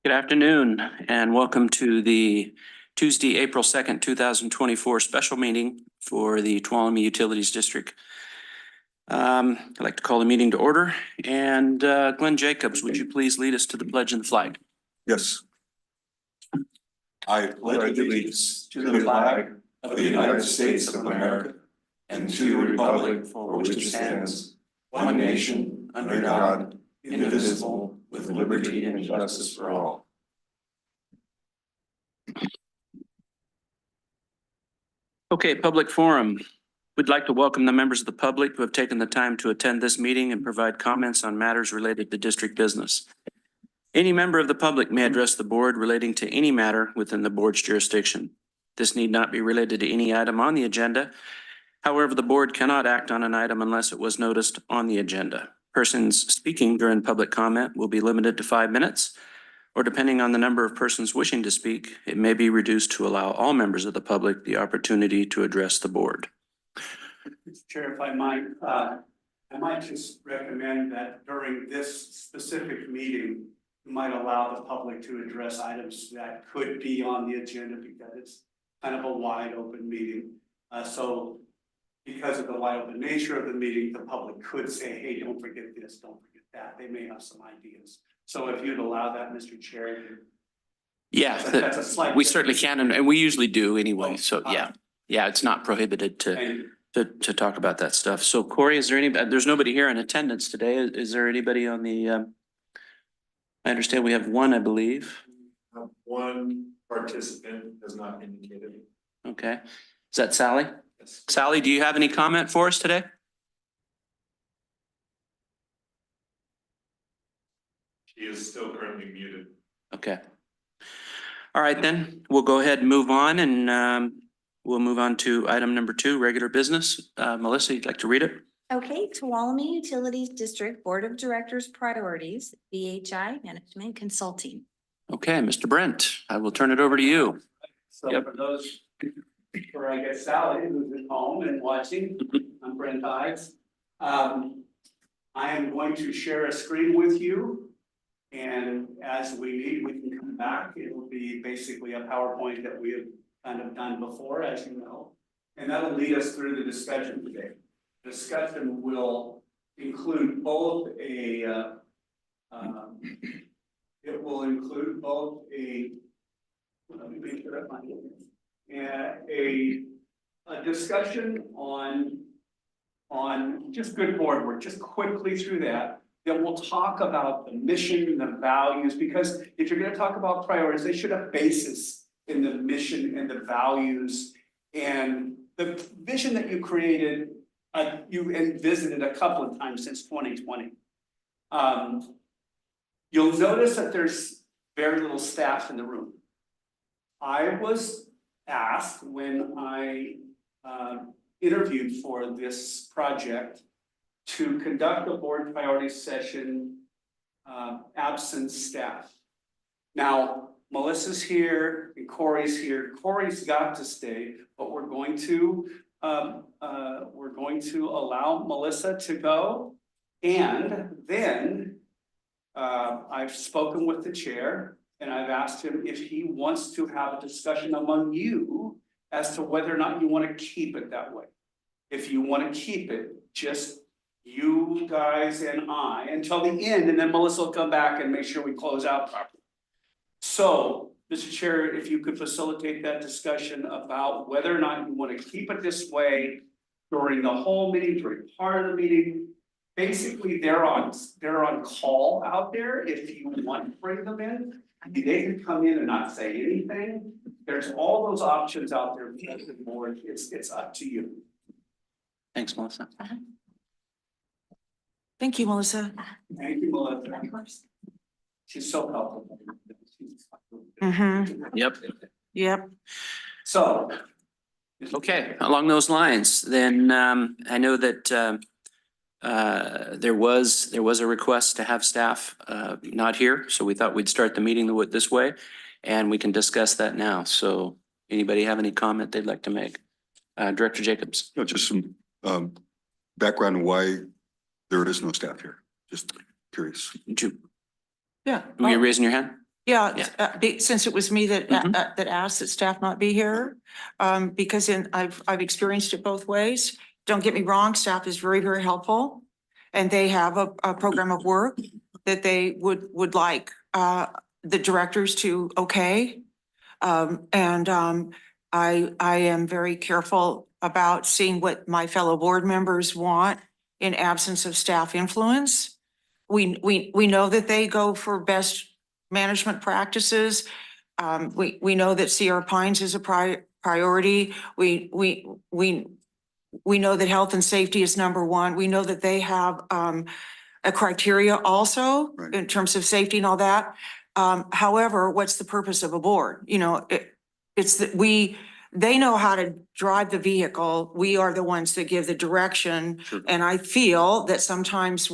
Good afternoon and welcome to the Tuesday, April 2nd, 2024 special meeting for the Tuolumne Utilities District. I'd like to call the meeting to order and Glenn Jacobs, would you please lead us to the pledge and the flag? Yes. I pledge allegiance to the flag of the United States of America and to the republic for which it stands, one nation, under God, indivisible, with liberty and justice for all. Okay, public forum. We'd like to welcome the members of the public who have taken the time to attend this meeting and provide comments on matters related to district business. Any member of the public may address the board relating to any matter within the board's jurisdiction. This need not be related to any item on the agenda. However, the board cannot act on an item unless it was noticed on the agenda. Persons speaking during public comment will be limited to 5 minutes, or depending on the number of persons wishing to speak, it may be reduced to allow all members of the public the opportunity to address the board. Mr. Chair, if I might, I might just recommend that during this specific meeting, you might allow the public to address items that could be on the agenda because it's kind of a wide open meeting. So because of the wide open nature of the meeting, the public could say, hey, don't forget this, don't forget that. They may have some ideas. So if you'd allow that, Mr. Chair. Yeah, that's a slight. we certainly can, and we usually do anyway. So yeah, it's not prohibited to talk about that stuff. So Corey, is there there's nobody here in attendance today. Is there anybody on the, I understand we have one, I believe. One participant has not indicated. Okay. Is that Sally? Yes. Sally, do you have any comment for us today? She is still currently muted. Okay. All right, then we'll go ahead and move on and we'll move on to item number 2, regular business. Melissa, you'd like to read it? Okay, Tuolumne Utilities District Board of Directors Priorities, BHI Management Consulting. Okay, Mr. Brent, I will turn it over to you. So for those, for I guess Sally, who's at home and watching, I'm Brent Ives. I am going to share a screen with you. And as we need, we can come back. It will be basically a PowerPoint that we have kind of done before, as you know. And that'll lead us through the discussion today. The discussion will include both a, let me make sure I find it, a discussion on just good board work, just quickly through that. Then we'll talk about the mission, the values, because if you're going to talk about priorities, they should have basis in the mission and the values and the vision that you created. You visited a couple of times since 2020. You'll notice that there's very little staff in the room. I was asked when I interviewed for this project to conduct a board priorities session, absent staff. Now, Melissa's here and Corey's here. Corey's got to stay, but we're going to allow Melissa to go. And then I've spoken with the chair and I've asked him if he wants to have a discussion among you as to whether or not you want to keep it that way. If you want to keep it, just you guys and I until the end, and then Melissa will come back and make sure we close out properly. So, Mr. Chair, if you could facilitate that discussion about whether or not you want to keep it this way during the whole meeting, during part of the meeting. Basically, they're on call out there if you want to bring them in. They can come in and not say anything. There's all those options out there for the board. It's up to you. Thanks, Melissa. Thank you, Melissa. Thank you, Melissa. She's so helpful. Yep. So. Okay, along those lines, then I know that there was a request to have staff not here, so we thought we'd start the meeting this way, and we can discuss that now. So anybody have any comment they'd like to make? Director Jacobs. No, just some background on why there is no staff here. Just curious. Yeah, were you raising your hand? Yeah, since it was me that, Mhm. that asked that staff not be here, because I've experienced it both ways. Don't get me wrong, staff is very, very helpful. And they have a program of work that they would like, the directors to okay. I am very careful about seeing what my fellow board members want in absence of staff influence. We know that they go for best management practices. We know that Sierra Pines is a priority. We know that health and safety is number one. We know that they have a criteria also Right. in terms of safety and all that. However, what's the purpose of a board? You know, it's that they know how to drive the vehicle. We are the ones that give the direction. Sure. And I feel that sometimes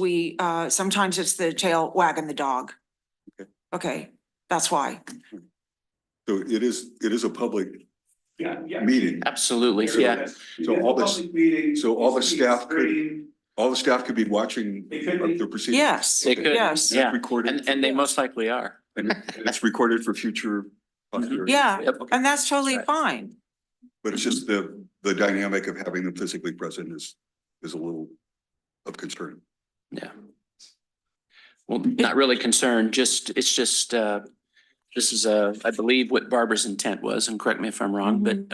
sometimes it's the tail wagging the dog. Okay, that's why. So it is a public Yeah, yeah. meeting. Absolutely, yeah. So all this- Public meeting, so all the it's staff could- streamed. All the staff could be watching They could be. the proceedings. Yes, They could, yes. yeah, Recorded. and they most likely are. And it's recorded for future posterity. Yeah, Yep. and that's totally Right. fine. But it's just the dynamic of having them physically present is a little of concern. Yeah. Well, not really concerned, it's just, this is I believe what Barbara's intent was, and correct me if I'm wrong, but,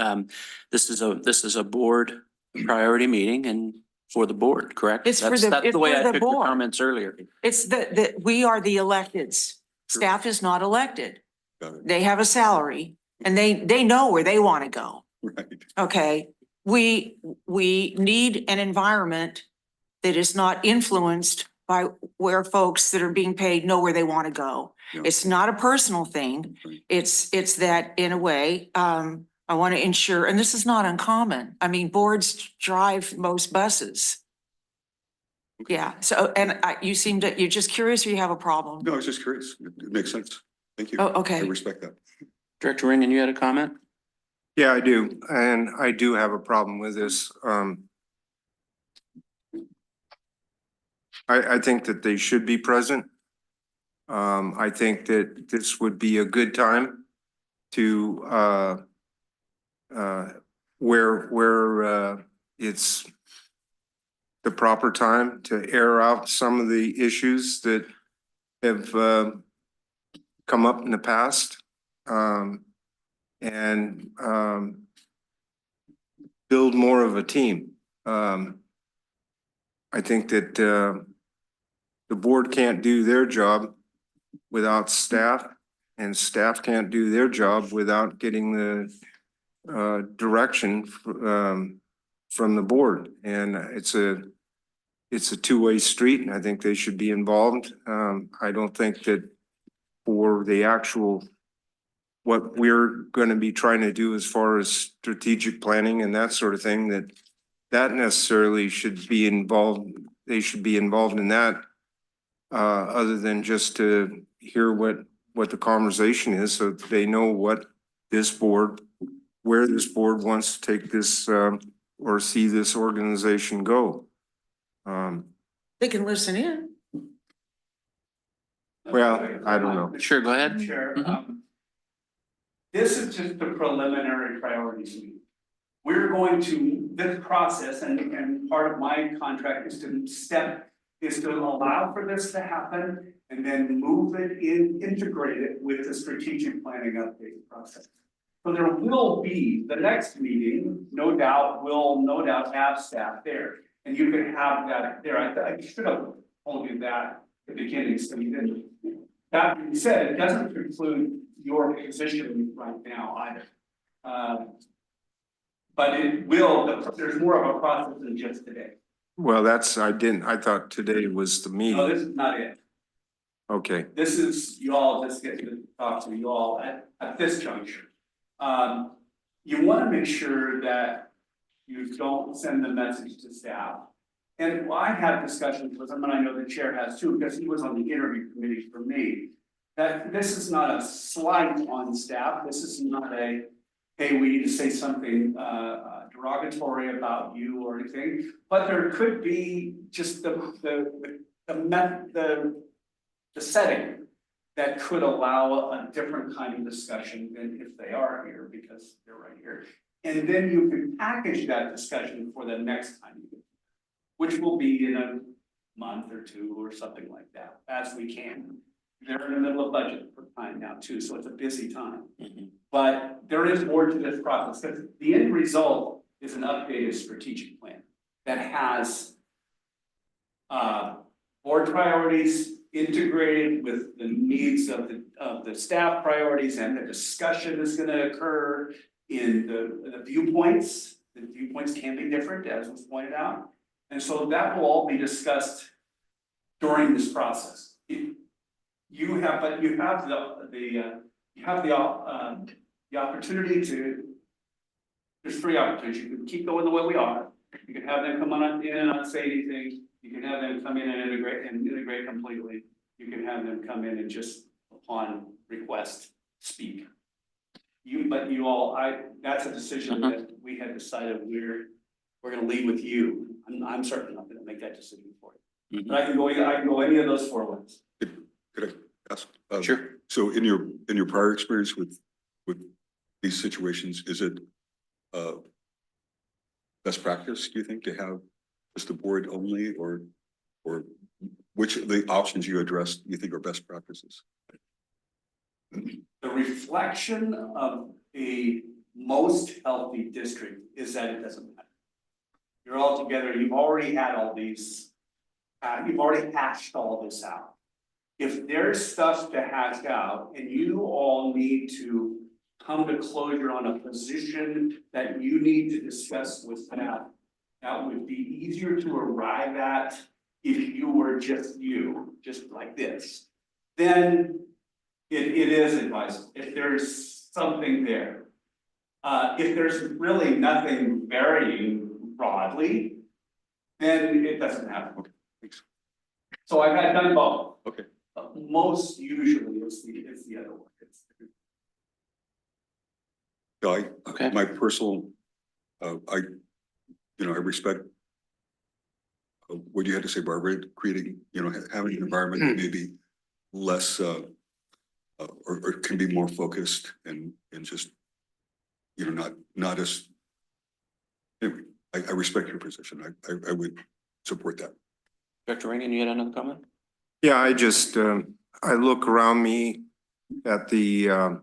this is a board priority meeting and for the board, correct? It's for That's- the- That's it's the way for I the took the board. comments earlier. It's that we are the electeds. Staff is not elected. Got it. They have a salary and they know where they want to go. Right. Okay, we need an environment that is not influenced by where folks that are being paid know where they want to go. Yeah. It's not a personal thing. Right. It's that in a way, I want to ensure, and this is not uncommon. I mean, boards drive most buses. Yeah, so, and you seem to, you're just curious or you have a problem? No, I was just curious. It makes sense. Thank you. Oh, I okay. respect that. Director Ringen, you had a comment? Yeah, I do, and I do have a problem with this. I think that they should be present. I think that this would be a good time to where it's the proper time to air out some of the issues that have come up in the past. And build more of a team. I think that the board can't do their job without staff, and staff can't do their job without getting the direction from the board. And it's a two-way street, and I think they should be involved. I don't think that for the actual what we're going to be trying to do as far as strategic planning and that sort of thing, that necessarily should be involved. They should be involved in that, other than just to hear what the conversation is, so that they know what this board, where this board wants to take this, or see this organization go. They can listen in. Well, I don't know. Sure, go ahead. Chair, Mhm. this is just a preliminary priorities meeting. We're going to, this process, and part of my contract is to allow for this to happen and then move it in, integrate it with the strategic planning update process. So there will be, the next meeting, no doubt, will no doubt have staff there. And you can have that there. I should have told you that at the beginning, so you didn't. That being said, it doesn't preclude your position right now either. But it will, there's more of a process than just today. Well, I thought today was the No, meeting. this is not it. Okay, This is, you all just get to talk to you all at this juncture. You wanna make sure that you don't send the message to staff. And I have discussions with him, and I know the chair has too, because he was on the interview committee for me. That this is not a slight on staff, this is not a, hey, we need to say something derogatory about you or anything. But there could be just the setting. that could allow a different kind of discussion than if they are here, because they're right here. And then you can package that discussion for the next time you get, which will be in a month or two or something like that, as we can. They're in the middle of budget time now too, so it's a busy time. But there is more to this process, because the end result is an updated strategic plan that has board priorities integrated with the needs of the staff priorities, and the discussion is gonna occur in the viewpoints. The viewpoints can be different, as was pointed out. And so that will all be discussed during this process. You have the opportunity to, there's three opportunities. You can keep going the way we are. You can have them come on in and not say anything. You can have them come in and integrate completely. You can have them come in and just upon request speak. That's a decision that we had decided we're gonna leave with you. I'm certainly not gonna make that decision for you. But I can go any of those four ways. Could I ask? Sure. So in your prior experience with these situations, is it best practice, do you think, to have just the board only, or which of the options you addressed you think are best practices? The reflection of a most healthy district is that it doesn't matter. You're all together, you've already had all these, you've already hashed all this out. If there's stuff to hash out and you all need to come to closure on a position that you need to discuss with staff, that would be easier to arrive at if you were just like this. Then it is advisable, if there's something there. If there's really nothing varying broadly, then it doesn't happen. Okay, thanks. So I've had done both. Okay. Most usually it's the other one. Okay. My personal, I respect what you had to say, Barbara, creating, having an environment that may be less, or can be more focused and just, not as, anyway, I respect your position. I would support that. Dr. Rankin, you had another comment? Yeah, I just, I look around me at the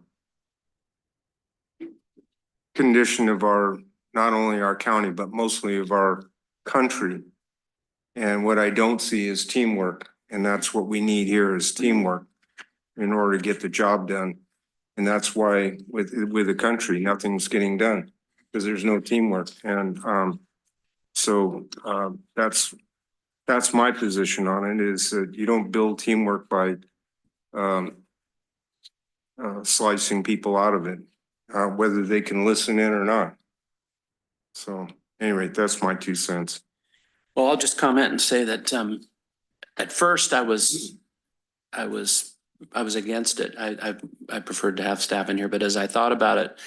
condition of not only our county, but mostly of our country. And what I don't see is teamwork. And that's what we need here is teamwork in order to get the job done. And that's why with the country, nothing's getting done because there's no teamwork. And so that's my position on it, is that you don't build teamwork by slicing people out of it, whether they can listen in or not. So anyway, that's my 2 cents. Well, I'll just comment and say that at first I was against it. I preferred to have staff in here, but as I thought about it,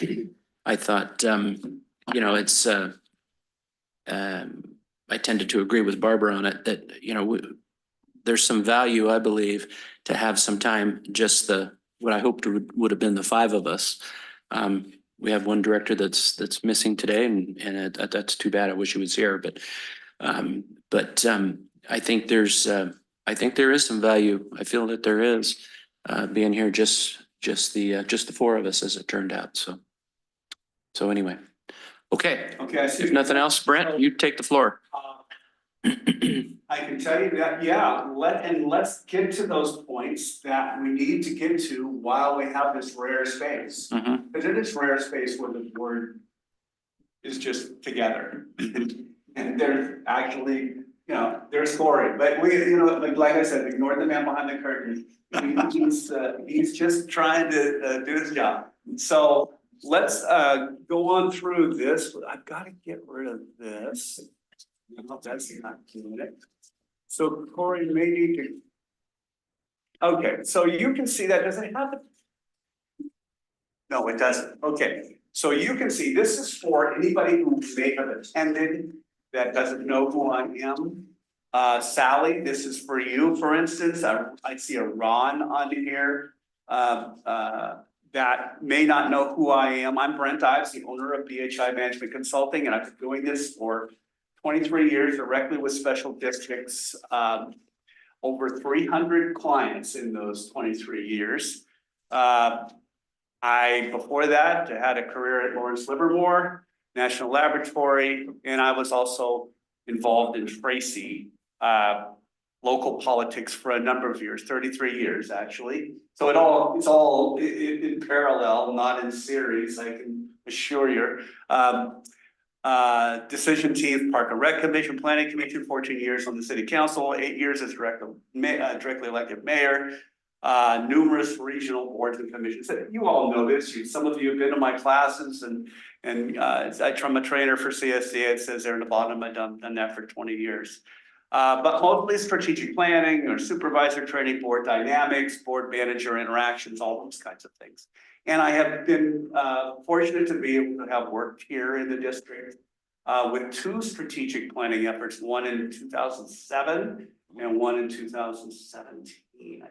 I thought it's I tended to agree with Barbara on it that there's some value, I believe, to have some time, just what I hoped would have been the 5 of us. We have one director that's missing today, and that's too bad. I wish he was here, but I think there is some value. I feel that there is being here, just the 4 of us, as it turned out. So anyway, okay. Okay, I see. If nothing else, Brent, you take the floor. I can tell you that, yeah, let's get to those points that we need to get to while we have this rare space. Because it is rare space where the board is just together. And there's actually, they're scoring, but like I said, ignore the man behind the curtain. He's just trying to do his job. So let's go on through this. I've got to get rid of this. No, that's not doing it. So Corey, you may need to. Okay, so you can see that, does it have it? No, it doesn't. Okay, so you can see this is for anybody who may have attended that doesn't know who I am. Sally, this is for you, for instance. I see a Ron on here. that may not know who I am. I'm Brent Ives, the owner of BHI Management Consulting, and I've been doing this for 23 years directly with special districts. Over 300 clients in those 23 years. Before that, had a career at Lawrence Livermore National Laboratory, and I was also involved in Tracy, local politics for a number of years, 33 years actually. So it's all in parallel, not in series, I can assure you. Decision team, Park and Rec Commission, Planning Commission, 14 years on the City Council, 8 years as directly elected mayor. Numerous regional boards and commissions. You all know this. Some of you have been to my classes, and I'm a trainer for CSCA. It says there in the bottom. I've done that for 20 years. But mostly strategic planning or supervisor training, board dynamics, board manager interactions, all those kinds of things. And I have been fortunate to be able to have worked here in the district with 2 strategic planning efforts, one in 2007 and one in 2017.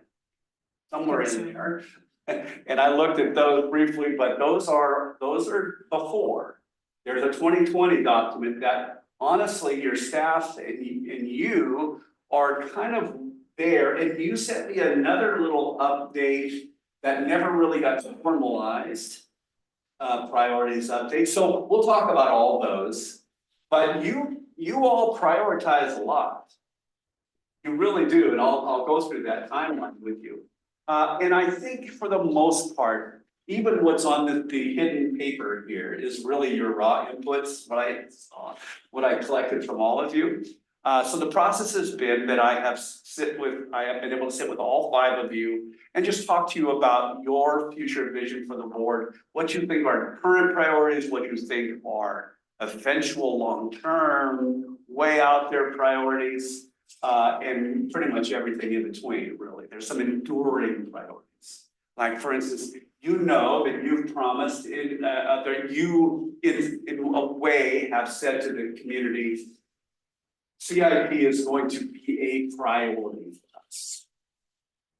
Somewhere in there. And I looked at those briefly, but those are before. There's a 2020 document that honestly your staff and you are kind of there. And you sent me another little update that never really got formalized, priorities update. So we'll talk about all those, but you all prioritize a lot. You really do, and I'll go through that timeline with you. And I think for the most part, even what's on the hidden paper here is really your raw inputs, what I collected from all of you. So the process has been that I have been able to sit with all 5 of you and just talk to you about your future vision for the board, what you think are current priorities, what you think are eventual long-term, way out there priorities. And pretty much everything in between, really. There's some enduring priorities. Like, for instance, you know that you've promised that you, in a way, have said to the community, CIP is going to be a priority for us.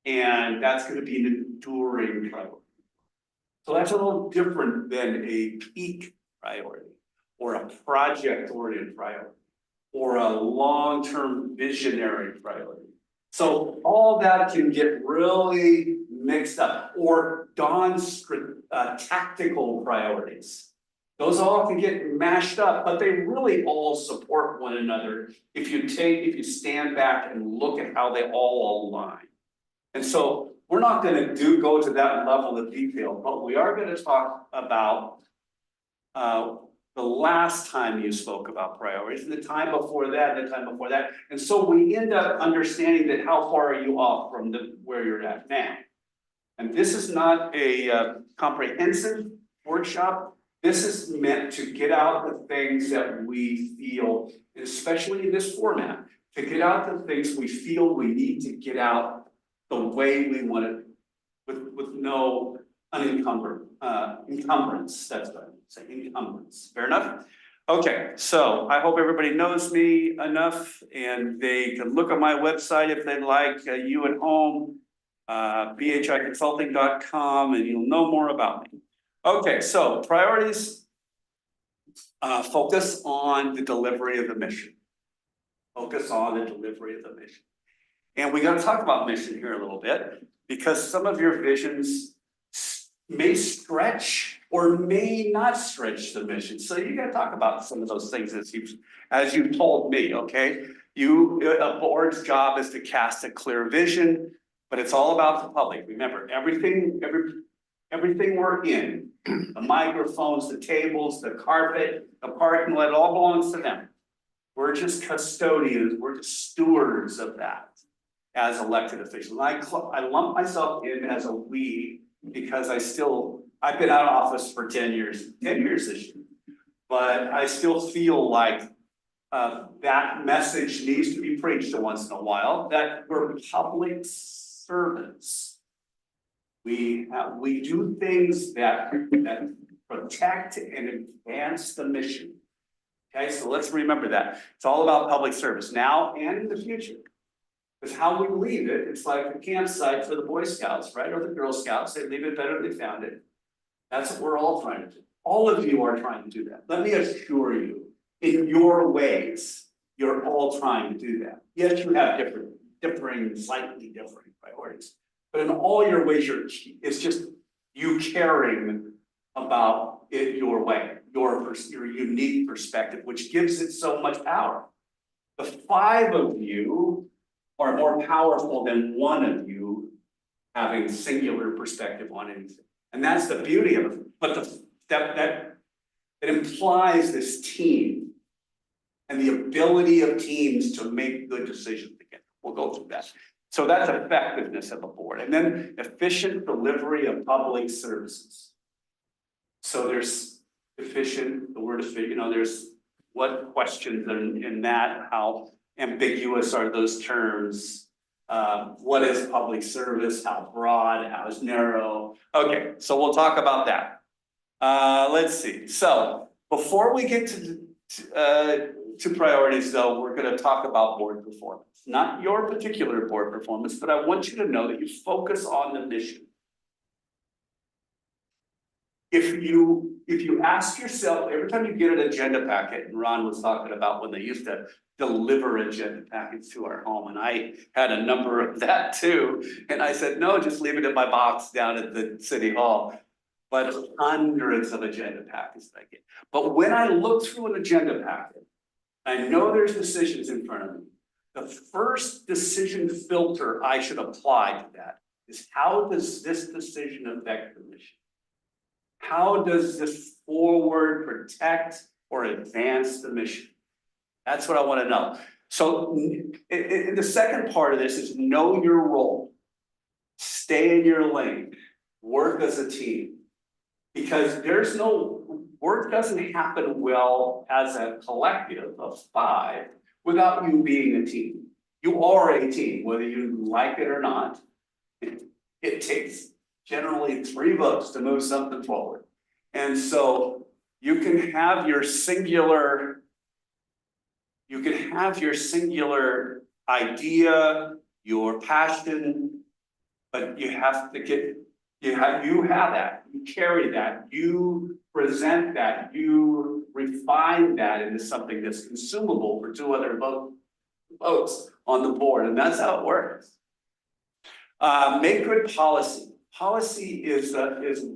And that's going to be an enduring priority. So that's a little different than a peak priority or a project-oriented priority, or a long-term visionary priority. So all that can get really mixed up, or Don's tactical priorities. Those all can get mashed up, but they really all support one another if you stand back and look at how they all align. And so we're not going to go to that level of detail, but we are going to talk about the last time you spoke about priorities, and the time before that, and the time before that. And so we end up understanding that how far are you off from where you're at now. And this is not a comprehensive workshop. This is meant to get out the things that we feel, especially in this format, to get out the things we feel we need to get out the way we want it, with no encumbrance. That's what I'm saying, encumbrance. Fair enough? Okay, so I hope everybody knows me enough and they can look at my website if they'd like, you at home, bhiconsulting.com, and you'll know more about me. Okay, so priorities, focus on the delivery of the mission. Focus on the delivery of the mission. And we got to talk about mission here a little bit, because some of your visions may stretch or may not stretch the mission. So you got to talk about some of those things as you told me, okay? A board's job is to cast a clear vision, but it's all about the public. Remember, everything we're in, the microphones, the tables, the carpet, the parking lot, it all belongs to them. We're just custodians, we're just stewards of that as elected officials. I lump myself in as a we, because I've been out of office for 10 years this year, but I still feel like that message needs to be preached once in a while, that we're public servants. We do things that protect and advance the mission. Okay, so let's remember that. It's all about public service now and in the future. Because how we leave it, it's like a campsite for the Boy Scouts, right, or the Girl Scouts, they leave it better than they found it. That's what we're all trying to do. All of you are trying to do that. Let me assure you, in your ways, you're all trying to do that. Yes, you have slightly differing priorities. But in all your ways, it's just you caring about it your way, your unique perspective, which gives it so much power. The five of you are more powerful than one of you having singular perspective on anything. And that's the beauty of it. But that it implies this team and the ability of teams to make good decisions together. We'll go through that. So that's effectiveness of a board. And then efficient delivery of public services. So there's efficient, the word efficient, there's what questions in that, how ambiguous are those terms? What is public service? How broad? How is narrow? Okay, so we'll talk about that. Let's see. So before we get to priorities, though, we're going to talk about board performance. Not your particular board performance, but I want you to know that you focus on the mission. If you ask yourself, every time you get an agenda packet, and Ron was talking about when they used to deliver agenda packets to our home, and I had a number of that too, and I said, no, just leave it in my box down at the city hall. But hundreds of agenda packets that I get. But when I look through an agenda packet, I know there's decisions in front of me. The first decision filter I should apply to that is, how does this decision affect the mission? How does this forward protect or advance the mission? That's what I want to know. So the second part of this is know your role. Stay in your lane. Work as a team. Because work doesn't happen well as a collective of five without you being a team. You are a team, whether you like it or not. It takes generally 3 votes to move something forward. And so you can have your singular idea, your passion, but you have to you have that, you carry that, you present that, you refine that into something that's consumable for 2 other votes on the board, and that's how it works. Make good policy. Policy is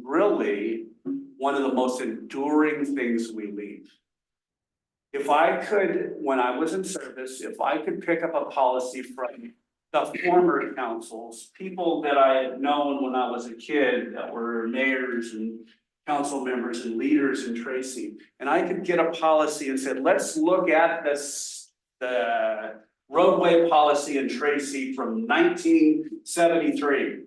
really one of the most enduring things we leave. If I could, when I was in service, if I could pick up a policy from the former councils, people that I had known when I was a kid that were mayors and council members and leaders in Tracy, and I could get a policy and said, let's look at the roadway policy in Tracy from 1973.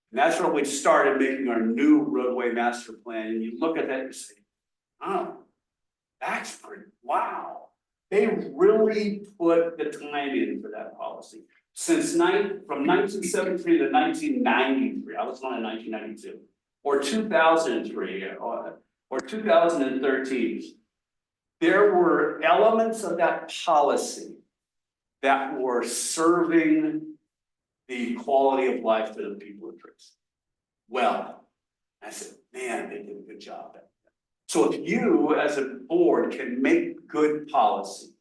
And that's when we started making our new roadway master plan. And you look at that and say, oh, that's pretty, wow. They really put the time in for that policy. From 1973 to 1993, I was on in 1992, or 2003, or 2013, there were elements of that policy that were serving the quality of life to the people of Tracy. Well, I said, man, they did a good job at that. So if you, as a board, can make good policy,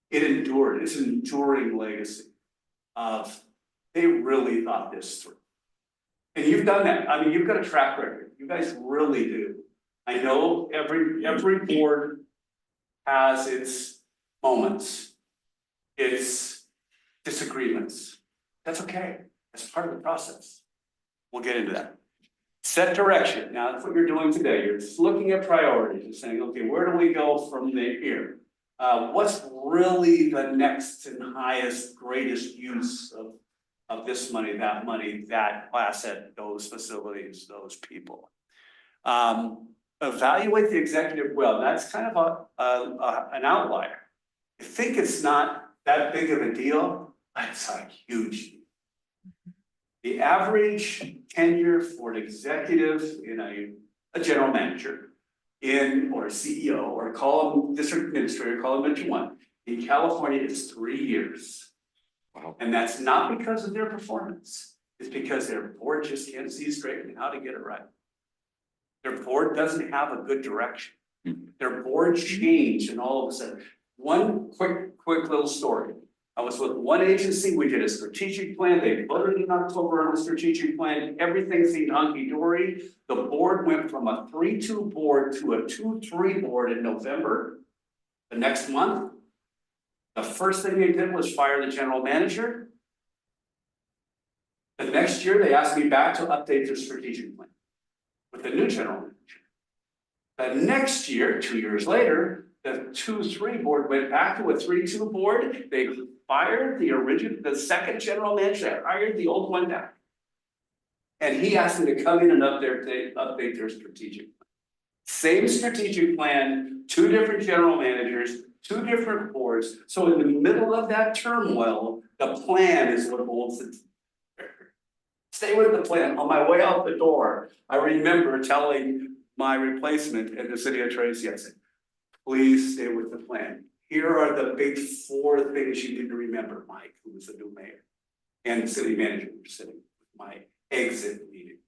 it endured. It's an enduring legacy of they really thought this through. And you've done that. I mean, you've got a track record. You guys really do. I know every board has its moments, its disagreements. That's okay. That's part of the process. We'll get into that. Set direction. Now, that's what you're doing today. You're just looking at priorities and saying, okay, where do we go from here? What's really the next and highest, greatest use of this money, that asset, those facilities, those people? Evaluate the executive well. That's kind of an outlier. I think it's not that big of a deal. It's a huge deal. The average tenure for an executive in a general manager or a CEO, or call them district administrator, call them what you want. In California, it's 3 years. Wow. And that's not because of their performance. It's because their board just can't see straight and how to get it right. Their board doesn't have a good direction. Their board changed and all of a sudden, one quick little story. I was with one agency, we did a strategic plan, they voted in October on the strategic plan, everything seemed hunky-dory. The board went from a 3-2 board to a 2-3 board in November. The next month, the first thing they did was fire the general manager. The next year, they asked me back to update their strategic plan with the new general manager. The next year, 2 years later, the 2-3 board went back to a 3-2 board. They fired the second general manager, hired the old one back. And he asked them to come in and update their strategic plan. Same strategic plan, 2 different general managers, 2 different boards. So in the middle of that turmoil, the plan is what holds it. Stay with the plan. On my way out the door, I remember telling my replacement at the city of Tracy, I said, please stay with the plan. Here are the big 4 things you need to remember, Mike, who was the new mayor, and the city manager were sitting with my exit meeting.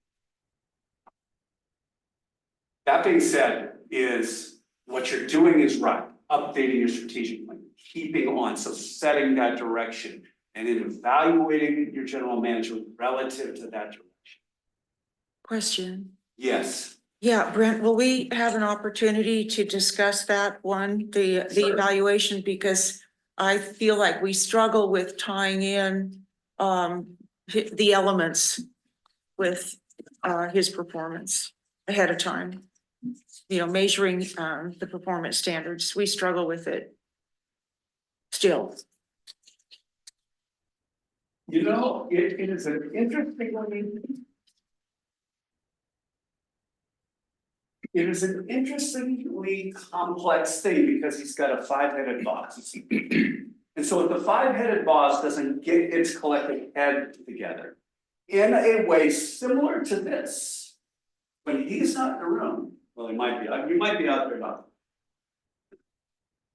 That being said, is what you're doing is right, updating your strategic plan, keeping on, so setting that direction and then evaluating your general manager relative to that direction. Question. Yes. Yeah, Brent, will we have an opportunity to discuss that one, the Sure. evaluation, because I feel like we struggle with tying in the elements with his performance ahead of time. You know, measuring the performance standards, we struggle with it still. You know, it is an interesting one. It is an interestingly complex thing because he's got a 5-headed boss. And so if the 5-headed boss doesn't get its collective head together in a way similar to this, when he's not in the room, well, he might be, you might be out there not.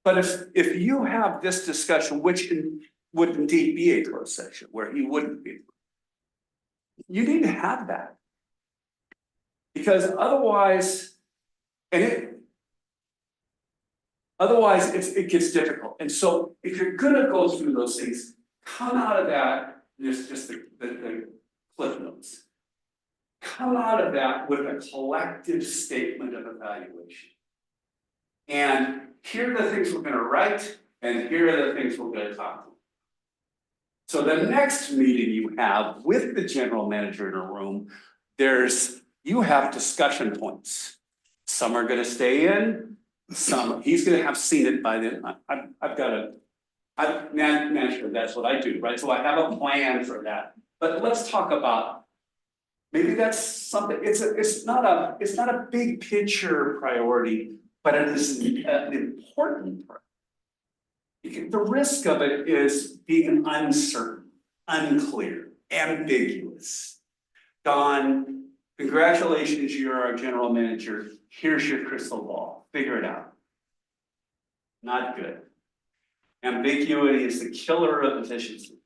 But if you have this discussion, which would indeed be a closed session where he wouldn't be, you need to have that. Because otherwise, otherwise it gets difficult. And so if you're gonna go through those things, come out of that, there's just the cliff notes. Come out of that with a collective statement of evaluation. And here are the things we're gonna write, and here are the things we're gonna talk about. So the next meeting you have with the general manager in a room, you have discussion points. Some are gonna stay in, some, he's gonna have seen it by then. Naturally, that's what I do, right? So I have a plan for that. But let's talk about, maybe that's something, it's not a big picture priority, but it is an important priority. The risk of it is being uncertain, unclear, ambiguous. Don, congratulations, you're our general manager. Here's your crystal ball. Figure it out. Not good. Ambiguity is the killer of efficiency.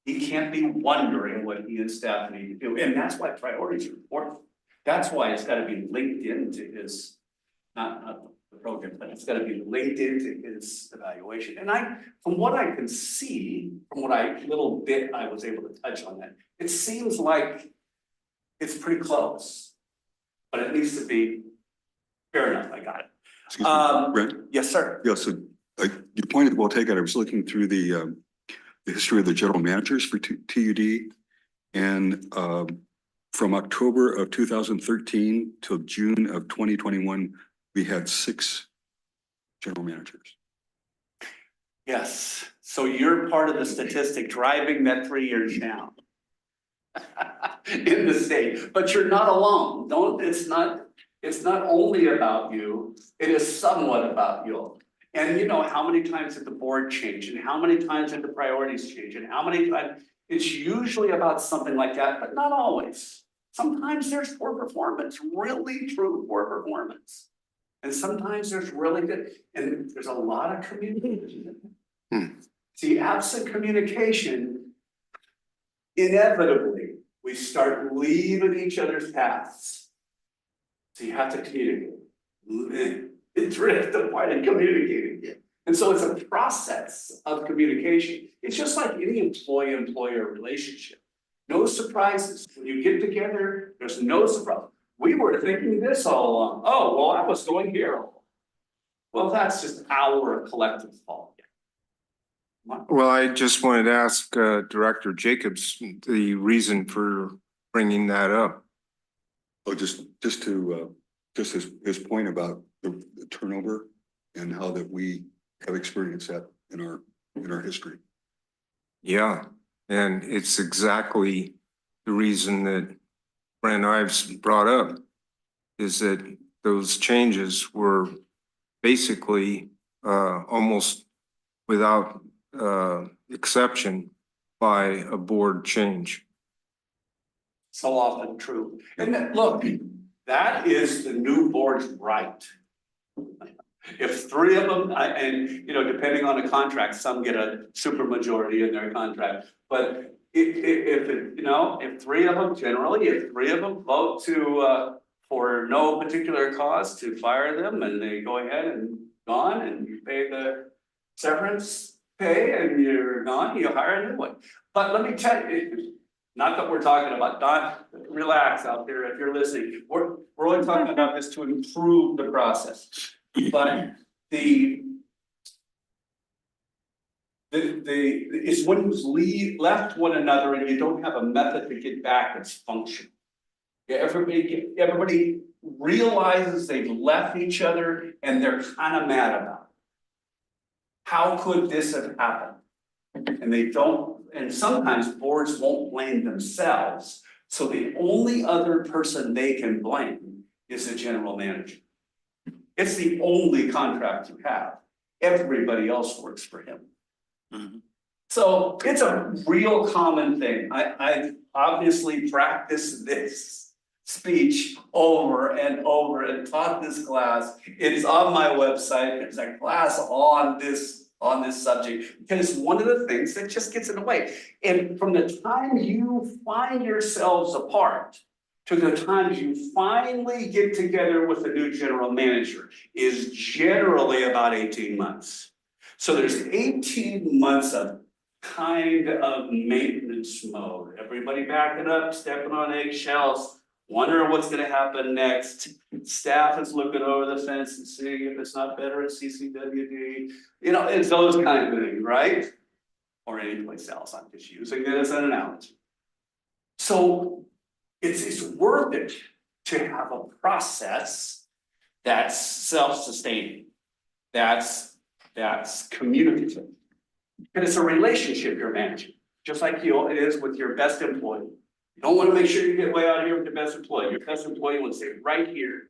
He can't be wondering what he and staff need to do. And that's why priorities are important. That's why it's got to be linked into his, not the program, but it's got to be linked into his evaluation. And from what I can see, from what little bit I was able to touch on that, it seems like it's pretty close, but it needs to be fair enough. I got it. Excuse me, Brent? Yes, sir. Yeah, so your point is well taken. I was looking through the history of the general managers for TUD, and from October of 2013 till June of 2021, we had 6 general managers. Yes, so you're part of the statistic driving that 3 years down in the state, but you're not alone. It's not only about you, it is somewhat about you. And you know, how many times did the board change, and how many times did the priorities change, and how many times, it's usually about something like that, but not always. Sometimes there's poor performance, really true poor performance. And sometimes there's really good, and there's a lot of communication. See, absent communication, inevitably, we start leaving each other's paths. So you have to communicate. It's really the point of communicating. And so it's a process of communication. It's just like any employee-employer relationship. No surprises. When you get together, there's no surprise. We were thinking this all along. Oh, well, I was going here. Well, that's just our collective fault. Well, I just wanted to ask Director Jacobs the reason for bringing that up. Oh, just his point about the turnover and how that we have experienced that in our history. Yeah, and it's exactly the reason that Brent Ives brought up is that those changes were basically almost without exception by a board change. So often true. And look, that is the new board's right. If three of them, and you know, depending on the contract, some get a super majority in their contract. But if three of them, generally, if three of them vote to for no particular cause to fire them, and they go ahead and gone, and you pay the severance pay, and you're gone, you hire a new one. But let me tell you, not that we're talking about, Don, relax out there if you're listening. We're only talking about this to improve the process. But it's when you left one another and you don't have a method to get back its function. Yeah, everybody realizes they've left each other and they're kind of mad about it. How could this have happened? And they don't, and sometimes boards won't blame themselves. So the only other person they can blame is the general manager. It's the only contract you have. Everybody else works for him. Mhm. So it's a real common thing. I obviously practiced this speech over and over and taught this class. It's on my website. There's a class on this subject, because it's one of the things that just gets in the way. And from the time you find yourselves apart to the time you finally get together with the new general manager is generally about 18 months. So there's 18 months of kind of maintenance mode. Everybody backing up, stepping on eggshells, wondering what's gonna happen next. Staff is looking over the fence and seeing if it's not better at CCWD. You know, it's those kind of things, right? Or any place else, I'm just using it as an analogy. So it's worth it to have a process that's self-sustaining, that's communicative. And it's a relationship you're managing, just like it is with your best employee. You don't want to make sure you get way out here with your best employee. Your best employee wants to stay right here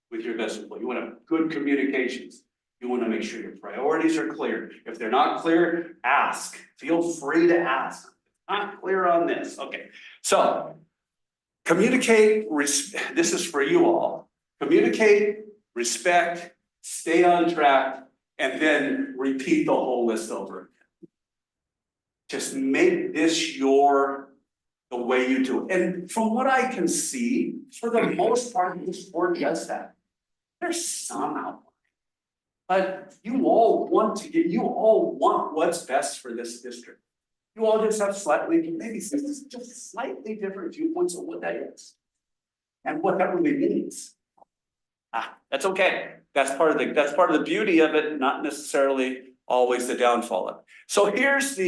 with your best employee. You want to have good communications. You want to make sure your priorities are clear. If they're not clear, ask. Feel free to ask. I'm clear on this. Okay, so communicate, this is for you all. Communicate, respect, stay on track, and then repeat the whole list over again. Just make this the way you do it. And from what I can see, for the most part, this board does that. There's some outline. But you all want what's best for this district. You all just have maybe just slightly different viewpoints on what that is. And what that really means. That's okay. That's part of the beauty of it, not necessarily always the downfall of it. So here's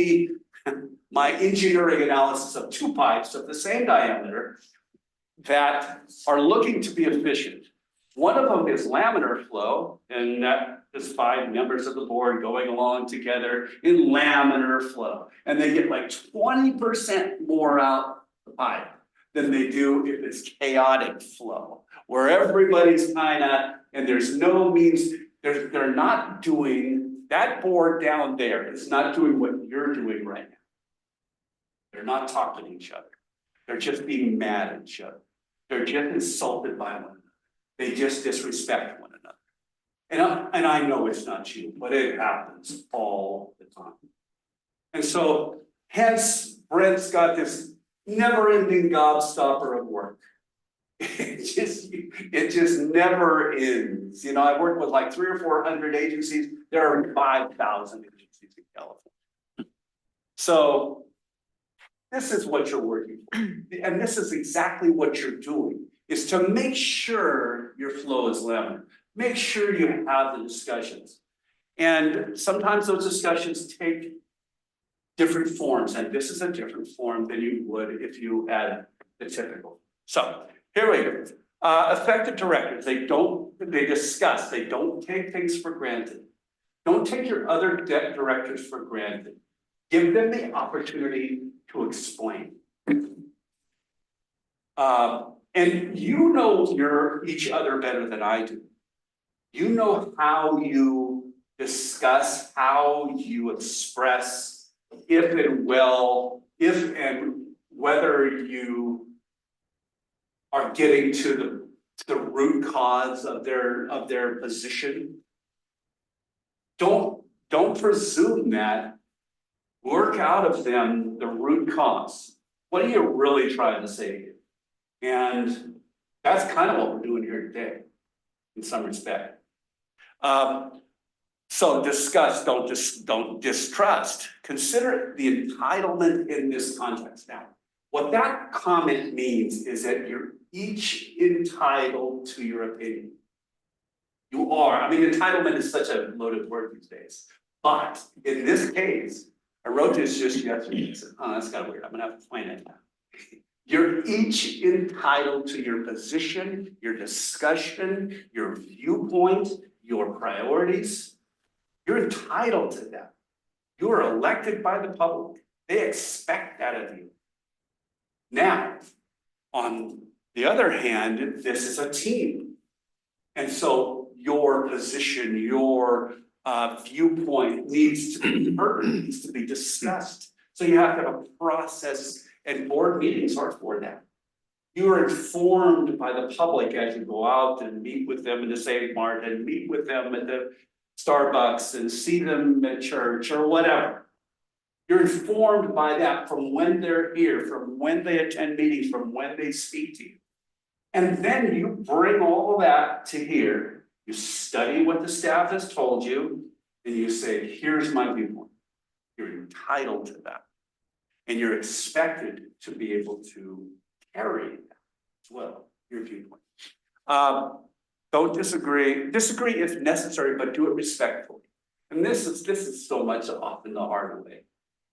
my engineering analysis of two pipes of the same diameter that are looking to be efficient. One of them is laminar flow, and that is 5 members of the board going along together in laminar flow. And they get like 20% more out the pipe than they do if it's chaotic flow, where everybody's and there's no means, they're not doing, that board down there is not doing what you're doing right now. They're not talking to each other. They're just being mad at each other. They're just insulted by one another. They just disrespect one another. And I know it's not you, but it happens all the time. And so hence Brent's got this never-ending gobstopper of work. It just never ends. You know, I work with like 300 or 400 agencies. There are 5,000 agencies in California. So this is what you're working for. And this is exactly what you're doing, is to make sure your flow is level. Make sure you have the discussions. And sometimes those discussions take different forms, and this is a different form than you would if you had the typical. So here we go. Effective directors, they discuss, they don't take things for granted. Don't take your other directors for granted. Give them the opportunity to explain. And you know each other better than I do. You know how you discuss, how you express, if and whether you are getting to the root cause of their position. Don't presume that. Work out of them the root cause. What are you really trying to say here? And that's kind of what we're doing here today, in some respect. So discuss, don't distrust. Consider the entitlement in this context. Now, what that comment means is that you're each entitled to your opinion. You are. I mean, entitlement is such a loaded word these days. But in this case, I wrote this just yesterday. I said, oh, that's kind of weird. I'm gonna have to explain it now. You're each entitled to your position, your discussion, your viewpoint, your priorities. You're entitled to that. You are elected by the public. They expect that of you. Now, on the other hand, this is a team. And so your position, your viewpoint needs to be heard, needs to be discussed. So you have to have a process, and board meetings are for that. You are informed by the public as you go out and meet with them in the St. Martin, meet with them at the Starbucks and see them at church or whatever. You're informed by that from when they're here, from when they attend meetings, from when they speak to you. And then you bring all of that to here. You study what the staff has told you, and you say, here's my viewpoint. You're entitled to that. And you're expected to be able to carry that as well, your viewpoint. Don't disagree. Disagree if necessary, but do it respectfully. And this is so much often the hard way.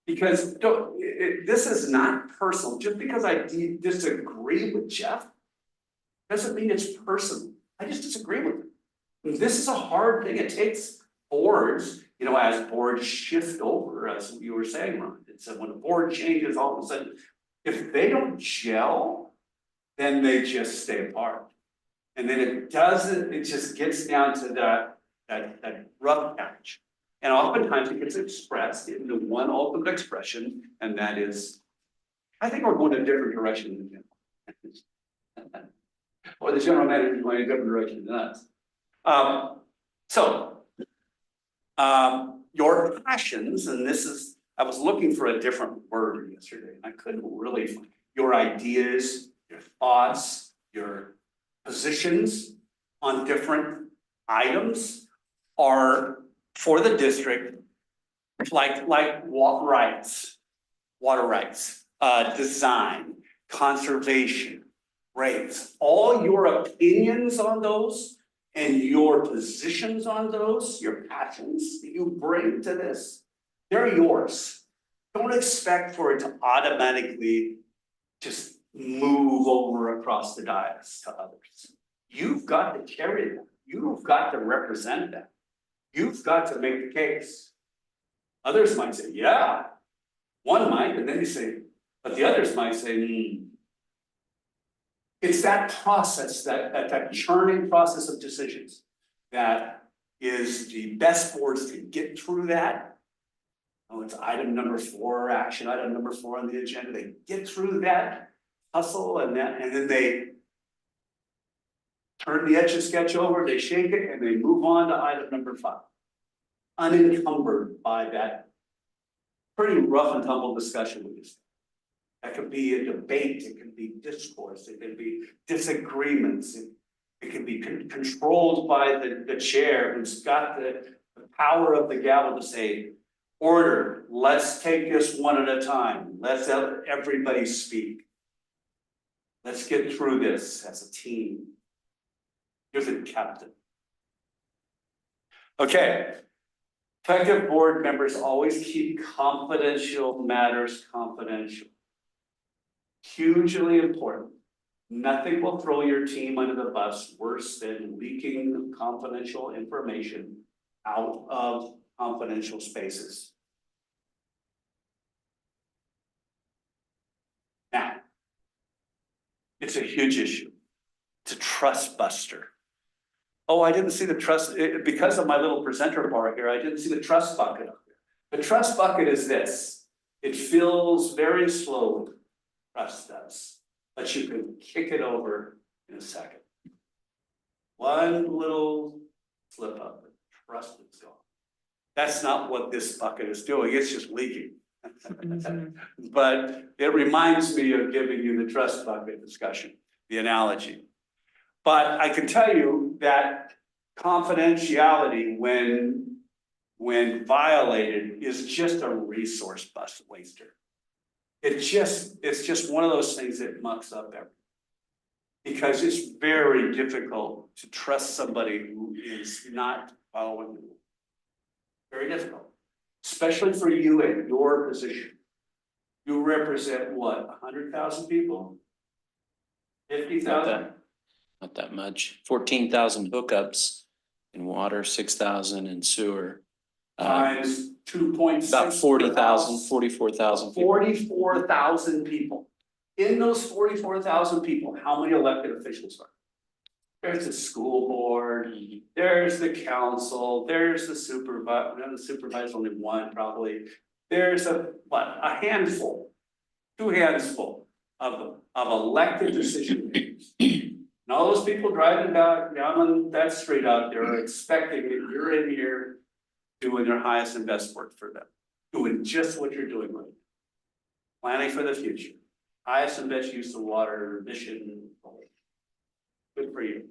Because this is not personal. Just because I disagree with Jeff doesn't mean it's personal. I just disagree with him. And this is a hard thing. It takes boards, you know, as boards shift over, as you were saying, Ron. It's when a board changes, all of a sudden, if they don't gel, then they just stay apart. And then it just gets down to that rough patch. And oftentimes it gets expressed into one ultimate expression, and that is, I think we're going a different direction than him. Or the general manager is going a different direction than us. Your passions, and this is, I was looking for a different word yesterday, and I couldn't really find your ideas, your thoughts, your positions on different items are for the district, like water rights, design, conservation, rates. All your opinions on those and your positions on those, your passions that you bring to this, they're yours. Don't expect for it to automatically just move over across the dais to others. You've got to carry them. You've got to represent them. You've got to make the case. Others might say, yeah. One might, and then you say, but the others might say, It's that process, that churning process of decisions that is the best boards to get through that. Oh, it's item number 4, action item number 4 on the agenda. They get through that hustle and then they turn the etch a sketch over, they shake it, and they move on to item number 5. Unencumbered by that pretty rough and tumble discussion with you. That could be a debate, it can be discourse, it can be disagreements, it can be controlled by the chair who's got the power of the gavel to say, order, let's take this one at a time, let's everybody speak. Let's get through this as a team. You're the captain. Okay. Effective board members always keep confidential matters confidential. Hugely important. Nothing will throw your team under the bus worse than leaking confidential information out of confidential spaces. Now, it's a huge issue. It's a trust buster. Oh, I didn't see the trust, because of my little presenter bar here, I didn't see the trust bucket up there. The trust bucket is this. It fills very slowly, trust does, but you can kick it over in a second. One little slip up, and trust is gone. That's not what this bucket is doing, it's just leaking. But it reminds me of giving you the trust bucket discussion, the analogy. But I can tell you that confidentiality, when violated, is just a resource waster. It's just one of those things that mucks up everything. Because it's very difficult to trust somebody who is not following the rules. Very difficult, especially for you at your position. You represent what, 100,000 people? 50,000? Not that much. 14,000 hookups in water, 6,000 in sewer. Times 2.6. About 40,000, 44,000 people. 44,000 people. In those 44,000 people, how many elected officials are there? There's the school board, there's the council, there's the supervisor, the supervisor, only one probably. There's a handful, two handfuls of elected decision makers. And all those people driving down on that street out there are expecting that you're in here doing their highest and best work for them. Doing just what you're doing right now. Planning for the future. Highest and best use of water, mission. Good for you.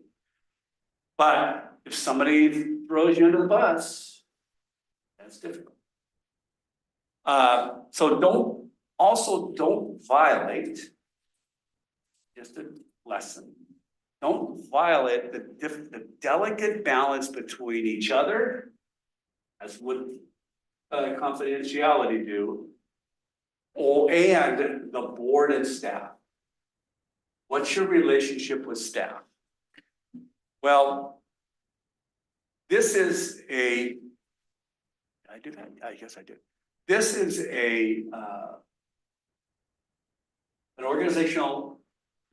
But if somebody throws you under the bus, that's difficult. So don't violate, just a lesson. Don't violate the delicate balance between each other, as would confidentiality do, and the board and staff. What's your relationship with staff? Well, this is a, I did that? I guess I did. This is an organizational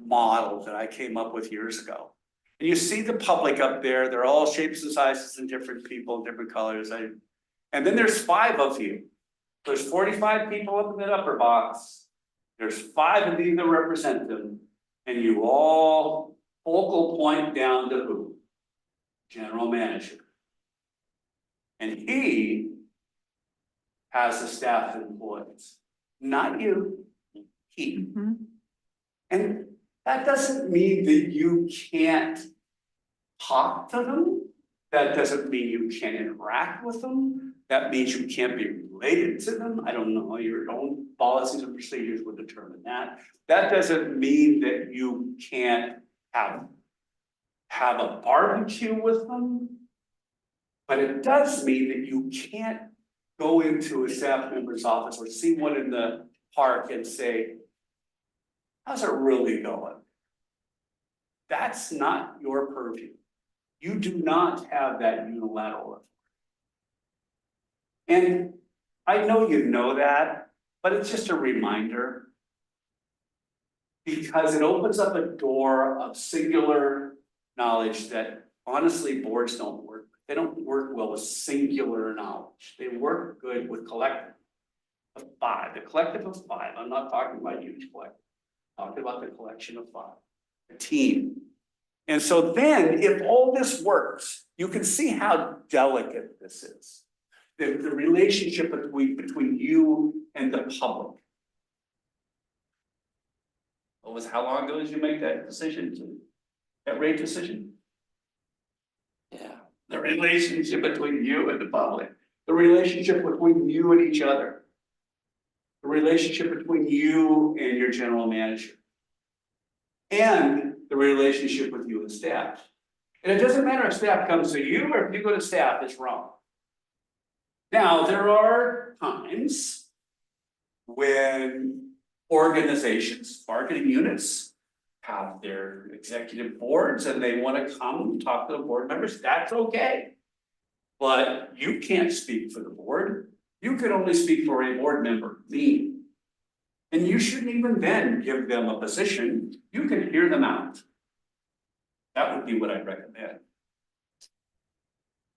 model that I came up with years ago. And you see the public up there, they're all shapes and sizes and different people, different colors. And then there's 5 of you. There's 45 people up in that upper box. There's 5 of you that represent them. And you all focal point down to who? General manager. And he has the staff and employees, not you, he. And that doesn't mean that you can't talk to them. That doesn't mean you can't interact with them. That means you can't be related to them. I don't know, your own policies and procedures would determine that. That doesn't mean that you can't have a barbecue with them. But it does mean that you can't go into a staff member's office or see one in the park and say, how's it really going? That's not your purview. You do not have that unilateral authority. And I know you know that, but it's just a reminder. Because it opens up a door of singular knowledge that honestly boards don't work. They don't work well with singular knowledge. They work good with collective of 5. The collective of 5. I'm not talking about huge collective. I'm talking about the collection of 5. A team. And so then if all this works, you can see how delicate this is. the relationship between you and the public. How long ago did you make that decision, that rate decision? Yeah, the relationship between you and the public, the relationship between you and each other. The relationship between you and your general manager. And the relationship with you and staff. And it doesn't matter if staff comes to you or if you go to staff, it's wrong. Now, there are times when organizations, marketing units have their executive boards and they want to come and talk to the board members, that's okay. But you can't speak for the board. You can only speak for a board member, me. And you shouldn't even then give them a position. You can hear them out. That would be what I'd recommend.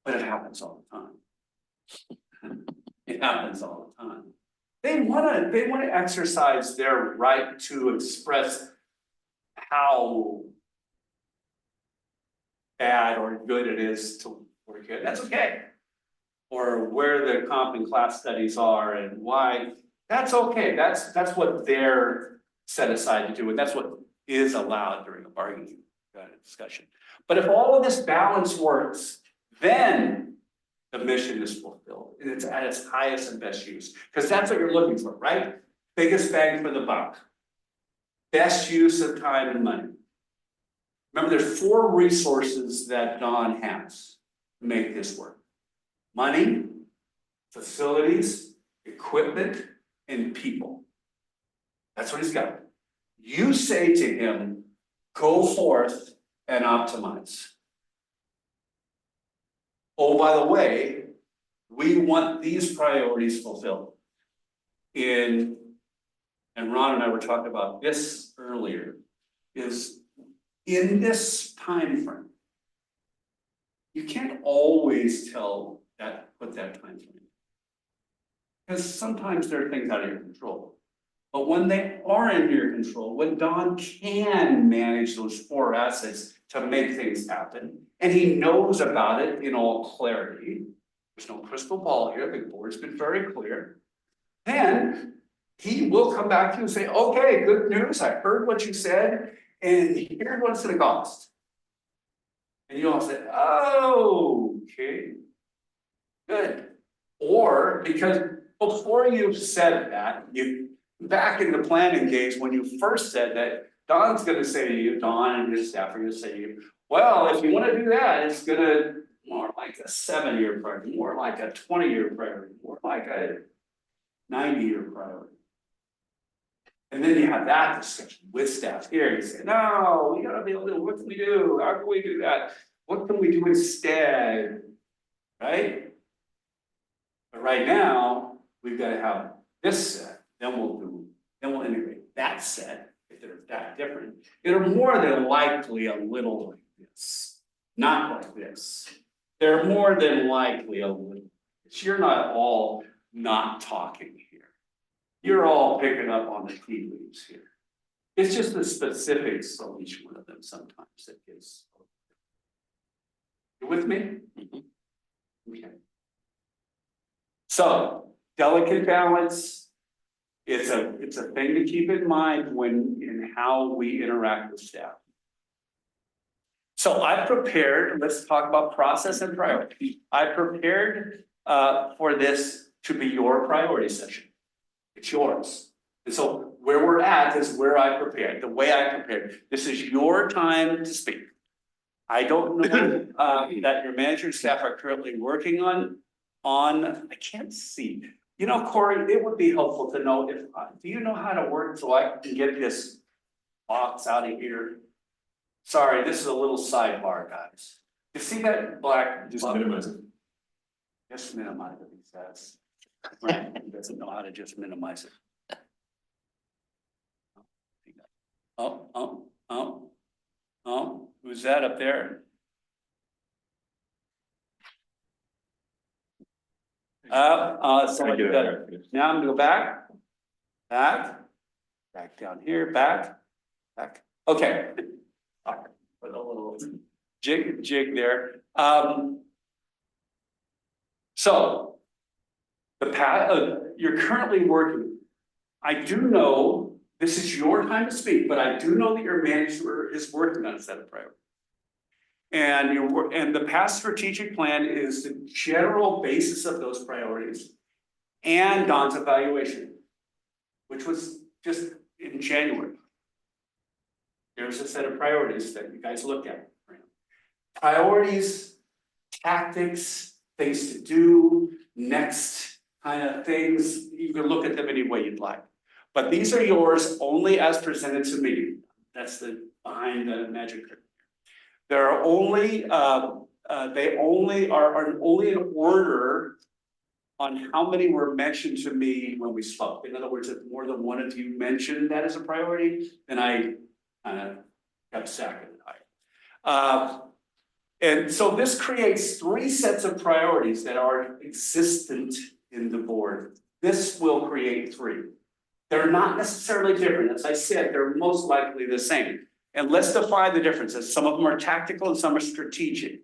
But it happens all the time. It happens all the time. They wanna exercise their right to express how bad or good it is to work here. That's okay. Or where the comp and class studies are and why. That's okay. That's what they're set aside to do, and that's what is allowed during a bargaining discussion. But if all of this balance works, then the mission is fulfilled and it's at its highest and best use. Because that's what you're looking for, right? Biggest bang for the buck. Best use of time and money. Remember, there's 4 resources that Don has to make this work. Money, facilities, equipment, and people. That's what he's got. You say to him, go forth and optimize. Oh, by the way, we want these priorities fulfilled. And Ron and I were talking about this earlier, is in this time frame, you can't always put that time frame. Because sometimes there are things out of your control. But when they are in your control, when Don can manage those 4 assets to make things happen, and he knows about it in all clarity, there's no crystal ball here, the board's been very clear, then he will come back to you and say, okay, good news, I heard what you said, and here's what it's gonna cost. And you all say, oh, okay, good. Or because before you've said that, back in the planning days, when you first said that, Don's gonna say to you, Don and his staff are gonna say to you, well, if you wanna do that, it's gonna more like a 7-year priority, more like a 20-year priority, more like a 90-year priority. And then you have that discussion with staff here, you say, no, we gotta be able to, what can we do? How can we do that? What can we do instead? Right? But right now, we've got to have this set, then we'll integrate that set, if they're that different. They're more than likely a little like this, not like this. They're more than likely a little. You're not all not talking here. You're all picking up on the tea leaves here. It's just the specifics of each one of them sometimes that gets. You with me? Okay. So, delicate balance, it's a thing to keep in mind in how we interact with staff. So I prepared, let's talk about process and priority. I prepared for this to be your priority session. It's yours. And so where we're at is where I prepared, the way I prepared. This is your time to speak. I don't know that your manager and staff are currently working on, I can't see. You know, Corey, it would be helpful to know if, do you know how to work so I can get this box out of here? Sorry, this is a little sidebar, guys. You see that black? Just minimize it. Just minimize it, he says. Right, he doesn't know how to just minimize it. Oh, who's that up there? So much better. Now I'm gonna go back, back down here, back. Okay. With a little jig there. So You're currently working. I do know, this is your time to speak, but I do know that your manager is working on a set of priorities. And the past strategic plan is the general basis of those priorities and Don's evaluation, which was just in January. There's a set of priorities that you guys look at. Priorities, tactics, things to do, next kind of things, you can look at them any way you'd like. But these are yours only as presented to me. That's the behind the magic curtain. There are only, they only are only in order on how many were mentioned to me when we spoke. In other words, if more than one of you mentioned that as a priority, then I kept stacking it higher. And so this creates 3 sets of priorities that are existent in the board. This will create 3. They're not necessarily different. As I said, they're most likely the same. And let's define the differences. Some of them are tactical and some are strategic.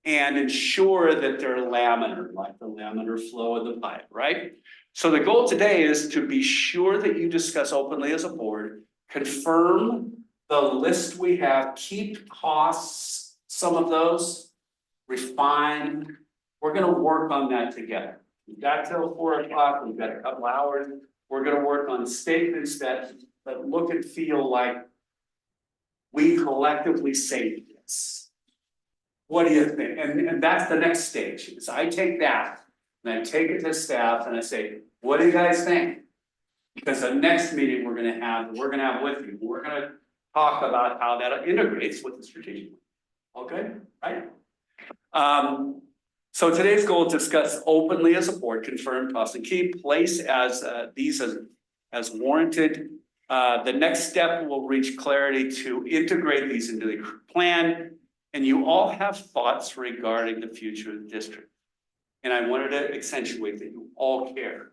And ensure that they're laminar, like the laminar flow of the pipe, right? So the goal today is to be sure that you discuss openly as a board, confirm the list we have, keep costs, some of those, refine. We're gonna work on that together. We've got till 4 o'clock, we've got a couple hours. We're gonna work on statements that look and feel like we collectively say this. What do you think? And that's the next stage, is I take that and I take it to staff and I say, what do you guys think? Because the next meeting we're gonna have with you, we're gonna talk about how that integrates with the strategic plan. Okay, right? So today's goal is to discuss openly as a board, confirm, toss and keep, place as these as warranted. The next step will reach clarity to integrate these into the plan. And you all have thoughts regarding the future of the district. And I wanted to accentuate that you all care.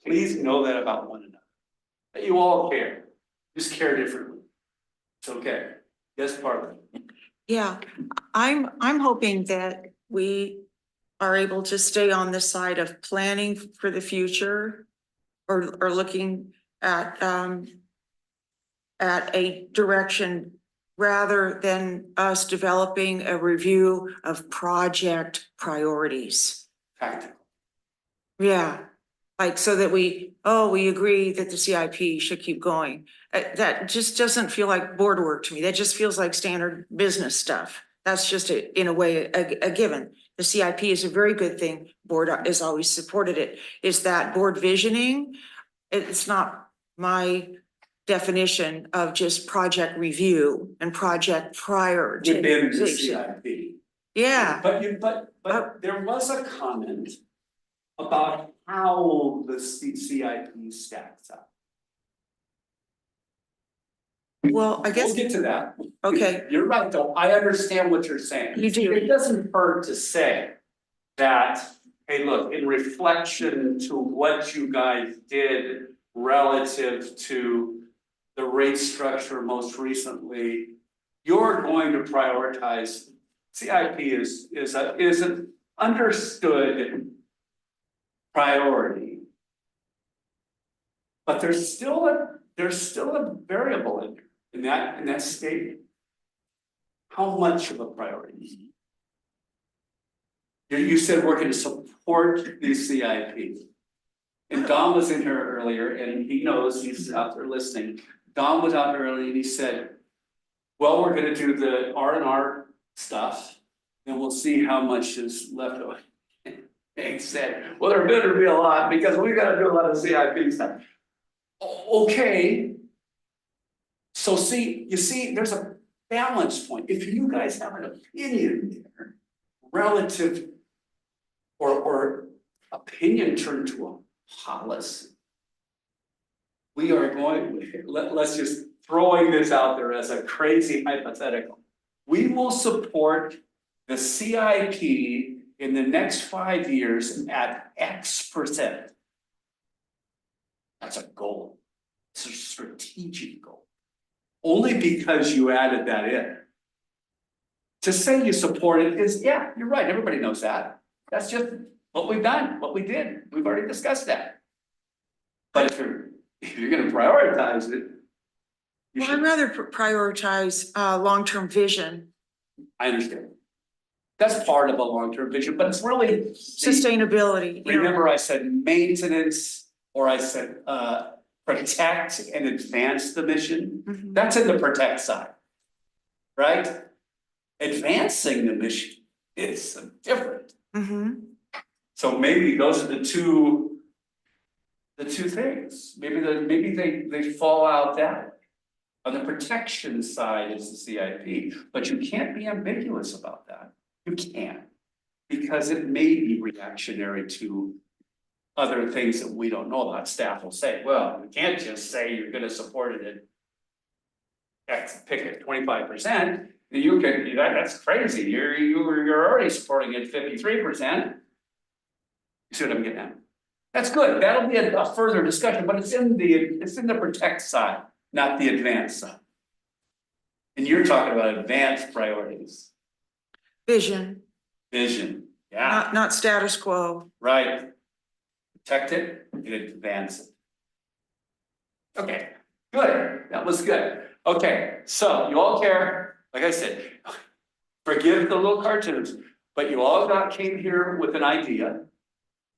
Please know that about one another. That you all care. Just care differently. It's okay. Yes, Parker. Yeah, I'm hoping that we are able to stay on the side of planning for the future or looking at a direction rather than us developing a review of project priorities. Tactical. Yeah, like so that we agree that the CIP should keep going. That just doesn't feel like board work to me. That just feels like standard business stuff. That's just in a way a given. The CIP is a very good thing. Board has always supported it. Is that board visioning? It's not my definition of just project review and project prioritization. Within the CIP. Yeah. But there was a comment about how the CIP stacks up. Well, I guess, We'll get to that. okay, You're right, though. I understand what you're saying. You do. It doesn't hurt to say that, hey, look, in reflection to what you guys did relative to the rate structure most recently, you're going to prioritize. CIP is an understood priority. But there's still a variable in that statement. How much of a priority? You said we're going to support the CIP. And Don was in here earlier and he knows, he's out there listening. Don was out early and he said, well, we're going to do the R&R stuff and we'll see how much is left over. And he said, well, there better be a lot because we got to do a lot of CIP stuff. Okay. So you see, there's a balance point. If you guys have an opinion there, relative or opinion turned to a policy, we are going, let's just throwing this out there as a crazy hypothetical. We will support the CIP in the next 5 years at X%. That's a goal. It's a strategic goal. Only because you added that in. To say you support it is, yeah, you're right. Everybody knows that. That's just what we've done, what we did, we've already discussed that. But if you're gonna prioritize it. You Well, I'd should, rather prioritize, long-term vision, I understand. That's part of a long-term vision, but it's really. sustainability. you know. Remember I said maintenance, or I said, protect and advance the mission? Mhm. That's in the protect side. Right? Advancing the mission is different. Mhm. So maybe those are the two things. Maybe they fall out that way. On the protection side is the CIP, but you can't be ambiguous about that. You can't. Because it may be reactionary to other things that we don't know about. Staff will say, well, you can't just say you're gonna support it at pick it 25%. You can, that's crazy. You're already supporting it 53%. You see what I'm getting at? That's good. That'll be a further discussion, but it's in the protect side, not the advance side. And you're talking about advanced priorities, Vision, vision, yeah, not status quo. right. Protect it and advance it. Okay, good. That was good. Okay, so you all care, like I said, forgive the little cartoons, but you all came here with an idea.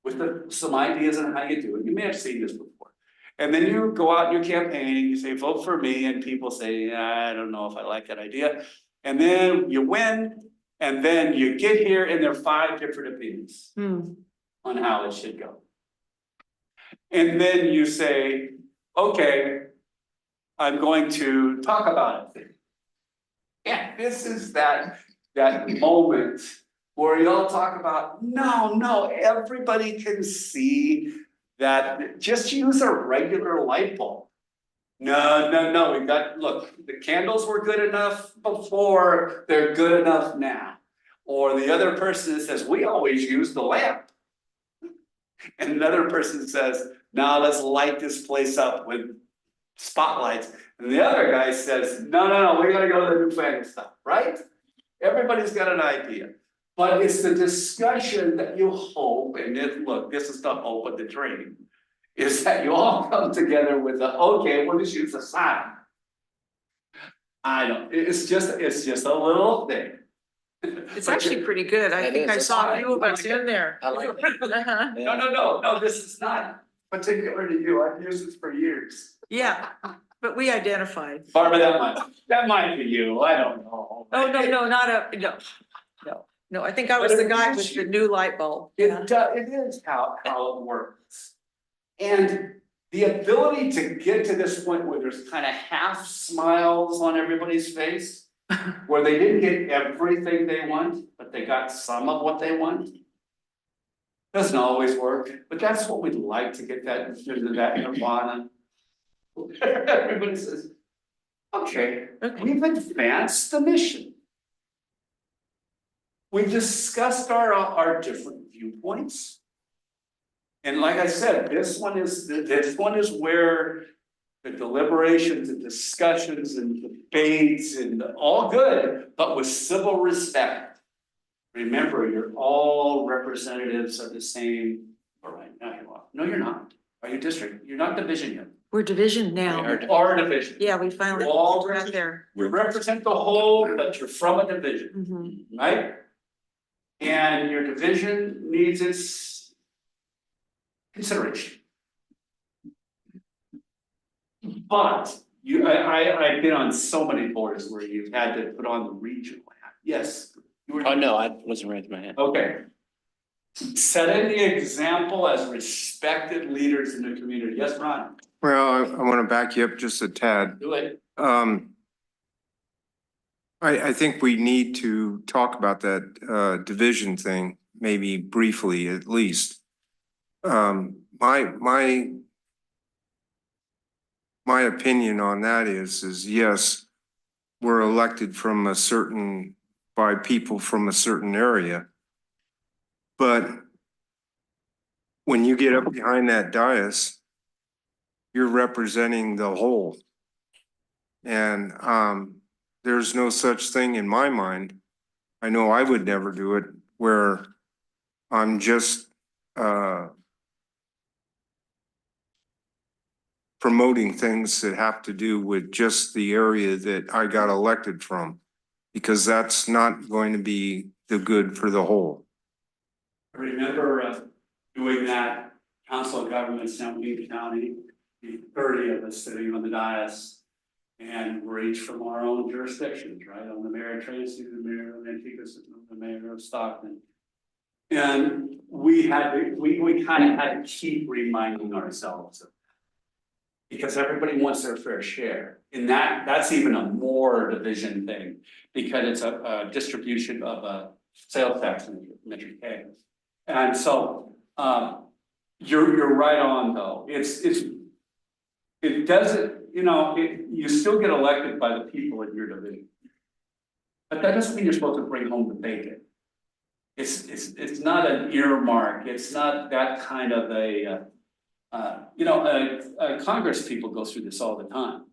With some ideas on how you do it. You may have seen this before. And then you go out in your campaign and you say, vote for me, and people say, yeah, I don't know if I like that idea. And then you win, and then you get here and there are 5 different opinions Hmm. on how it should go. And then you say, okay, I'm going to talk about it. Yeah, this is that moment where you all talk about, no, everybody can see that, just use a regular light bulb. No, look, the candles were good enough before, they're good enough now. Or the other person says, we always use the lamp. And another person says, now let's light this place up with spotlights. And the other guy says, no, we gotta go to the newfangled stuff, right? Everybody's got an idea. But it's the discussion that you hope, and look, this is the hope of the dream, is that you all come together with okay, we'll just use the sign. It's just a little thing. It's But actually pretty good. I It think is. I saw a few of I us like it. in there. I like it. Uh-huh. No, this is not particular to you. I've used this for years. Yeah, but we identified. Barbara, that might be you. I don't know. Oh, no, no, I think I was the guy with the new light bulb. Yeah. It is how it works. And the ability to get to this point where there's kind of half smiles on everybody's face, where they didn't get everything they want, but they got some of what they want. Doesn't always work, but that's what we'd like to get that nirvana. Everybody says, okay, we've advanced the mission. We've discussed our different viewpoints. And like I said, this one is where the deliberations and discussions and debates and all good, but with civil respect. Remember, you're all representatives of the same, all right, now you are. No, you're not. Are you district? You're not division yet. We're division now. You are division. Yeah, we finally, You're all we're out there. You represent the whole, but you're from a division, Mhm. right? And your division needs its consideration. But I've been on so many boards where you've had to put on the regional hat. Yes. You were. Oh, no, I wasn't raising my hand. Okay. Setting the example as respected leaders in the community. Yes, Ron, Well, I want to back you up just a tad. do it. I think we need to talk about that division thing, maybe briefly at least. My opinion on that is yes, we're elected from by people from a certain area. But when you get up behind that dais, you're representing the whole. And there's no such thing in my mind. I know I would never do it, where I'm just promoting things that have to do with just the area that I got elected from, because that's not going to be the good for the whole. I remember doing that council of government assembly county, the 30 of us sitting on the dais. And we're each from our own jurisdictions, right? I'm the mayor of Tracy, the mayor of Antigua, the mayor of Stockton. And we kind of had to keep reminding ourselves of that. Because everybody wants their fair share. And that's even a more division thing, because it's a distribution of a sales tax measure K. And so you're right on though. It doesn't, you still get elected by the people in your division. But that doesn't mean you're supposed to bring home the bacon. It's not an earmark. It's not that kind of a, Congress people go through this all the time.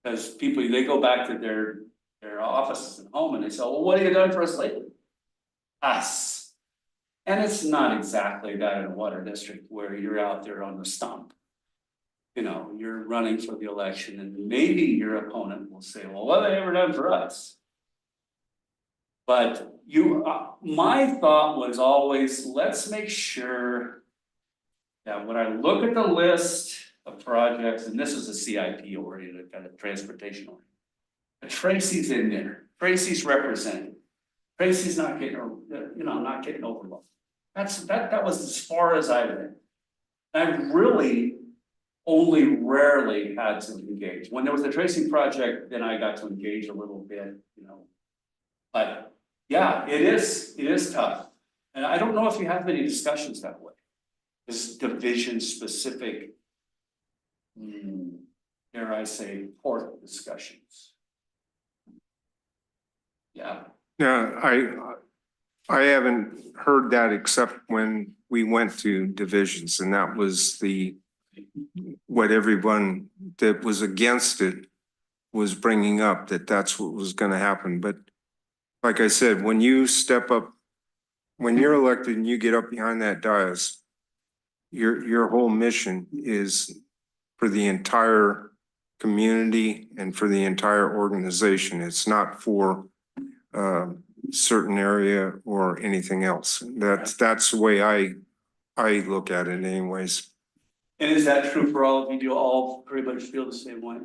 Because people, they go back to their offices at home and they say, well, what have you done for us lately? Us. And it's not exactly that in a water district where you're out there on the stump. You're running for the election and maybe your opponent will say, well, what have they ever done for us? But my thought was always, let's make sure that when I look at the list of projects, and this is a CIP oriented, kind of transportation oriented. Tracy's in there, Tracy's represented. Tracy's not getting, not getting overlooked. That was as far as I went. I really only rarely had to engage. When there was the Tracy project, then I got to engage a little bit, But yeah, it is tough. And I don't know if you have many discussions that way. This division specific, dare I say, port discussions. Yeah. Yeah, I haven't heard that except when we went to divisions, and that was what everyone that was against it was bringing up, that's what was going to happen. But like I said, when you step up, when you're elected and you get up behind that dais, your whole mission is for the entire community and for the entire organization. It's not for certain area or anything else. That's the way I look at it anyways. And is that true for all of you? Do all pretty much feel the same way?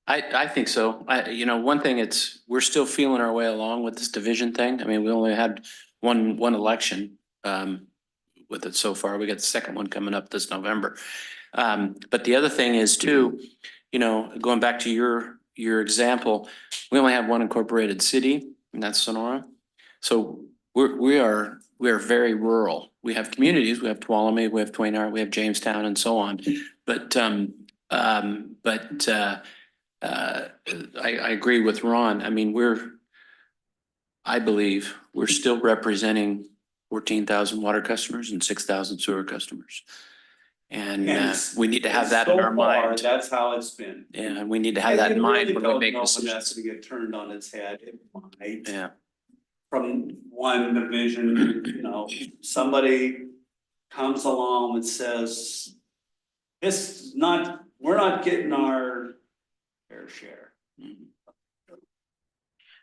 I think so. One thing, we're still feeling our way along with this division thing. I mean, we only had one election with it so far. We got the second one coming up this November. But the other thing is too, going back to your example, we only have one incorporated city, and that's Sonora. So we are very rural. We have communities, we have Tuolumne, we have Twainhart, we have Jamestown and so on. But I agree with Ron. I mean, I believe we're still representing 14,000 water customers and 6,000 sewer customers. And we need to have that in our mind. That's how it's been. Yeah, and we need to have that in mind when we make decisions. That's gonna get turned on its head. It might. Yeah. From one division, somebody comes along and says, we're not getting our fair share.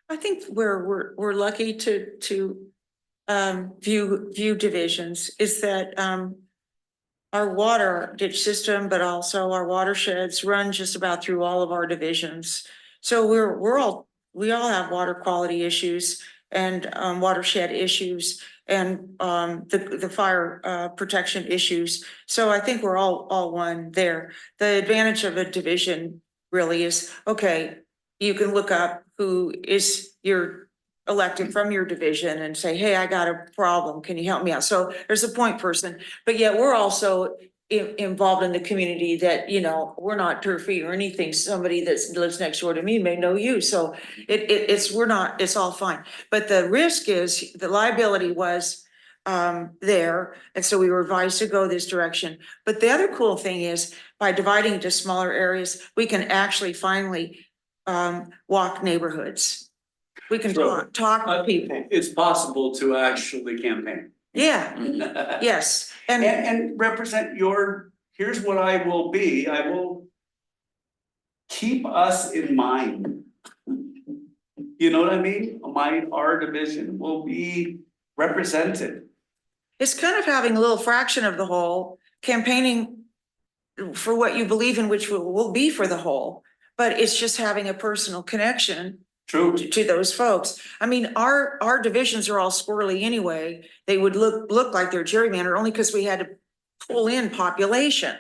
I think we're lucky to view divisions is that our water ditch system, but also our watersheds run just about through all of our divisions. So we all have water quality issues and watershed issues and the fire protection issues. So I think we're all one there. The advantage of a division really is, okay, you can look up who is your elected from your division and say, hey, I got a problem. Can you help me out? So there's a point person, but yet we're also involved in the community that, we're not turfy or anything. Somebody that lives next door to me may know you. So it's all fine. But the risk is the liability was there. And so we were advised to go this direction. But the other cool thing is by dividing into smaller areas, we can actually finally walk neighborhoods. We can talk with people. It's possible to actually campaign. Yeah, yes, And represent your, here's what I will be, I will keep us in mind. You know what I mean? Our division will be represented. it's kind of having a little fraction of the whole, campaigning for what you believe in, which will be for the whole. But it's just having a personal connection True. to those folks. I mean, our divisions are all squirrely anyway. They would look like they're gerrymandered only because we had to pull in population,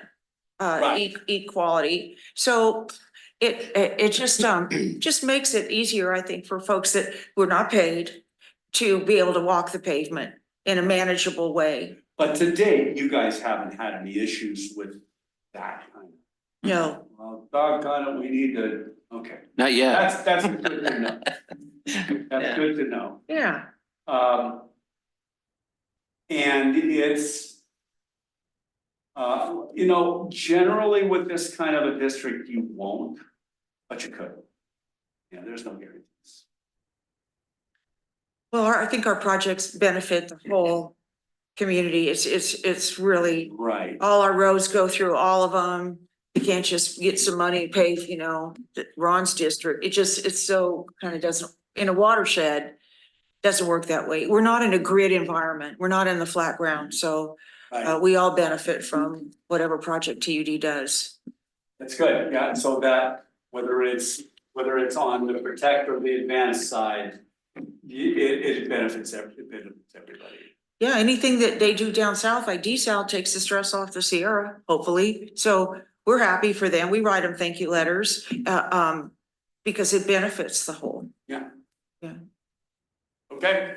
Right. equality. So it just makes it easier, I think, for folks that were not paid to be able to walk the pavement in a manageable way. But to date, you guys haven't had any issues with that kind of. No, Well, doggone it, we need to, okay, Not yet. that's good to know. That's good to know. yeah, And it's, generally with this kind of a district, you won't, but you could. Yeah, there's no guarantees. well, I think our projects benefit the whole community. It's really, Right, all our roads go through all of them. You can't just get some money and pave, Ron's district. It's so kind of doesn't, in a watershed, doesn't work that way. We're not in a grid environment. We're not in the flat ground. So right, we all benefit from whatever project TUD does. that's good, yeah, so that, whether it's on the protect or the advanced side, it benefits everybody. Yeah, anything that they do down south, like desal takes the stress off the Sierra, hopefully. So we're happy for them. We write them thank you letters, because it benefits the whole. Okay.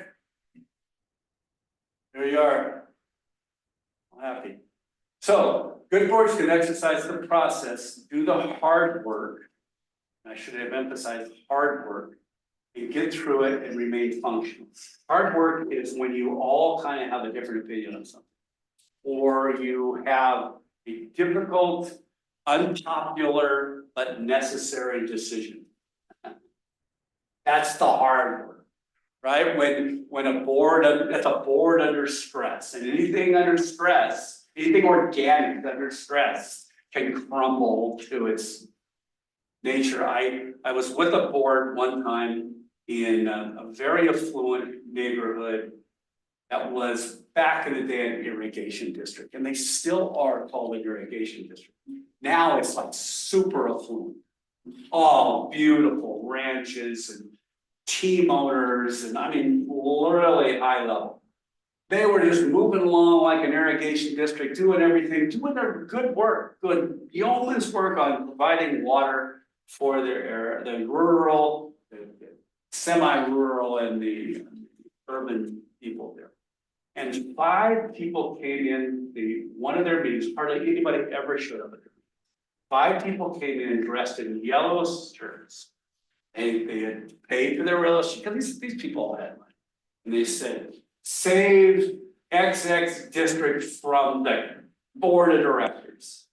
There you are. I'm happy. So, good boards can exercise the process, do the hard work. And I should have emphasized hard work, and get through it and remain functional. Hard work is when you all kind of have a different opinion on something. Or you have a difficult, unpopular, but necessary decision. That's the hard work, right? When a board, that's a board under stress, and anything under stress, anything organic under stress can crumble to its nature. I was with a board one time in a very affluent neighborhood that was back in the day an irrigation district, and they still are called an irrigation district. Now it's like super affluent, all beautiful ranches and team owners, and I mean, really high level. They were just moving along like an irrigation district, doing everything, doing their good work, good yeoman's work on providing water for their the rural, the semi-rural, and the urban people there. And 5 people came in one of their meetings, hardly anybody ever showed up at it. 5 people came in dressed in yellow shirts. They had paid for their real estate, because these people all had money. And they said, save XX district from the board of directors.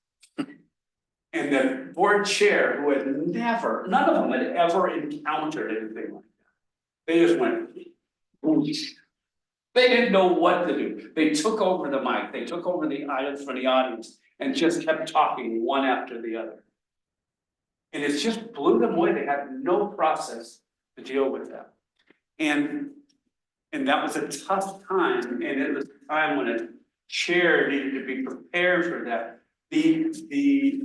And the board chair, who had never, none of them had ever encountered anything like that. They just went, whoosh. They didn't know what to do. They took over the mic, they took over the items from the audience and just kept talking one after the other. And it just blew them away. They had no process to deal with that. And that was a tough time, and it was a time when a chair needed to be prepared for that. The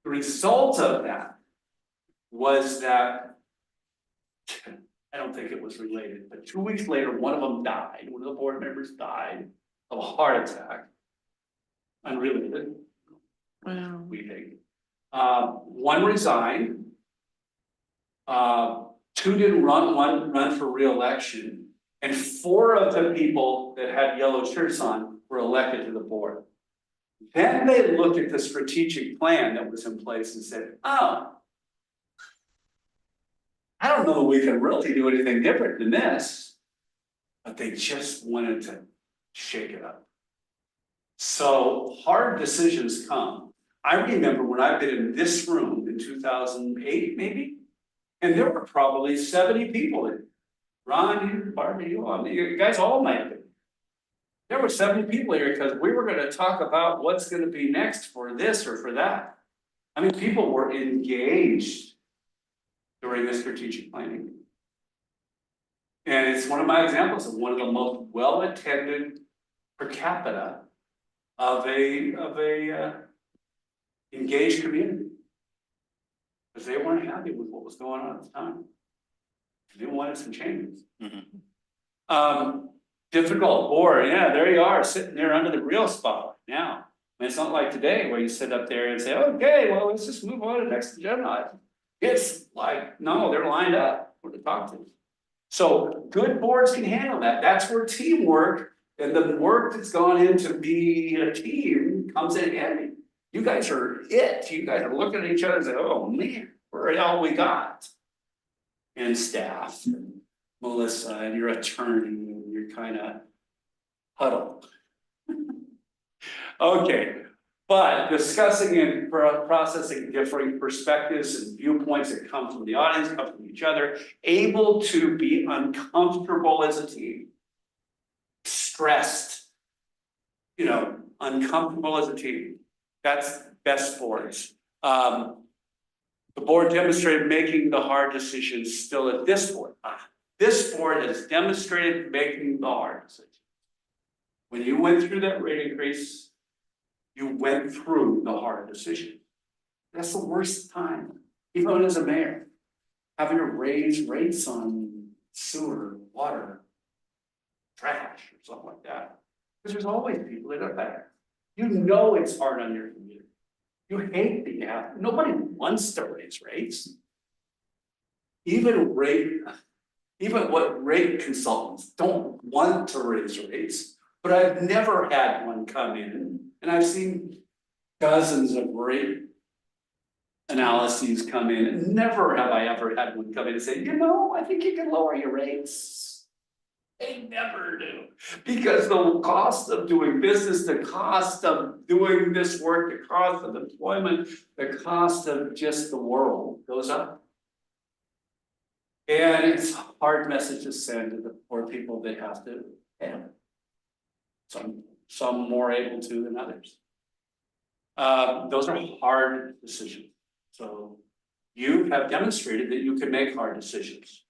result of that was that, I don't think it was related, but 2 weeks later, one of them died. One of the board members died of a heart attack. Unrelated. Wow. We think. One resigned. 2 didn't run, 1 ran for re-election. And 4 of the people that had yellow shirts on were elected to the board. Then they looked at the strategic plan that was in place and said, oh, I don't know that we can really do anything different than this. But they just wanted to shake it up. So hard decisions come. I remember when I've been in this room in 2008, maybe, and there were probably 70 people in it. Ron, you, Barbie, you guys all might have been. There were 70 people here because we were gonna talk about what's gonna be next for this or for that. I mean, people were engaged during the strategic planning. And it's one of my examples of one of the most well-attended per capita of a engaged community. Because they weren't happy with what was going on at the time. They wanted some changes. Difficult board, yeah, there you are, sitting there under the real spotlight now. I mean, it's not like today where you sit up there and say, okay, well, let's just move on to the next agenda item. It's like, no, they're lined up for to talk to. So good boards can handle that. That's where teamwork and the work that's gone into be a team comes in handy. You guys are it. You guys are looking at each other and say, oh man, we're all we got. And staff, and Melissa, and your attorney, and your kind of huddle. Okay, but discussing and processing differing perspectives and viewpoints that come from the audience, come from each other, able to be uncomfortable as a team, stressed, uncomfortable as a team. That's best boards. The board demonstrated making the hard decisions still at this board. This board has demonstrated making the hard decisions. When you went through that rate increase, you went through the hard decision. That's the worst time, even as a mayor, having to raise rates on sewer, water, trash, or something like that. Because there's always people that are better. You know it's hard on your community. You hate the gap. Nobody wants to raise rates. Even what rate consultants don't want to raise rates, but I've never had one come in, and I've seen dozens of rate analyses come in, and never have I ever had one come in and say, I think you can lower your rates. They never do, because the cost of doing business, the cost of doing this work, the cost of employment, the cost of just the world goes up. And it's a hard message to send to the poor people that have to pay. Some more able to than others. Those are hard decisions. So you have demonstrated that you can make hard decisions.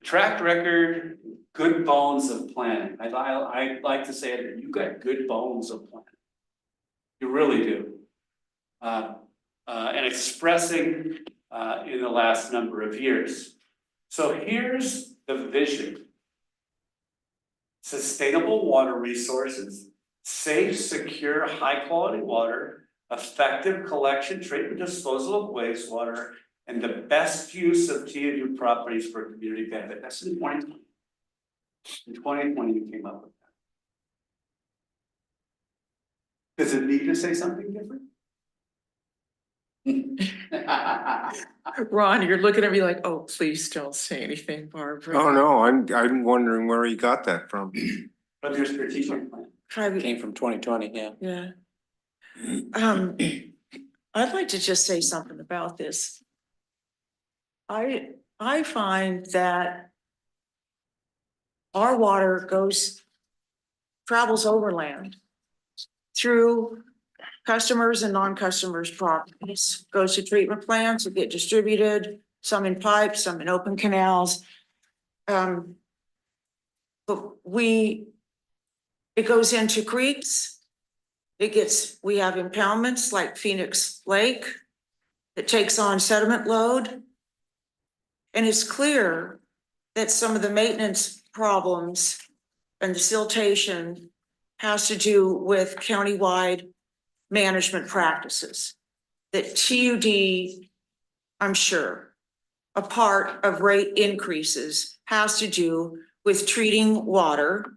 Track record, good bones of planning. I like to say that you got good bones of planning. You really do. And expressing in the last number of years. So here's the vision. Sustainable water resources, safe, secure, high quality water, effective collection, treatment, disposal of wastewater, and the best use of TUD properties for community benefit. That's in 2020. In 2020, you came up with that. Does it need to say something different? Ron, you're looking at me like, oh, please don't say anything, Barbara. Oh, no, I'm wondering where he got that from. From your strategic plan. Came from 2020, yeah. Yeah. I'd like to just say something about this. I find that our water travels overland through customers and non-customers' properties, goes to treatment plants that get distributed, some in pipes, some in open canals. But it goes into creeks. We have impoundments like Phoenix Lake that takes on sediment load. And it's clear that some of the maintenance problems and the siltation has to do with countywide management practices. That TUD, I'm sure, a part of rate increases has to do with treating water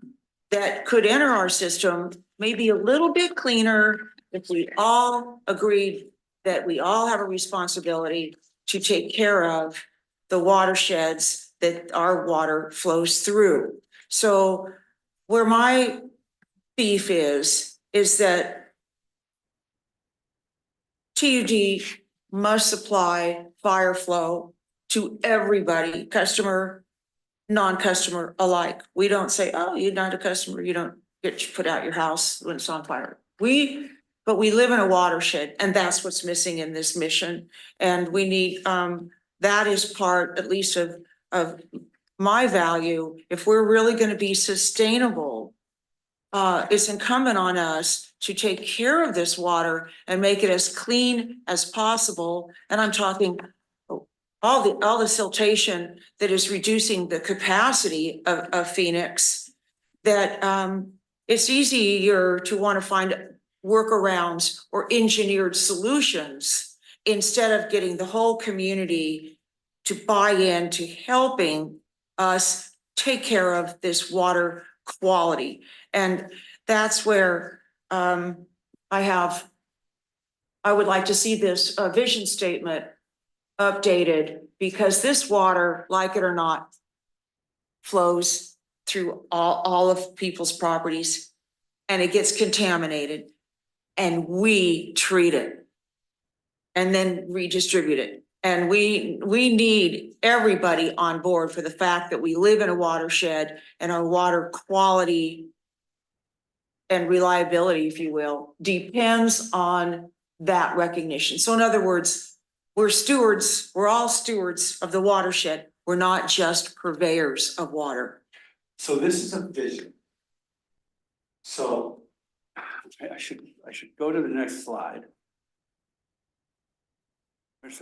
that could enter our system maybe a little bit cleaner if we all agreed that we all have a responsibility to take care of the watersheds that our water flows through. So where my beef is that TUD must supply fire flow to everybody, customer, non-customer alike. We don't say, oh, you're not a customer, you don't get put out your house when it's on fire. But we live in a watershed, and that's what's missing in this mission. And we need, that is part at least of my value. If we're really gonna be sustainable, it's incumbent on us to take care of this water and make it as clean as possible. And I'm talking all the siltation that is reducing the capacity of Phoenix, that it's easier to want to find workarounds or engineered solutions instead of getting the whole community to buy into helping us take care of this water quality. And that's where I would like to see this vision statement updated, because this water, like it or not, flows through all of people's properties, and it gets contaminated, and we treat it and then redistribute it. And we need everybody on board for the fact that we live in a watershed, and our water quality and reliability, if you will, depends on that recognition. So in other words, we're stewards, we're all stewards of the watershed. We're not just purveyors of water. So this is a vision. So I should go to the next slide. There's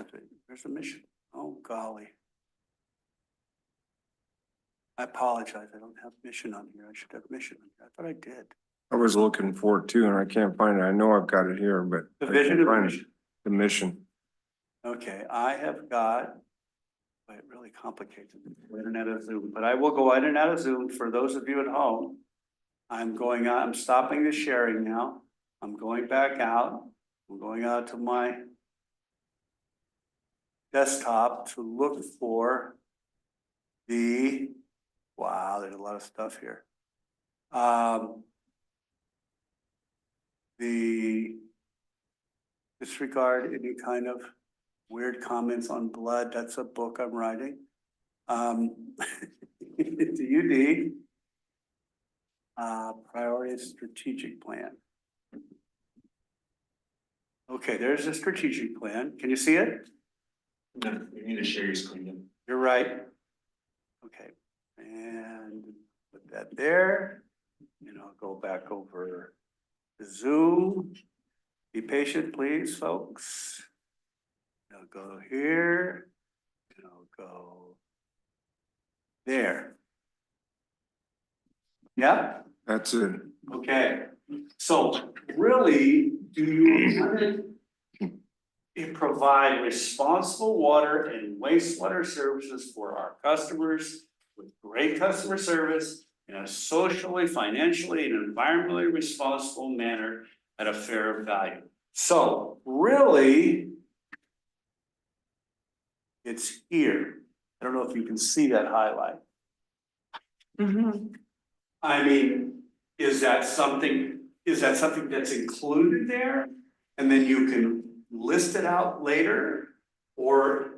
a mission. Oh, golly. I apologize. I don't have mission on here. I should have mission on here. I thought I did. I was looking for it too, and I can't find it. I know I've got it here, but The I vision can't of the find it. mission. The mission. Okay, I have got, boy, it really complicates it, in and out of Zoom, but I will go in and out of Zoom for those of you at home. I'm stopping the sharing now. I'm going back out. I'm going out to my desktop to look for wow, there's a lot of stuff here. The disregard any kind of weird comments on blood. That's a book I'm writing. TUD, priority strategic plan. Okay, there's a strategic plan. Can you see it? No, you need to share your screen. You're right. Okay, and put that there. And I'll go back over to Zoom. Be patient, please, folks. I'll go here. And I'll go there. Yeah, That's it. okay. So really, do you want to provide responsible water and wastewater services for our customers with great customer service in a socially, financially, and environmentally responsible manner at a fair value? So really, it's here. I don't know if you can see that highlight. I mean, is that something that's included there? And then you can list it out later? Or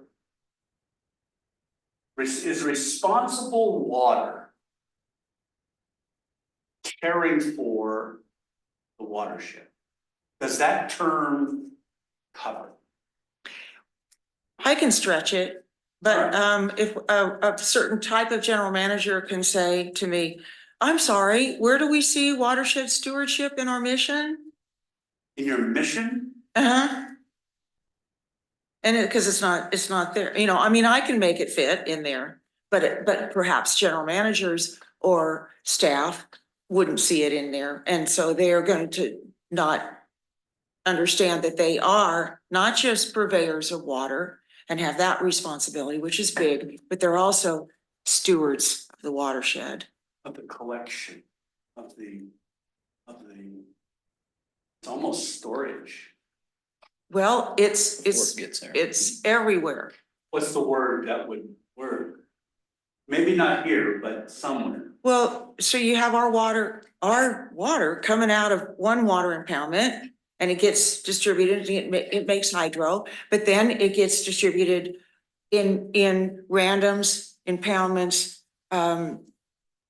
is responsible water caring for the watershed? Does that term cover? I can stretch it, but if a certain type of general manager can say to me, I'm sorry, where do we see watershed stewardship in our mission? In your mission? Uh-huh. And because it's not there, you know, I mean, I can make it fit in there, but perhaps general managers or staff wouldn't see it in there. And so they are going to not understand that they are not just purveyors of water and have that responsibility, which is big, but they're also stewards of the watershed. Of the collection of the, it's almost storage. Well, it's gets there. it's everywhere. What's the word that would work? Maybe not here, but somewhere. Well, so you have our water coming out of one water impoundment, and it gets distributed, it makes hydro, but then it gets distributed in randoms, impoundments,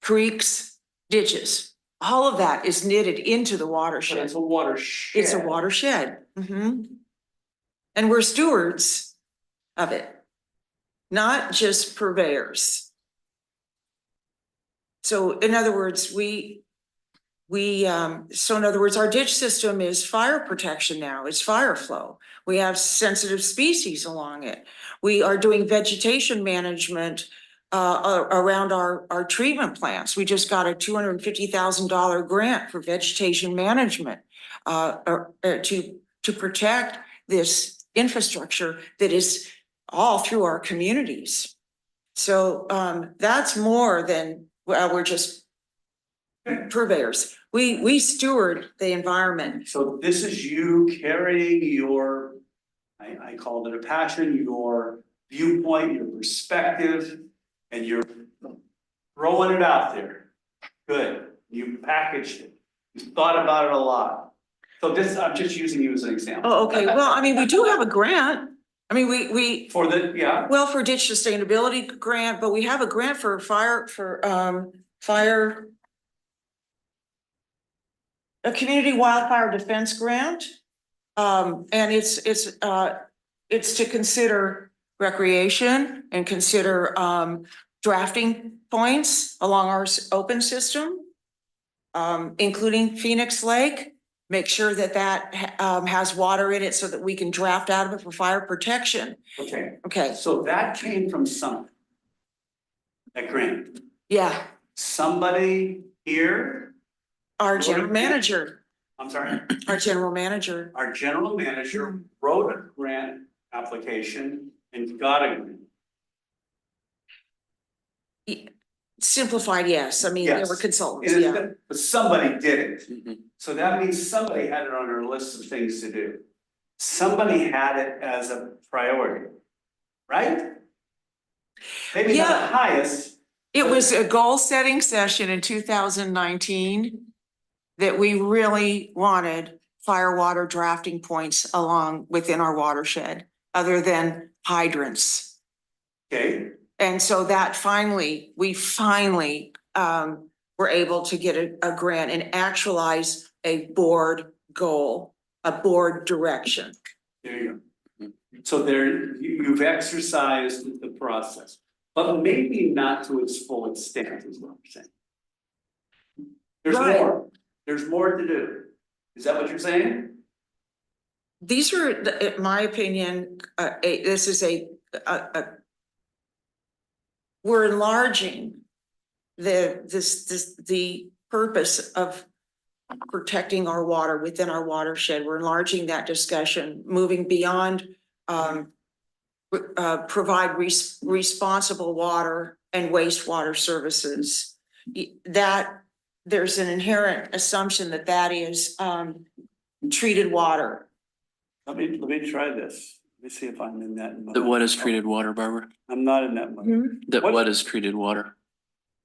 creeks, ditches. All of that is knitted into the But watershed. it's a watershed. It's a watershed. And we're stewards of it, not just purveyors. So in other words, so in other words, our ditch system is fire protection now, it's fire flow. We have sensitive species along it. We are doing vegetation management around our treatment plants. We just got a $250,000 grant for vegetation management to protect this infrastructure that is all through our communities. So that's more than, we're just purveyors. We steward the environment. So this is you carrying your, I called it a passion, your viewpoint, your perspective, and you're throwing it out there. Good, you packaged it, you thought about it a lot. So this, I'm just using you as an example. Oh, okay. Well, I mean, we do have a grant. I mean, we, For the, yeah, well, for ditch sustainability grant, but we have a grant for fire, a community wildfire defense grant. And it's to consider recreation and consider, drafting points along our open system. Including Phoenix Lake, make sure that has water in it so that we can draft out of it for fire protection. okay, Okay, so that came from something. That grant, yeah, somebody here, our general manager, I'm sorry, our general manager. our general manager wrote a grant application and got a grant. Simplified, yes. I mean, there were Yes. consultants, yeah. But somebody did it. Mhm. So that means somebody had it on their list of things to do. Somebody had it as a priority, right? Maybe not the Yeah. highest. It was a goal-setting session in 2019 that we really wanted fire water drafting points along within our watershed, other than hydrants. Okay, And so that we finally were able to get a grant and actualize a board goal, a board direction. there you go. So there, you've exercised the process, but maybe not to its full extent is what I'm saying. There's Right. more, there's more to do. Is that what you're saying? These are, in my opinion, this is we're enlarging the purpose of protecting our water within our watershed. We're enlarging that discussion, moving beyond provide responsible water and wastewater services. That there's an inherent assumption that is treated water. Let me try this. Let me see if I'm in that mode. That what is treated water, Barbara? I'm not in that mode. That What- what is treated water?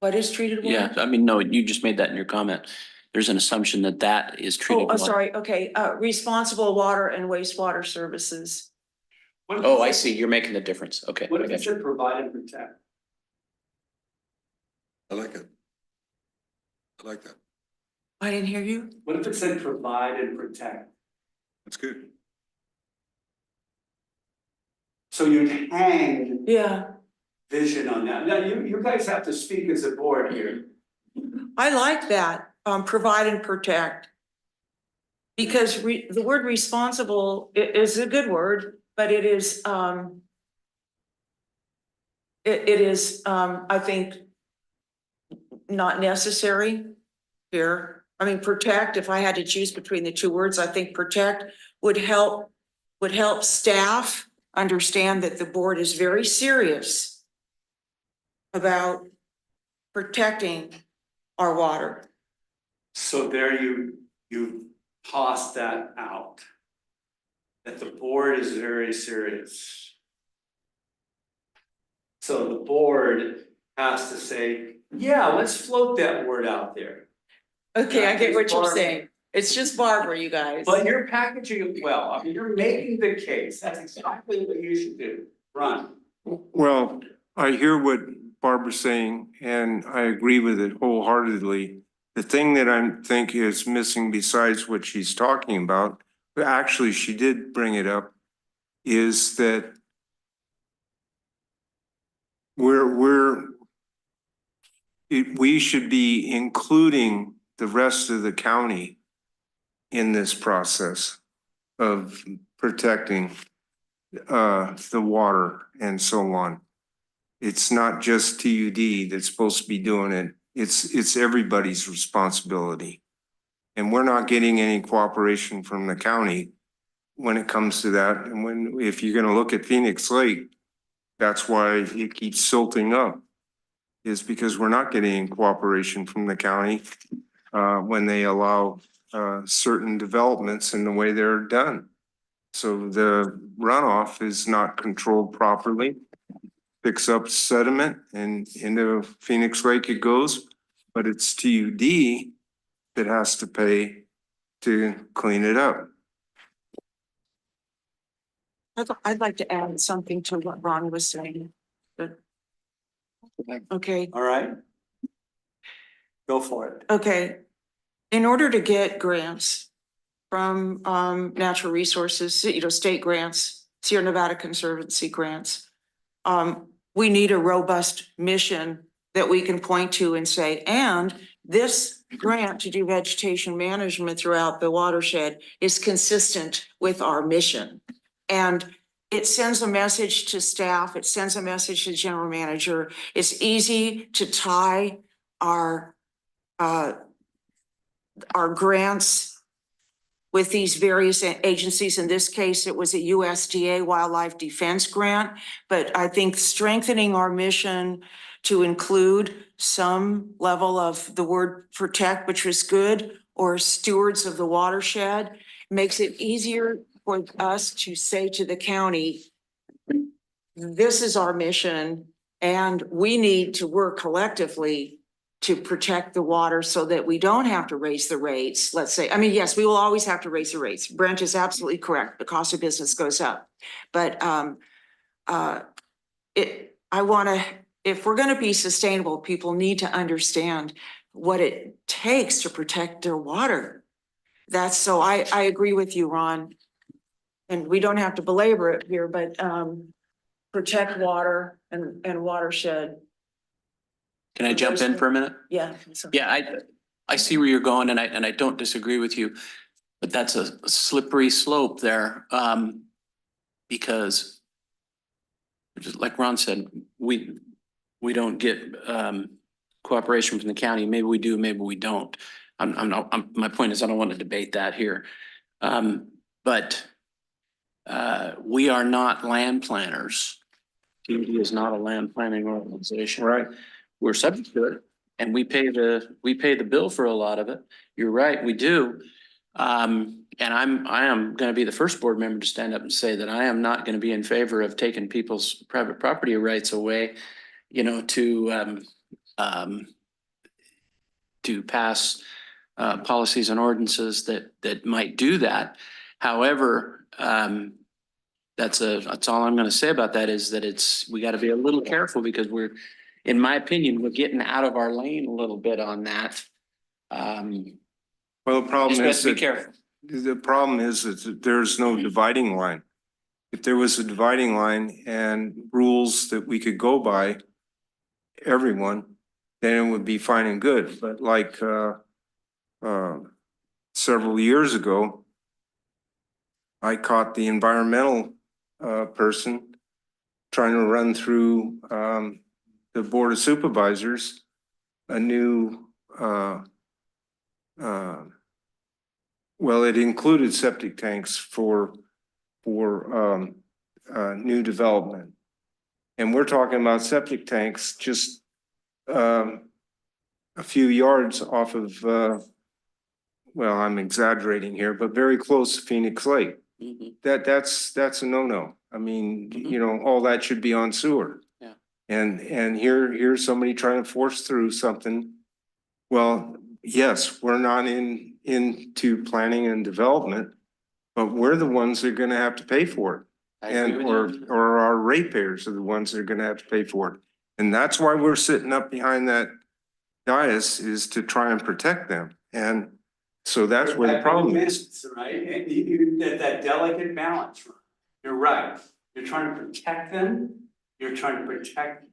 What is treated water? Yeah, I mean, no, you just made that in your comment. There's an assumption that that is treated Oh, water. sorry, okay, responsible water and wastewater services. What if Oh, it I said- see. You're making the difference. Okay. What I if it got you. said provide and protect? I like it. I like that. I didn't hear you. What if it said provide and protect? That's good. So you'd hang Yeah, vision on that. Now, you guys have to speak as a board here. I like that, provide and protect. Because the word responsible is a good word, but it is, it is, I think, not necessary here. I mean, protect, if I had to choose between the two words, I think protect would help staff understand that the board is very serious about protecting our water. So there you tossed that out. That the board is very serious. So the board has to say, yeah, let's float that word out there. Okay, I get what you're Barbara. saying. It's just Barbara, you guys. But you're packaging it well. I mean, you're making the case. That's exactly what you should do. Run. Well, I hear what Barbara's saying, and I agree with it wholeheartedly. The thing that I think is missing besides what she's talking about, but actually she did bring it up, is that we should be including the rest of the county in this process of protecting the water and so on. It's not just TUD that's supposed to be doing it. It's everybody's responsibility. And we're not getting any cooperation from the county when it comes to that. And if you're gonna look at Phoenix Lake, that's why it keeps silting up, is because we're not getting cooperation from the county when they allow certain developments in the way they're done. So the runoff is not controlled properly, picks up sediment and into Phoenix Lake it goes, but it's TUD that has to pay to clean it up. I'd like to add something to what Ron was saying. Okay, All right. Go for it. okay. In order to get grants from natural resources, state grants, Sierra Nevada Conservancy grants, we need a robust mission that we can point to and say, and this grant to do vegetation management throughout the watershed is consistent with our mission. And it sends a message to staff, it sends a message to the general manager. It's easy to tie our grants with these various agencies. In this case, it was a USDA Wildlife Defense Grant, but I think strengthening our mission to include some level of the word protect, which was good, or stewards of the watershed, makes it easier for us to say to the county, this is our mission, and we need to work collectively to protect the water so that we don't have to raise the rates. Let's say, I mean, yes, we will always have to raise the rates. Brent is absolutely correct. The cost of business goes up. But if we're going to be sustainable, people need to understand what it takes to protect their water. I agree with you, Ron. And we don't have to belabor it here, but protect water and watershed. Can I jump in for a minute? Yeah. Yeah, I see where you're going and I don't disagree with you, but that's a slippery slope there. Because just like Ron said, we don't get cooperation from the county. Maybe we do, maybe we don't. My point is I don't want to debate that here. But we are not land planners. TUD is not a land planning organization. Right. We're subject to it and we pay the bill for a lot of it. You're right, we do. And I am gonna be the first board member to stand up and say that I am not gonna be in favor of taking people's private property rights away, you know, to pass policies and ordinances that might do that. However, that's all I'm gonna say about that, is that we gotta be a little careful because in my opinion, we're getting out of our lane a little bit on that. Well, the problem Just is have to be that careful. the problem is that there's no dividing line. If there was a dividing line and rules that we could go by, everyone, then it would be fine and good. But like several years ago, I caught the environmental person trying to run through the Board of Supervisors a new well, it included septic tanks for new development. And we're talking about septic tanks just a few yards off of well, I'm exaggerating here, but very close to Phoenix Lake. Mhm. That's a no-no. I mean, you know, all that should be on sewer. Yeah. And here's somebody trying to force through something. Well, yes, we're not into planning and development, but we're the ones that are gonna have to pay for it. I agree with you. Or our ratepayers are the ones that are gonna have to pay for it. And that's why we're sitting up behind that dais is to try and protect them. And so that's where the problem is. Right, and that delicate balance, you're right, you're trying to protect them, you're trying to protect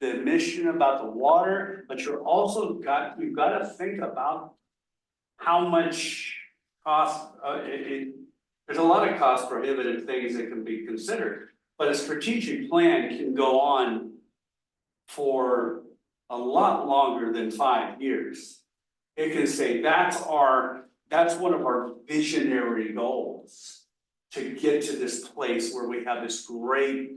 the mission about the water, but you've got to think about how much cost, there's a lot of cost prohibitive things that can be considered, but a strategic plan can go on for a lot longer than 5 years. It can say, that's one of our visionary goals, to get to this place where we have this great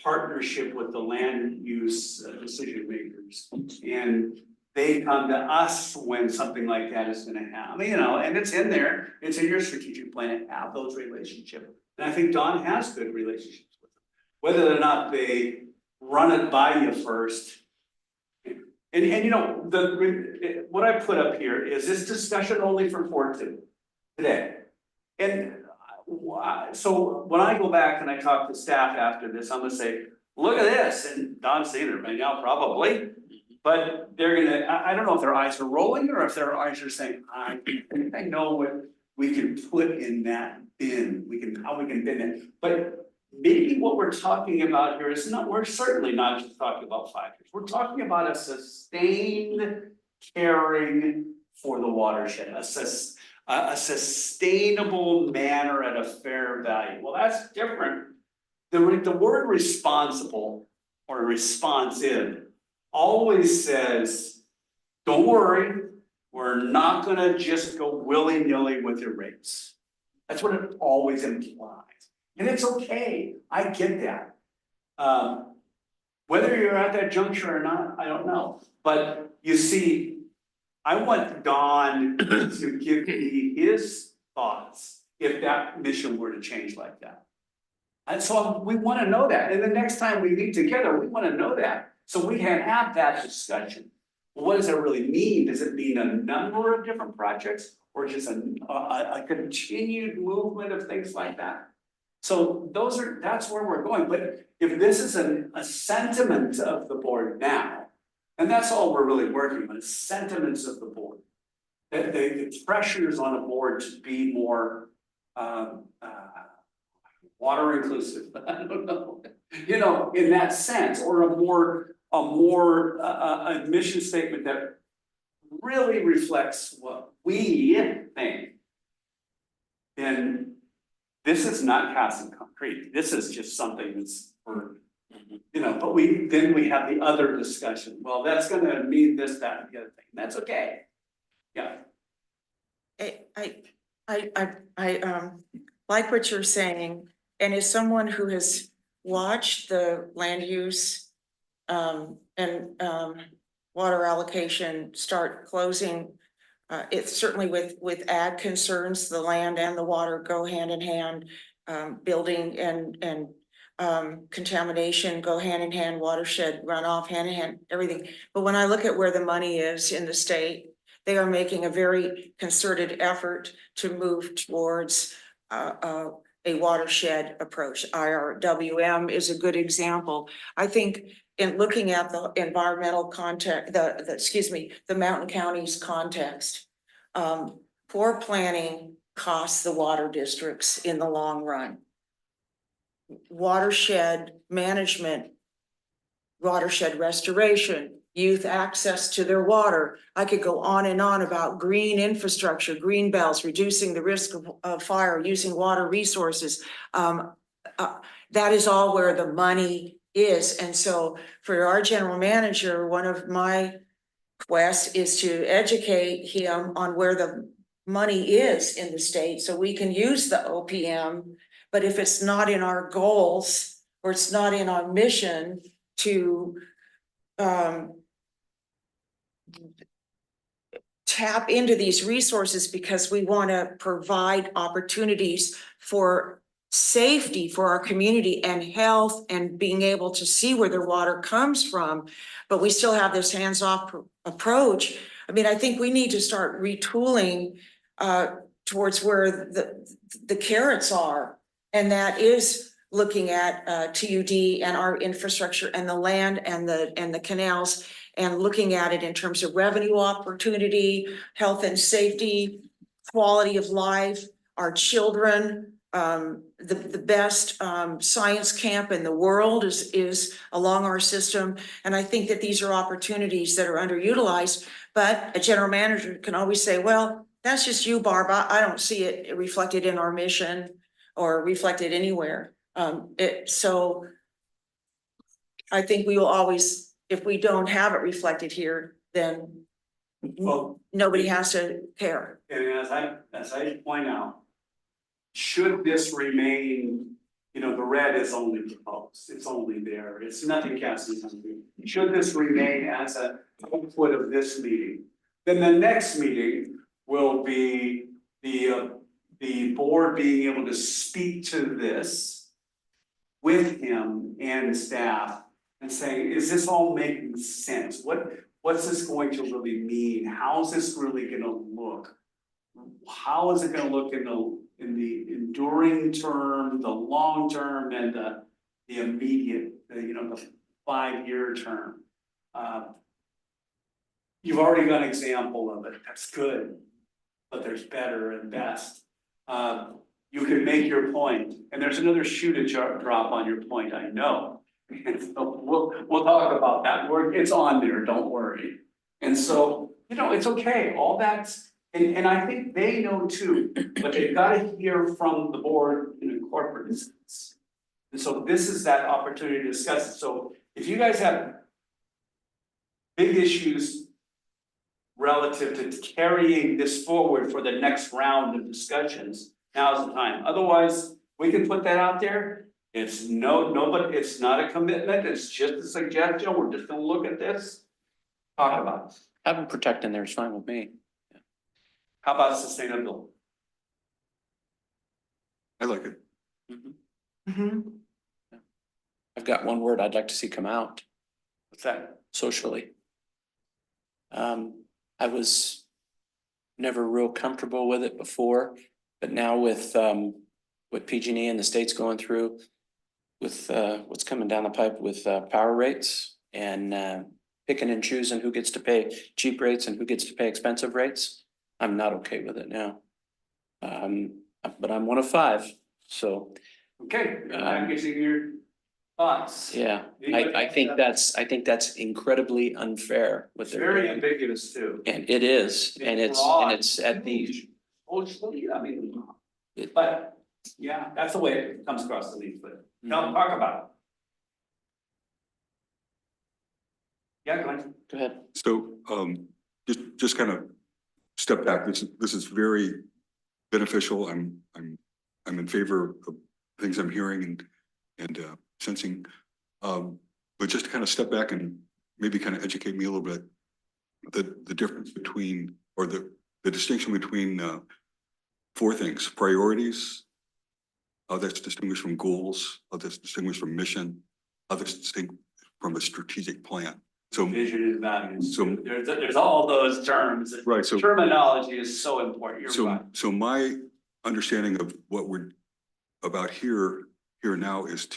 partnership with the land use decision makers. And they come to us when something like that is gonna happen, you know, and it's in there, it's in your strategic plan to have those relationships. And I think Don has good relationships with them, whether or not they run it by you first. And you know, what I put up here is this discussion only for 4-2 today. And so when I go back and I talk to staff after this, I'm gonna say, look at this, and Don's seeing it right now, probably. But they're gonna, I don't know if their eyes are rolling or if their eyes are saying, I think I know what we can put in that bin, how we can bin it. But maybe what we're talking about here is we're certainly not just talking about 5 years. We're talking about a sustained caring for the watershed, a sustainable manner at a fair value. Well, that's different. The word responsible or responsive always says, don't worry, we're not gonna just go willy-nilly with your rates. That's what it always implies. And it's okay, I get that. Whether you're at that juncture or not, I don't know. But you see, I want Don to give me his thoughts if that mission were to change like that. And so we want to know that. And the next time we meet together, we want to know that. So we can have that discussion. Well, what does that really mean? Does it mean a number of different projects or just a continued movement of things like that? So that's where we're going. But if this is a sentiment of the board now, and that's all we're really working on, is sentiments of the board. That the pressures on a board to be more water inclusive. I don't know, you know, in that sense, or a mission statement that really reflects what we think. Then this is not cast in concrete. This is just something that's for, you know, but then we have the other discussion. Well, that's gonna mean this, that, and the other thing. That's okay. Yeah. I like what you're saying, and as someone who has watched the land use and water allocation start closing, it's certainly with ag concerns, the land and the water go hand in hand, building and contamination go hand in hand, watershed runoff hand in hand, everything. But when I look at where the money is in the state, they are making a very concerted effort to move towards a watershed approach. IRWM is a good example. I think in looking at the environmental context, the mountain counties context, poor planning costs the water districts in the long run. Watershed management, watershed restoration, youth access to their water. I could go on and on about green infrastructure, green belts, reducing the risk of fire, using water resources. That is all where the money is. And so for our general manager, one of my quests is to educate him on where the money is in the state so we can use the OPM. But if it's not in our goals or it's not in our mission to tap into these resources because we want to provide opportunities for safety for our community and health and being able to see where their water comes from, but we still have this hands-off approach. I mean, I think we need to start retooling towards where the carrots are, and that is looking at TUD and our infrastructure and the land and the canals, and looking at it in terms of revenue opportunity, health and safety, quality of life, our children. The best science camp in the world is along our system. And I think that these are opportunities that are underutilized, but a general manager can always say, well, that's just you, Barb. I don't see it reflected in our mission or reflected anywhere. So I think we will always, if we don't have it reflected here, then Well, nobody has to care. and as I point out, should this remain, you know, the red is only proposed, it's only there, it's nothing cast in stone. Should this remain as a output of this meeting, then the next meeting will be the board being able to speak to this with him and staff and saying, is this all making sense? What's this going to really mean? How's this really gonna look? How is it gonna look in the enduring term, the long term, and the immediate, the 5-year term? You've already got an example of it, that's good, but there's better and best. You can make your point, and there's another shoe to drop on your point, I know. And so we'll talk about that, it's on there, don't worry. And so, it's okay, all that's, and I think they know too, but they've got to hear from the board in a corporate sense. And so this is that opportunity to discuss it. So if you guys have big issues relative to carrying this forward for the next round of discussions, now's the time. Otherwise, we can put that out there. It's nobody, it's not a commitment, it's just a suggestion. We're just gonna look at this, talk about it. Having protect in there is fine with me. How about sustainability? I like it. Mhm. I've got one word I'd like to see come out, What's that? socially. I was never real comfortable with it before, but now with PG&E and the state's going through with what's coming down the pipe with power rates and picking and choosing who gets to pay cheap rates and who gets to pay expensive rates, I'm not okay with it now. But I'm one of 5, so Okay, that gives you your thoughts. yeah, I think that's incredibly unfair what It's they're very doing. ambiguous too. And it is, and it's at the, I mean, but yeah, that's the way it comes across the leaf, but no, talk about it. Yeah, go ahead. go ahead. So, just kind of step back. This is very beneficial. I'm in favor of things I'm hearing and sensing. But just to kind of step back and maybe kind of educate me a little bit, the difference between, or the distinction between 4 things: priorities, that's distinguished from goals, that's distinguished from mission, that's distinct from a strategic plan. So, Vision and values. So- There's all those terms. right, so Terminology is so important. You're right. So my understanding of what we're about here now is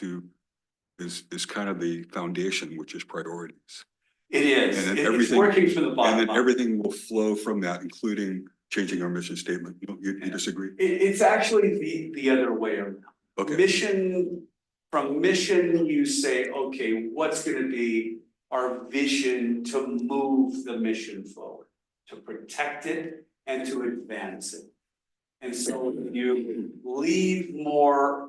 kind of the foundation, which is priorities. It is. And then It's everything- working from the And bottom then up. everything will flow from that, including changing our mission statement. You disagree? It's actually the other way around. Okay, From mission, you say, okay, what's gonna be our vision to move the mission forward, to protect it and to advance it. And so you leave more,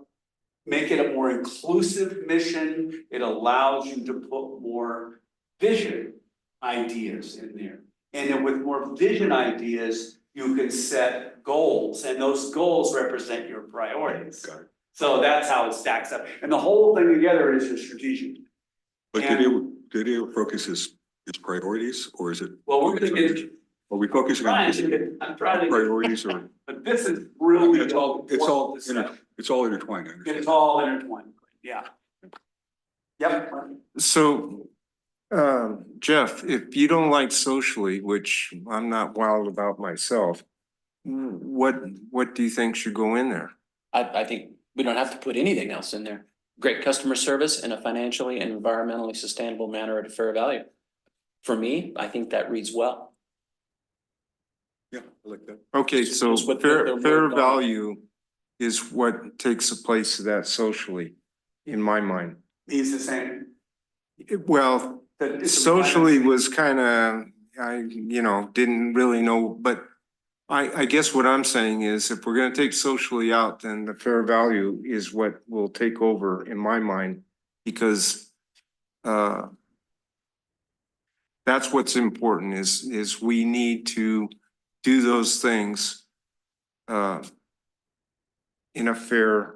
make it a more inclusive mission, it allows you to put more vision ideas in there. And then with more vision ideas, you can set goals, and those goals represent your priorities. got it. So that's how it stacks up, and the whole thing together is your strategic. But And- did it focus is priorities, or is it, Well, we're gonna get, are we focusing on I'm trying to, priorities, or but this is really. it's all important to set. it's all intertwined, I understand. It's all intertwined, yeah. Yep. So, Jeff, if you don't like socially, which I'm not wild about myself, what do you think should go in there? I think we don't have to put anything else in there. great customer service in a financially and environmentally sustainable manner at a fair value. For me, I think that reads well. Yeah, I like that. Okay, so Just what fair, the fair word going. value is what takes the place of that socially, in my mind. Means the same. Well, That it's a socially redundancy. was kind of, didn't really know, but I guess what I'm saying is if we're gonna take socially out, then the fair value is what will take over in my mind, because that's what's important is we need to do those things in a fair,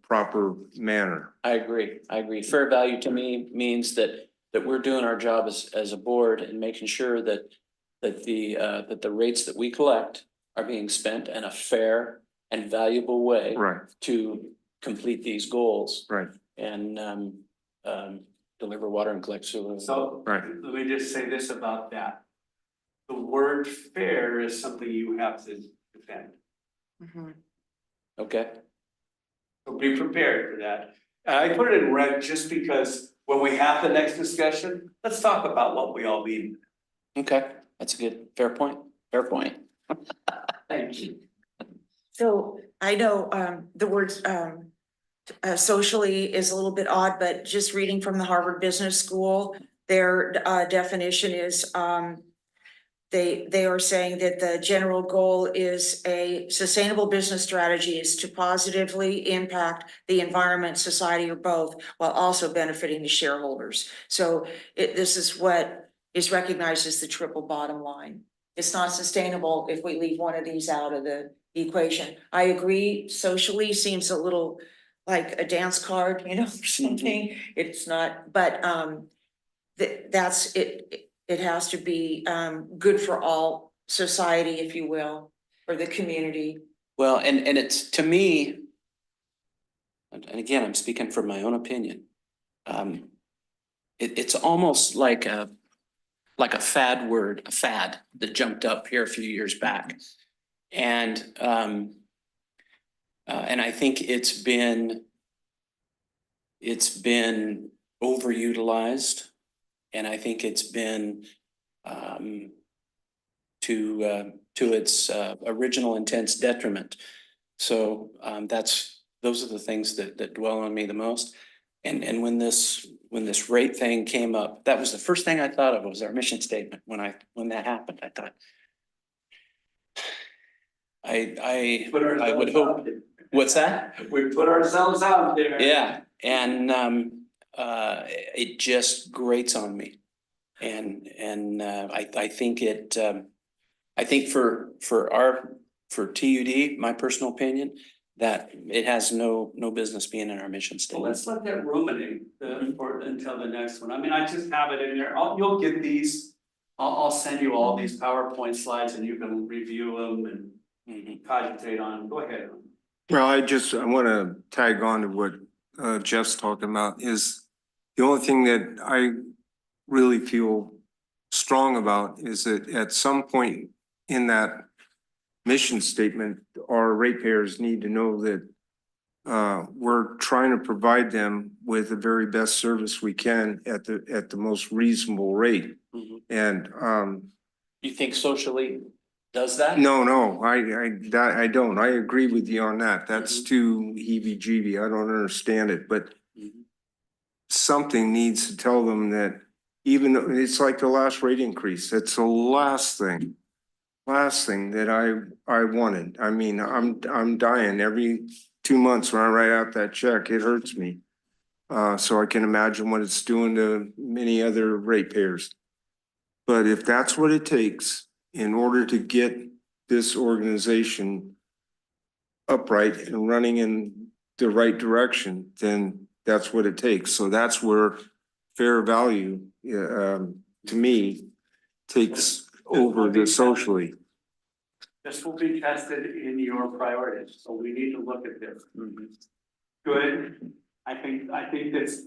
proper manner. I agree. I agree. Fair value to me means that we're doing our job as a board and making sure that the rates that we collect are being spent in a fair and valuable way Right, to complete these goals right, and deliver water and collect sewer. So, right. let me just say this about that. The word fair is something you have to defend. Mhm. Okay, So be prepared for that. And I put it in red just because when we have the next discussion, let's talk about what we all mean. okay, that's a good, fair point, fair point. Thank you. So I know the words socially is a little bit odd, but just reading from the Harvard Business School, their definition is they are saying that the general goal is a sustainable business strategy is to positively impact the environment, society, or both, while also benefiting the shareholders. So this is what is recognized as the triple bottom line. It's not sustainable if we leave one of these out of the equation. I agree, socially seems a little like a dance card, or something. It's not, but that's it. It has to be good for all society, if you will, or the community. Well, and it's, to me, and again, I'm speaking from my own opinion. It's almost like a fad word, a fad that jumped up here a few years back. And I think it's been overutilized. And I think it's been to its original intent's detriment. So those are the things that dwell on me the most. And when this rate thing came up, that was the first thing I thought of, was our mission statement. When that happened, I thought, I would hope. What's that? We put ourselves out there. Yeah, and it just grates on me. And I think I think for TUD, my personal opinion, that it has no business being in our mission Well, statement. let's let that ruminate until the next one. I mean, I just have it in there. You'll get these. I'll send you all these PowerPoint slides and you can review them and cogitate on them. Go ahead. Well, I want to tag on to what Jeff's talking about. Is the only thing that I really feel strong about is that at some point in that mission statement, our ratepayers need to know that we're trying to provide them with the very best service we can at the most reasonable rate. And You think socially does that? no, I don't. I agree with you on that. That's too heebie-jeebie. I don't understand it, but something needs to tell them that even though it's like the last rate increase, that's the last thing that I wanted. I mean, I'm dying every 2 months when I write out that check. It hurts me. So I can imagine what it's doing to many other ratepayers. But if that's what it takes in order to get this organization upright and running in the right direction, then that's what it takes. So that's where fair value, to me, takes over the socially. This will be tested in your priorities, so we need to look at this. Good. I think this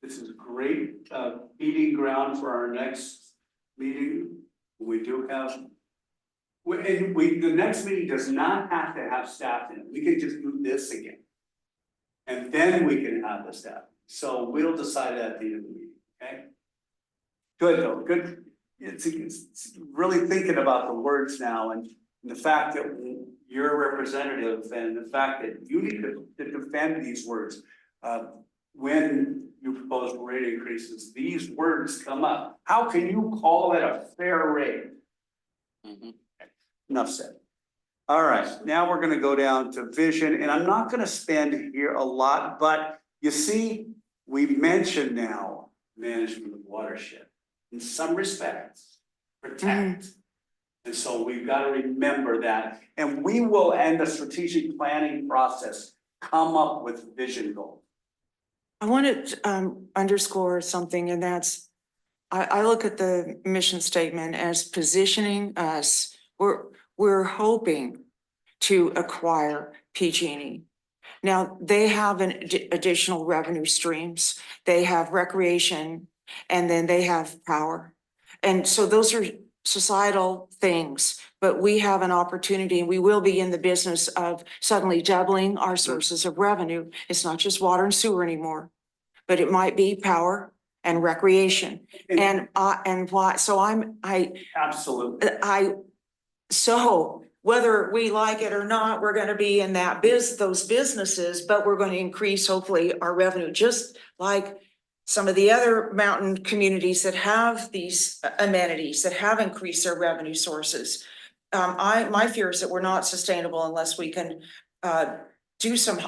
is great feeding ground for our next meeting. We do have. The next meeting does not have to have staff in it. We can just do this again. And then we can have the staff. So we'll decide that at the end of the meeting, okay? Good though, good. It's really thinking about the words now and the fact that you're a representative and the fact that you need to defend these words. When you propose rate increases, these words come up. How can you call it a fair rate? Enough said. All right, now we're gonna go down to vision, and I'm not gonna spend here a lot, but you see, we mentioned now management of watershed. In some respects, protect. And so we've got to remember that, and we will end the strategic planning process, come up with vision goals. I want to underscore something, and that's, I look at the mission statement as positioning us. We're hoping to acquire PG&E. Now, they have additional revenue streams. They have recreation, and then they have power. And so those are societal things, but we have an opportunity, and we will be in the business of suddenly doubling our sources of revenue. It's not just water and sewer anymore, but it might be power and recreation. And why, so Absolutely. so whether we like it or not, we're gonna be in that those businesses, but we're gonna increase hopefully our revenue, just like some of the other mountain communities that have these amenities that have increased their revenue sources. My fear is that we're not sustainable unless we can do some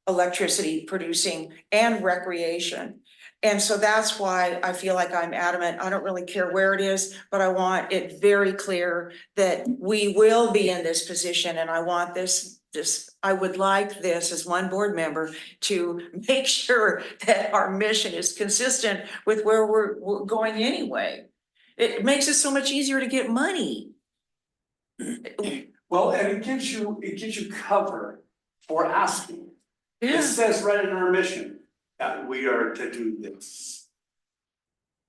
electricity producing and recreation. And so that's why I feel like I'm adamant. I don't really care where it is, but I want it very clear that we will be in this position, and I want I would like this as one board member to make sure that our mission is consistent with where we're going anyway. It makes it so much easier to get money. Well, and it gives you cover for asking. It Yeah. says right in our mission that we are to do this.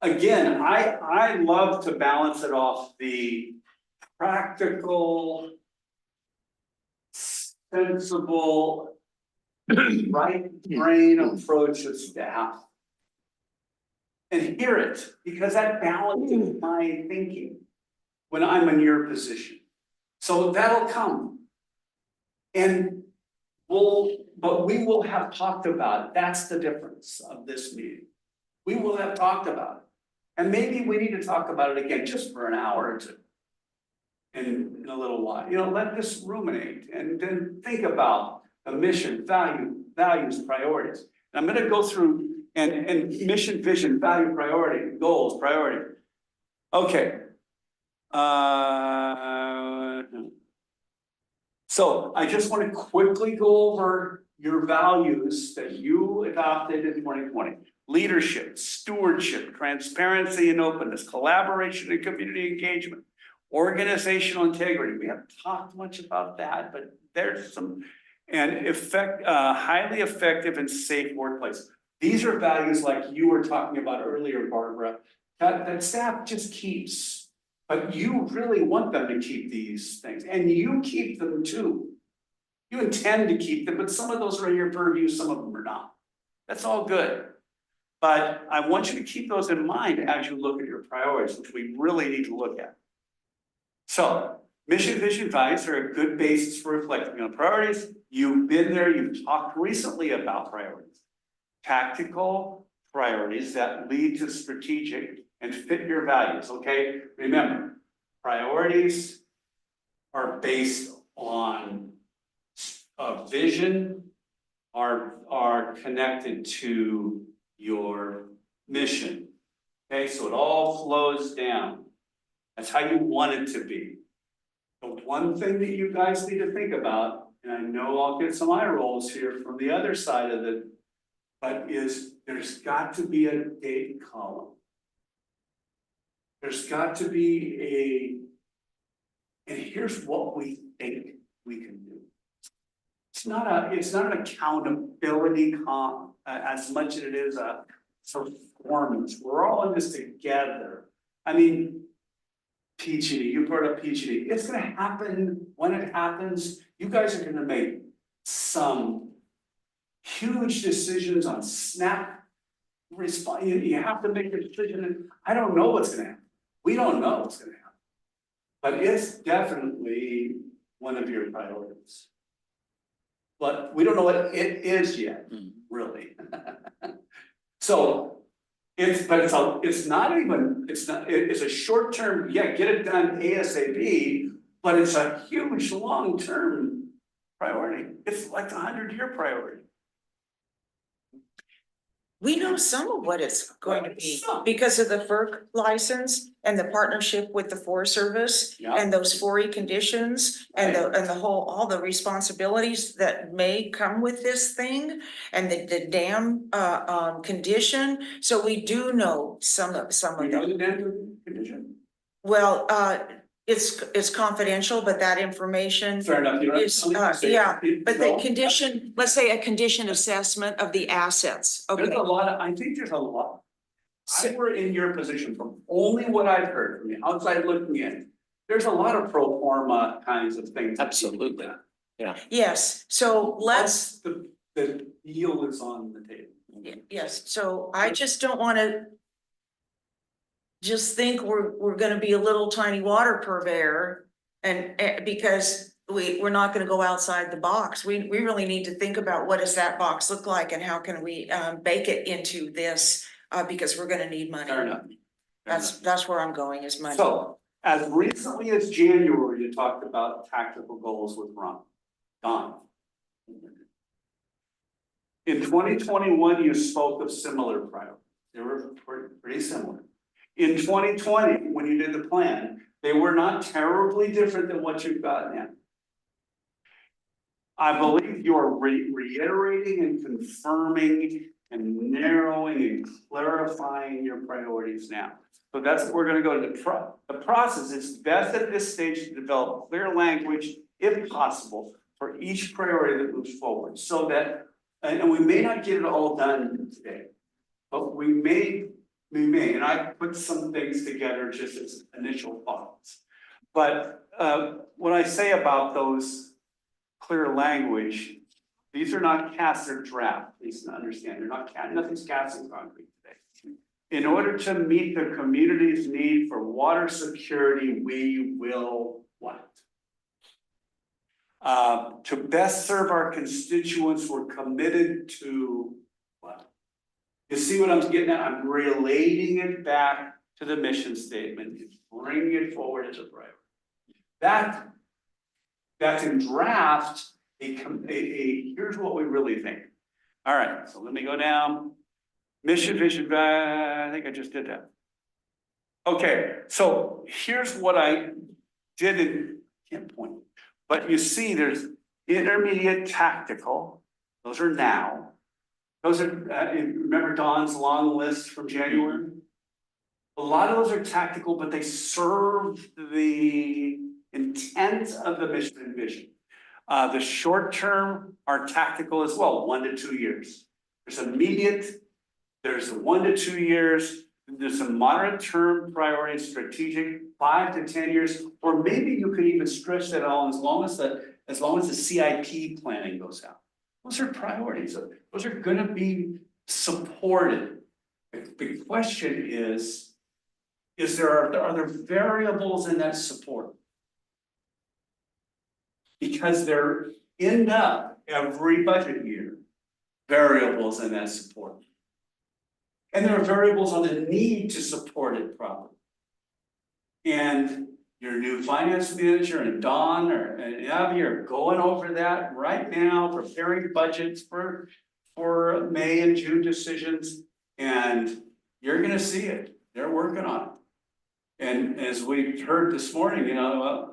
Again, I love to balance it off the practical, sensible, right brain approach of staff. And hear it, because that balances my thinking when I'm in your position. So that'll come. And but we will have talked about it. That's the difference of this meeting. We will have talked about it. And maybe we need to talk about it again just for an hour or two. In a little while, let this ruminate and then think about the mission, values, priorities. And I'm gonna go through and mission, vision, value, priority, goals, priority. Okay. So I just want to quickly go over your values that you adopted in 2020. Leadership, stewardship, transparency and openness, collaboration and community engagement, organizational integrity. We haven't talked much about that, but there's some, and highly effective and safe workplace. These are values like you were talking about earlier, Barbara, that staff just keeps. But you really want them to keep these things, and you keep them too. You intend to keep them, but some of those are in your purview, some of them are not. That's all good. But I want you to keep those in mind as you look at your priorities, which we really need to look at. So, mission, vision, values are a good basis for reflecting on priorities. You've been there, you've talked recently about priorities. Tactical priorities that lead to strategic and fit your values, okay? Remember, priorities are based on a vision, are connected to your mission. Okay, so it all flows down. That's how you want it to be. The one thing that you guys need to think about, and I know I'll get some eye rolls here from the other side of it, but there's got to be a date column. There's got to be and here's what we think we can do. It's not an accountability comp as much as it is a performance. We're all in this together. I mean, PG&E, you brought up PG&E. It's gonna happen when it happens. You guys are gonna make some huge decisions on snap response. You have to make a decision, and I don't know what's gonna happen. We don't know what's gonna happen. But it's definitely one of your priorities. But we don't know what it is yet, really. So it's not even, it's a short term, yeah, get it done ASAP, but it's a huge, long-term priority. It's like a 100-year priority. We know some of what it's going to be Some. because of the FERC license and the partnership with the Forest Service Yeah. and those 4E conditions and the whole, all the responsibilities that may come with this thing and the dam condition. So we do know some of You know them. the dam condition? Well, it's confidential, but that information Fair enough. You don't have is, to say yeah, it. but the No. condition, let's say a condition assessment of the assets. There's Okay. a lot of, I think there's a lot. I were in your position from only what I've heard from the outside looking in. There's a lot of pro forma kinds of things. Absolutely. Yes, so let's, The deal is on the table. yes, so I just don't wanna just think we're gonna be a little tiny water purveyor and, because we're not gonna go outside the box. We really need to think about what does that box look like and how can we bake it into this, because we're gonna need money. Fair enough. Fair enough. That's where I'm going is money. So, as recently as January, you talked about tactical goals with Don. In 2021, you spoke of similar priorities. They were pretty similar. In 2020, when you did the plan, they were not terribly different than what you've got now. I believe you're reiterating and confirming and narrowing and clarifying your priorities now. So that's what we're gonna go to. The process is best at this stage to develop clear language, if possible, for each priority that moves forward, so that, and we may not get it all done today, but we may, and I put some things together just as initial thoughts. But what I say about those clear language, these are not cast, they're draft, please understand, they're not cast, nothing's cast in concrete today. In order to meet the community's need for water security, we will what? To best serve our constituents, we're committed to what? You see what I'm getting at? I'm relating it back to the mission statement, bringing it forward as a priority. That's in draft, here's what we really think. All right, so let me go down. Mission, vision, I think I just did that. Okay, so here's what I did in, can't point, but you see there's intermediate tactical, those are now. Those are, remember Don's long list from January? A lot of those are tactical, but they serve the intent of the mission and vision. The short term are tactical as well, 1 to 2 years. There's immediate, there's 1 to 2 years, there's some moderate term priority, strategic, 5 to 10 years, or maybe you could even stretch that all as long as the CIP planning goes out. Those are priorities. Those are gonna be supported. The question is are there variables in that support? Because there end up every budget year, variables in that support. And there are variables on the need to support it properly. And your new finance manager and Don and Abby are going over that right now, preparing budgets for May and June decisions. And you're gonna see it. They're working on it. And as we heard this morning, you know,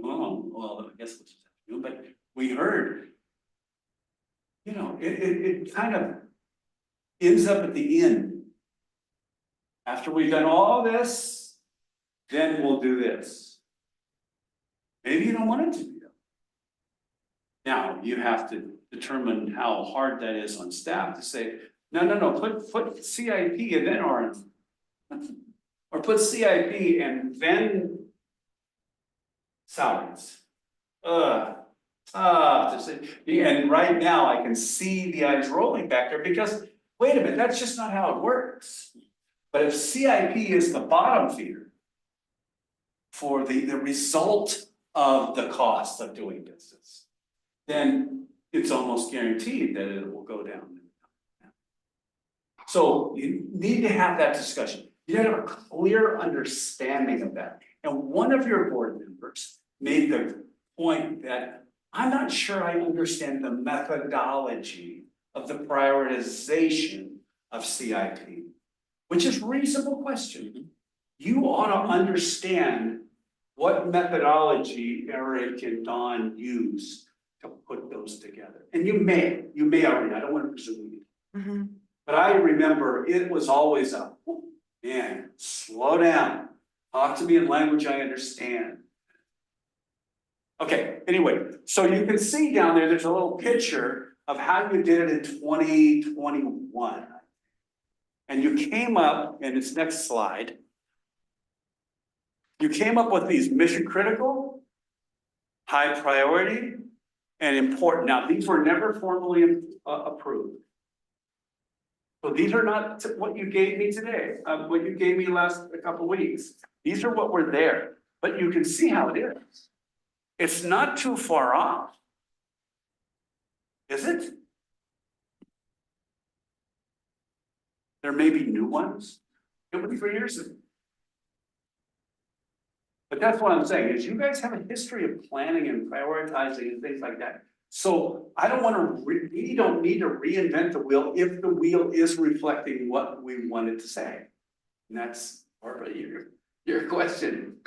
well, I guess it's afternoon, but we heard, you know, it kind of ends up at the end. After we've done all this, then we'll do this. Maybe you don't want it to be done. Now, you have to determine how hard that is on staff to say, no, put CIP and then R&D. Or put CIP and then salaries. tough to say. And right now I can see the eyes rolling back there because, wait a minute, that's just not how it works. But if CIP is the bottom feeder for the result of the cost of doing business, then it's almost guaranteed that it will go down. So you need to have that discussion. You have a clear understanding of that. And one of your board members made the point that I'm not sure I understand the methodology of the prioritization of CIP, which is a reasonable question. You ought to understand what methodology Eric and Don use to put those together. And you may already, I don't want to presume you. Mhm. But I remember it was always a, man, slow down, talk to me in language I understand. Okay, anyway, so you can see down there, there's a little picture of how you did it in 2021. And you came up, and it's next slide. You came up with these mission critical, high priority, and important. Now, these were never formally approved. So these are not what you gave me today, what you gave me a couple weeks. These are what were there, but you can see how it is. It's not too far off. Is it? There may be new ones. It would be for years ago. But that's what I'm saying, is you guys have a history of planning and prioritizing and things like that. So I don't want to, we don't need to reinvent the wheel if the wheel is reflecting what we wanted to say. And that's part of your question.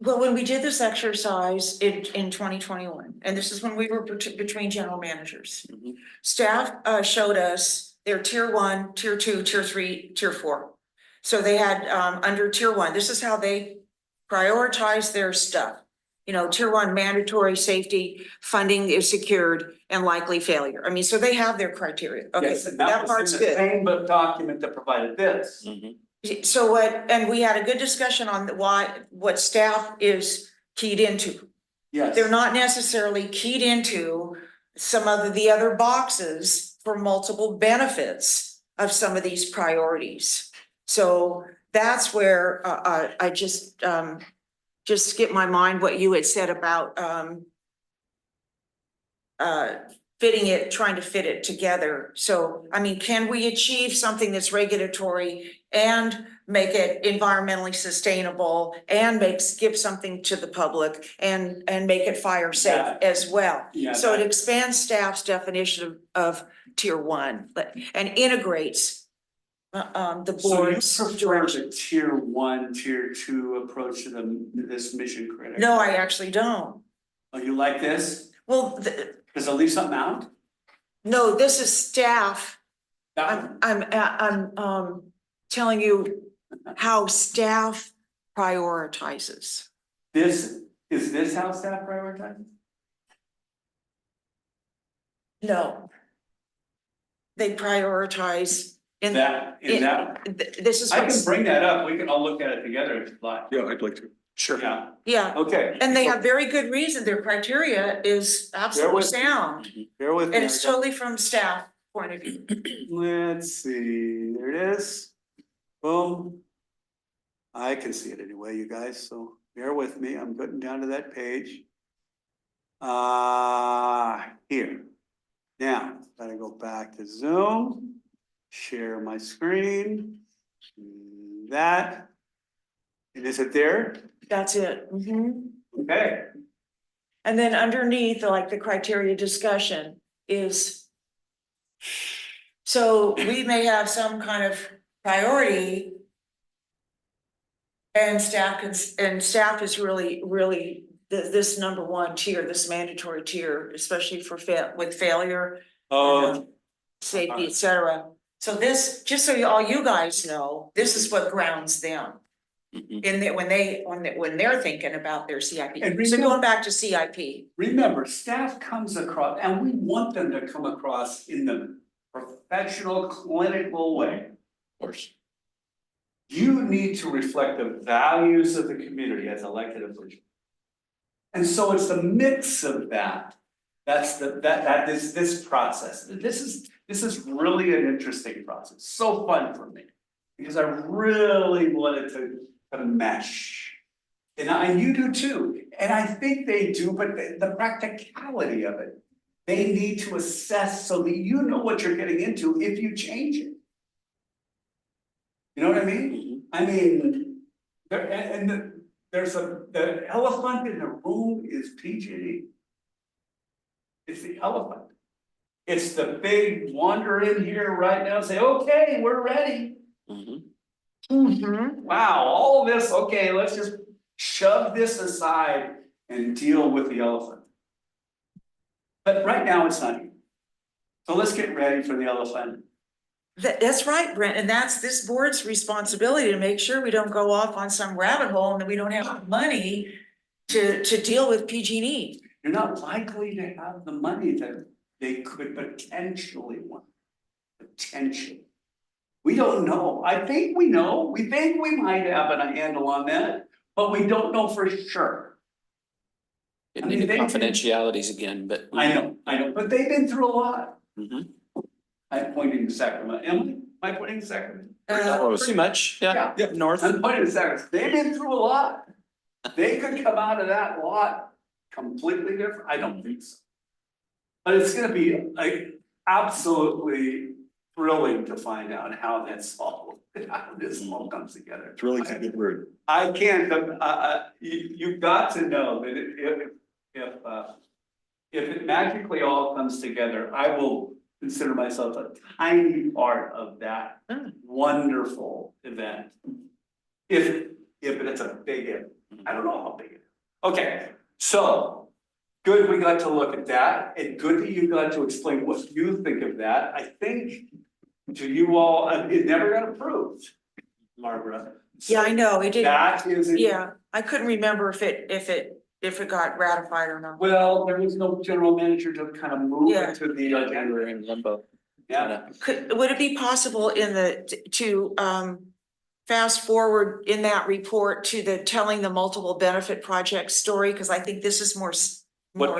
Well, when we did this exercise in 2021, and this is when we were between general managers. Mhm. Staff showed us their tier 1, tier 2, tier 3, tier 4. So they had under tier 1, this is how they prioritize their stuff. You know, tier 1 mandatory safety, funding is secured, and likely failure. I mean, so they have their criteria. Okay, Yes, and that was part's in the good. same document that provided this. So and we had a good discussion on what staff is keyed into. Yes. They're not necessarily keyed into some of the other boxes for multiple benefits of some of these priorities. So that's where I just skipped my mind what you had said about trying to fit it together. So, I mean, can we achieve something that's regulatory and make it environmentally sustainable and give something to the public and make it fire safe Yeah. as well? Yeah, So it that- expands staff's definition of tier 1, and integrates the So you board's prefer direction. the tier 1, tier 2 approach to this mission critical? No, I actually don't. Oh, you like this? Well, Does it leave something out? no, this is staff. That I'm telling you how staff prioritizes. is this how staff prioritizes? No. They prioritize in That, this is I can what's, bring that up, we can all look at it together if you'd like. Yeah, I'd like to. Sure. Yeah, yeah, okay. and they have very good reason. Their criteria is absolutely with me. sound. Bear with me. And it's totally from staff point of view. Let's see, there it is. Boom. I can see it anyway, you guys, so bear with me, I'm getting down to that page. Here. Now, gotta go back to Zoom, share my screen. That. And is it there? That's it. Mhm. Okay. And then underneath, like the criteria discussion is. So we may have some kind of priority. And staff is really this number 1 tier, this mandatory tier, especially for with failure. Safety, et cetera. So this, just so all you guys know, this is what grounds them. In that when they're thinking about their CIP. And So going back to CIP. Remember, staff comes across, and we want them to come across in the professional, clinical way. Of course. You need to reflect the values of the community as elected officials. And so it's a mix of that That's this process. This is really an interesting process. So fun for me. Because I really wanted to mesh. And you do too. And I think they do, but the practicality of it, they need to assess so that you know what you're getting into if you change it. You know what I mean? I mean, there's the elephant in the room is PG&E. It's the elephant. It's the big wander in here right now, say, okay, we're ready. Wow, all this, okay, let's just shove this aside and deal with the elephant. But right now it's not here. So let's get ready for the elephant. That's right, Brent, and that's this board's responsibility to make sure we don't go off on some rabbit hole and that we don't have money to deal with PG&E. You're not likely to have the money that they could potentially want. Potentially. We don't know. I think we know. We think we might have a handle on that, but we don't know for sure. Getting into confidentialities again, but. I know, but they've been through a lot. Mhm. I'm pointing to Sacramento. Am I pointing to Sacramento? Pretty much, yeah, Yeah. north. I'm pointing to Sacramento. They've been through a lot. They could come out of that lot completely different. I don't think so. But it's gonna be like absolutely thrilling to find out how that's all, how this all comes together. Thrilling's a good word. I can't, you've got to know that if it magically all comes together, I will consider myself a tiny part of that wonderful event. If it's a big if, I don't know how big it is. Okay, so good, we got to look at that, and good that you got to explain what you think of that. I think to you all, it never got approved, Barbara. Yeah, I know, it did, That is. yeah, I couldn't remember if it got ratified or not. Well, there was no general manager to kind of move Yeah. it to the We were agenda. in limbo. Yeah, Would it be possible to fast forward in that report to the telling the multiple benefit project story? Cause I think this is more. what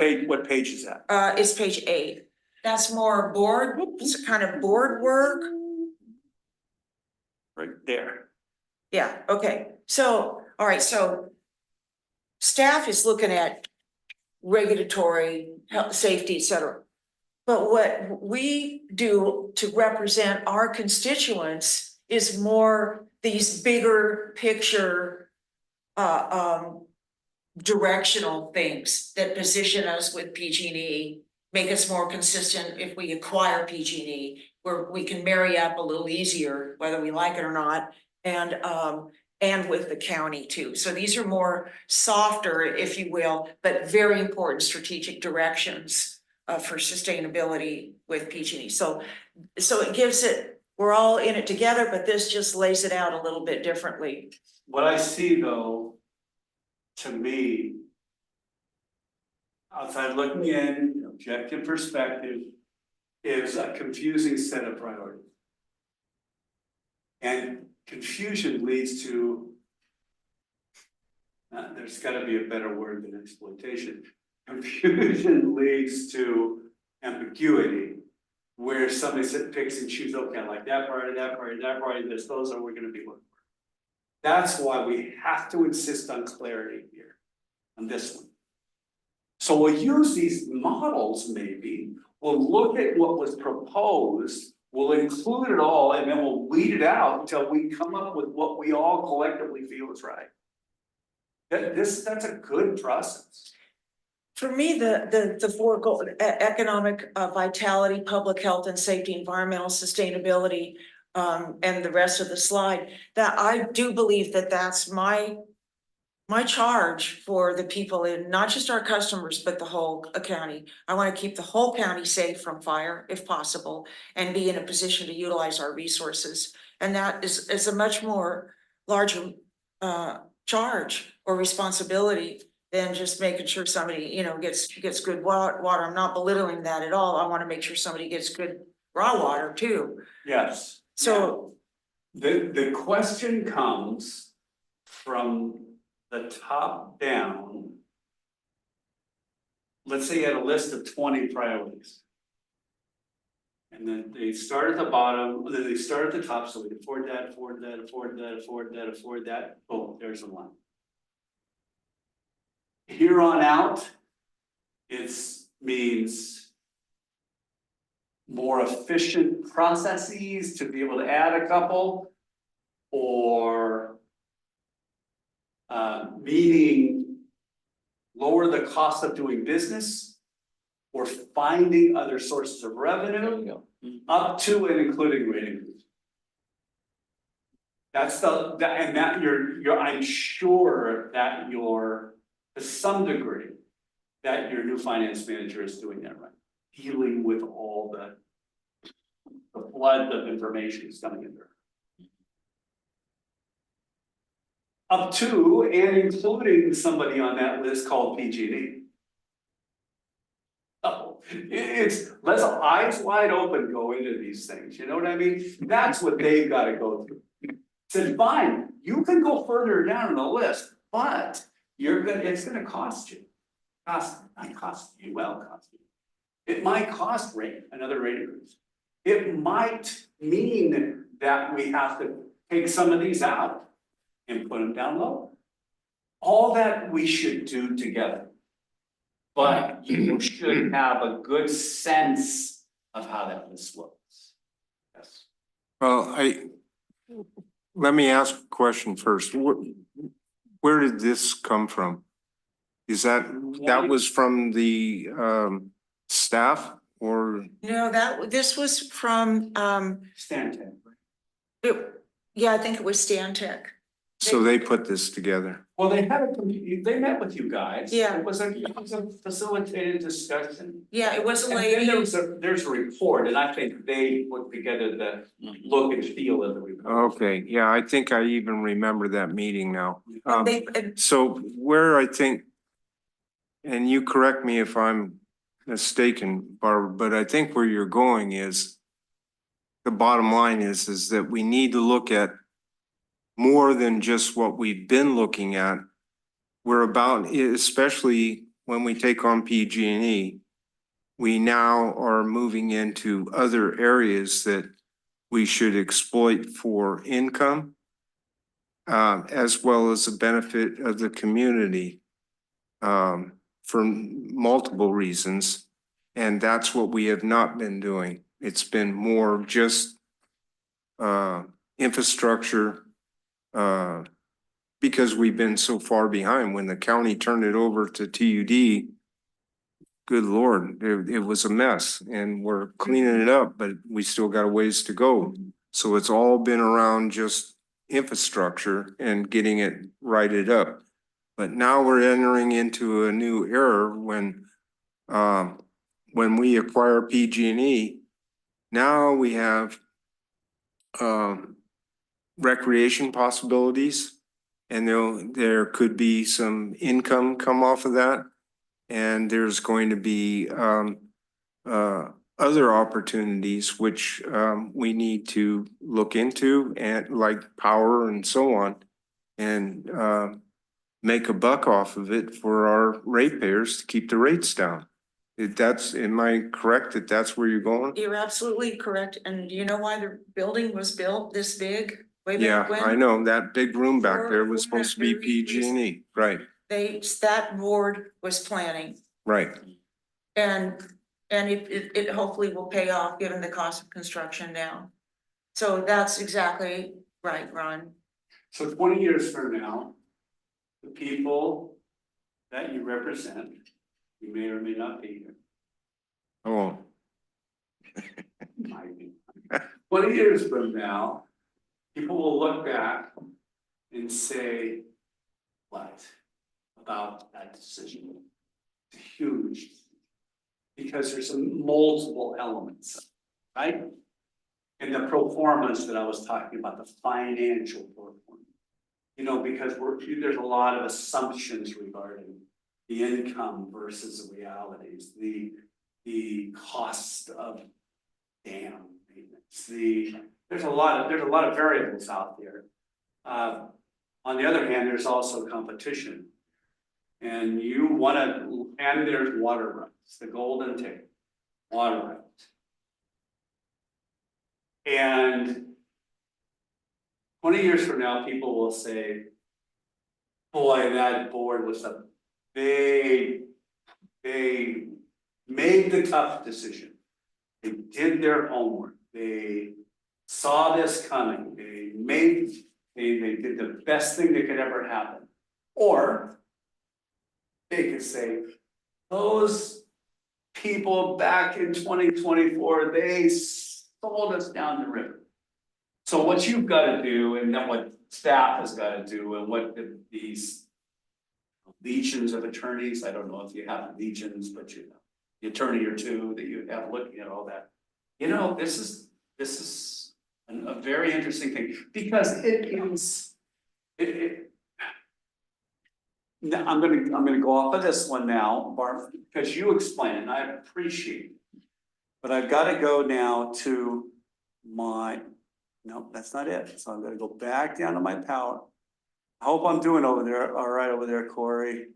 page is that? It's page 8. That's more board, it's kind of board work. Right there. Yeah, okay, so, all right, so. Staff is looking at regulatory, health, safety, et cetera. But what we do to represent our constituents is more these bigger picture. Directional things that position us with PG&E, make us more consistent if we acquire PG&E, where we can marry up a little easier, whether we like it or not, and with the county too. So these are more softer, if you will, but very important strategic directions for sustainability with PG&E. So it gives it, we're all in it together, but this just lays it out a little bit differently. What I see though, to me, outside looking in, objective perspective, is a confusing set of priorities. And confusion leads to, there's gotta be a better word than exploitation. Confusion leads to ambiguity, where somebody picks and chooses, okay, I like that part, that part, that part, this, those are we're gonna be looking for. That's why we have to insist on clarity here, on this one. So we'll use these models maybe, we'll look at what was proposed, we'll include it all, and then we'll weed it out until we come up with what we all collectively feel is right. That's a good process. For me, the four goals, economic vitality, public health and safety, environmental sustainability, and the rest of the slide, that I do believe that that's my charge for the people in, not just our customers, but the whole county. I want to keep the whole county safe from fire if possible and be in a position to utilize our resources. And that is a much more larger charge or responsibility than just making sure somebody, gets good water. I'm not belittling that at all. I want to make sure somebody gets good raw water too. Yes. So The question comes from the top down. let's say you had a list of 20 priorities. And then they start at the bottom, then they start at the top, so we afford that, afford that, afford that, afford that, afford that, oh, there's the one. Here on out, it's means more efficient processes to be able to add a couple, or meaning lower the cost of doing business, or finding other sources of revenue, up to and including rate increase. That's I'm sure that to some degree, that your new finance manager is doing that right. Dealing with all the flood of information is coming in there. Up to and including somebody on that list called PG&E. Oh, let's eyes wide open go into these things, you know what I mean? That's what they've got to go through. Said, fine, you can go further down the list, but it's gonna cost you. Cost you. It might cost another rate increase. It might mean that we have to take some of these out and put them down low. All that we should do together. But you should have a good sense of how that list looks. Yes. Well, let me ask a question first. Where did this come from? Is that was from the staff or? No, this was from, Stanton. yeah, I think it was Stantec. So they put this together. Well, they met with you guys. Yeah. It was a facilitated discussion. Yeah, it was a And then lady. there's a report, and I think they put together the look and feel of the report. Okay, yeah, I think I even remember that meeting now. And So where I think, and you correct me if I'm mistaken, Barbara, but I think where you're going is, the bottom line is that we need to look at more than just what we've been looking at. We're about, especially when we take on PG&E, we now are moving into other areas that we should exploit for income, as well as the benefit of the community, for multiple reasons. And that's what we have not been doing. It's been more just infrastructure, because we've been so far behind. When the county turned it over to TUD, good Lord, it was a mess, and we're cleaning it up, but we still got a ways to go. So it's all been around just infrastructure and getting it righted up. But now we're entering into a new era when we acquire PG&E, now we have recreation possibilities, and there could be some income come off of that. And there's going to be other opportunities which we need to look into, and like power and so on, and make a buck off of it for our ratepayers to keep the rates down. Am I correct that that's where you're going? you're absolutely correct. And you know why the building was built this big? Way Yeah, back when? I know that big room back there was For- supposed to be PG&E, right, That board was planning, right. and it hopefully will pay off given the cost of construction now. So that's exactly right, Ron. So 20 years from now, the people that you represent, you may or may not be here. Oh, Might be. 20 years from now, people will look back and say, what about that decision? It's huge. Because there's some multiple elements, right? And the pro formas that I was talking about, the financial pro forma. You know, because there's a lot of assumptions regarding the income versus the realities, the cost of dam maintenance, there's a lot of variables out there. On the other hand, there's also competition. And you wanna, and there's water rights, the golden ticket, water rights. And 20 years from now, people will say, boy, that board was they made the tough decision. They did their homework, they saw this coming, they did the best thing that could ever happen. Or they could say, those people back in 2024, they sold us down the river. So what you've got to do, and then what staff has got to do, and what these legions of attorneys, I don't know if you have legions, but you know, the attorney or two that you have looking at all that. You know, this is a very interesting thing, because it is, now, I'm gonna go off of this one now, Barb, because you explain it, and I appreciate it. But I've got to go now to my, no, that's not it. So I'm gonna go back down to my power. I hope I'm doing over there, all right over there, Corey.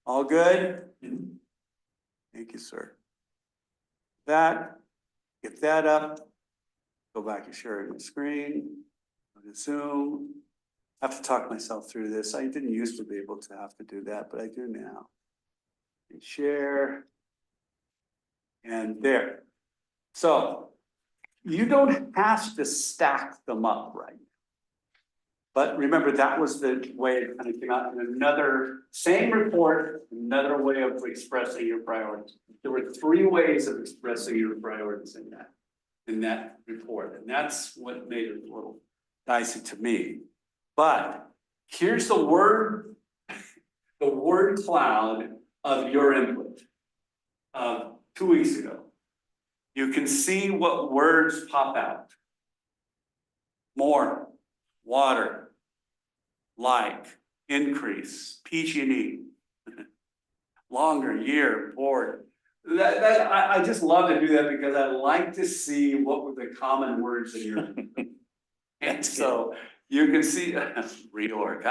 All good? Thank you, sir. That, get that up. Go back to sharing the screen. Go to Zoom. I have to talk myself through this. I didn't used to be able to have to do that, but I do now. And share. And there. So you don't have to stack them up right. But remember, that was the way it kind of came out in another, same report, another way of expressing your priorities. There were 3 ways of expressing your priorities in that report. And that's what made it a little dicey to me. But here's the word cloud of your input. 2 weeks ago. You can see what words pop out. More, water, like, increase, PG&E, longer, year, board. I just love to do that because I like to see what were the common words in your. And so you can see reorg.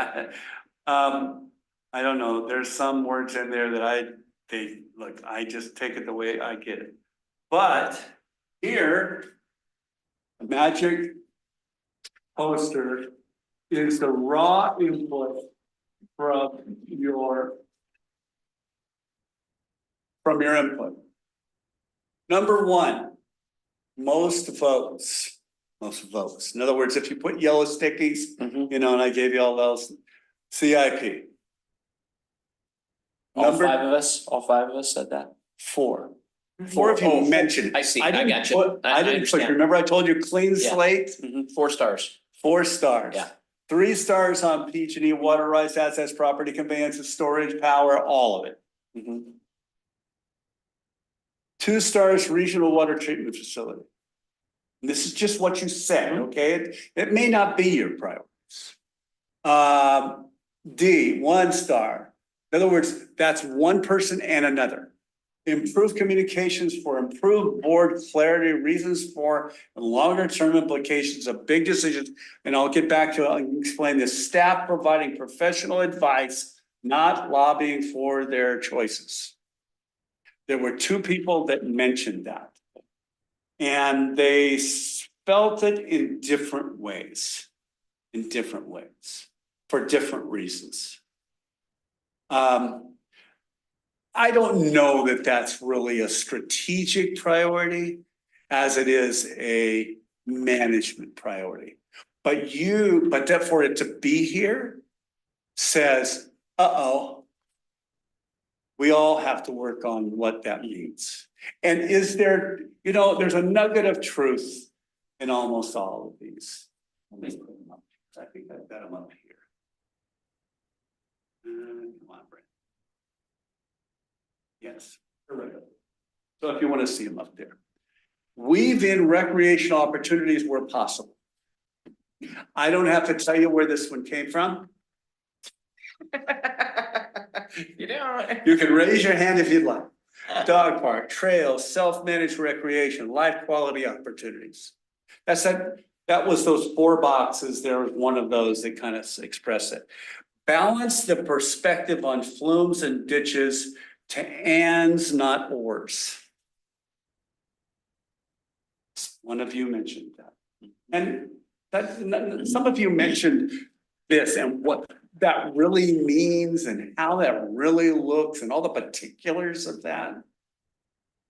I don't know. There's some words in there that I just take it the way I get it. But here, the magic poster is the raw input from your input. Number 1, most votes. In other words, if you put yellow stickies, you know, and I gave you all those, CIP. All five of us said that. 4 of you mentioned it. I see, I got you. I didn't put, remember I told you clean Yeah. slate? 4 stars. 4 stars. Yeah. 3 stars on PG&E, water rights, assets, property conveyances, storage, power, all of it. 2 stars, regional water treatment facility. And this is just what you said, okay? It may not be your priorities. D, 1 star. In other words, that's one person and another. Improve communications for improved board clarity, reasons for and longer term implications of big decisions. And I'll get back to it and explain this. Staff providing professional advice, not lobbying for their choices. There were 2 people that mentioned that. And they felt it in different ways. For different reasons. I don't know that that's really a strategic priority as it is a management priority. But that for it to be here says, we all have to work on what that means. And is there, you know, there's a nugget of truth in almost all of these. Let me put them up. I think I've got them up here. Come on, Brent. Yes. So if you want to see them up there. Weave in recreational opportunities where possible. I don't have to tell you where this one came from. You know. You can raise your hand if you'd like. Dog park, trails, self-managed recreation, life quality opportunities. That was those 4 boxes. There was one of those that kind of express it. balance the perspective on flumes and ditches to ands, not ors. One of you mentioned that. And that, some of you mentioned this and what that really means and how that really looks and all the particulars of that.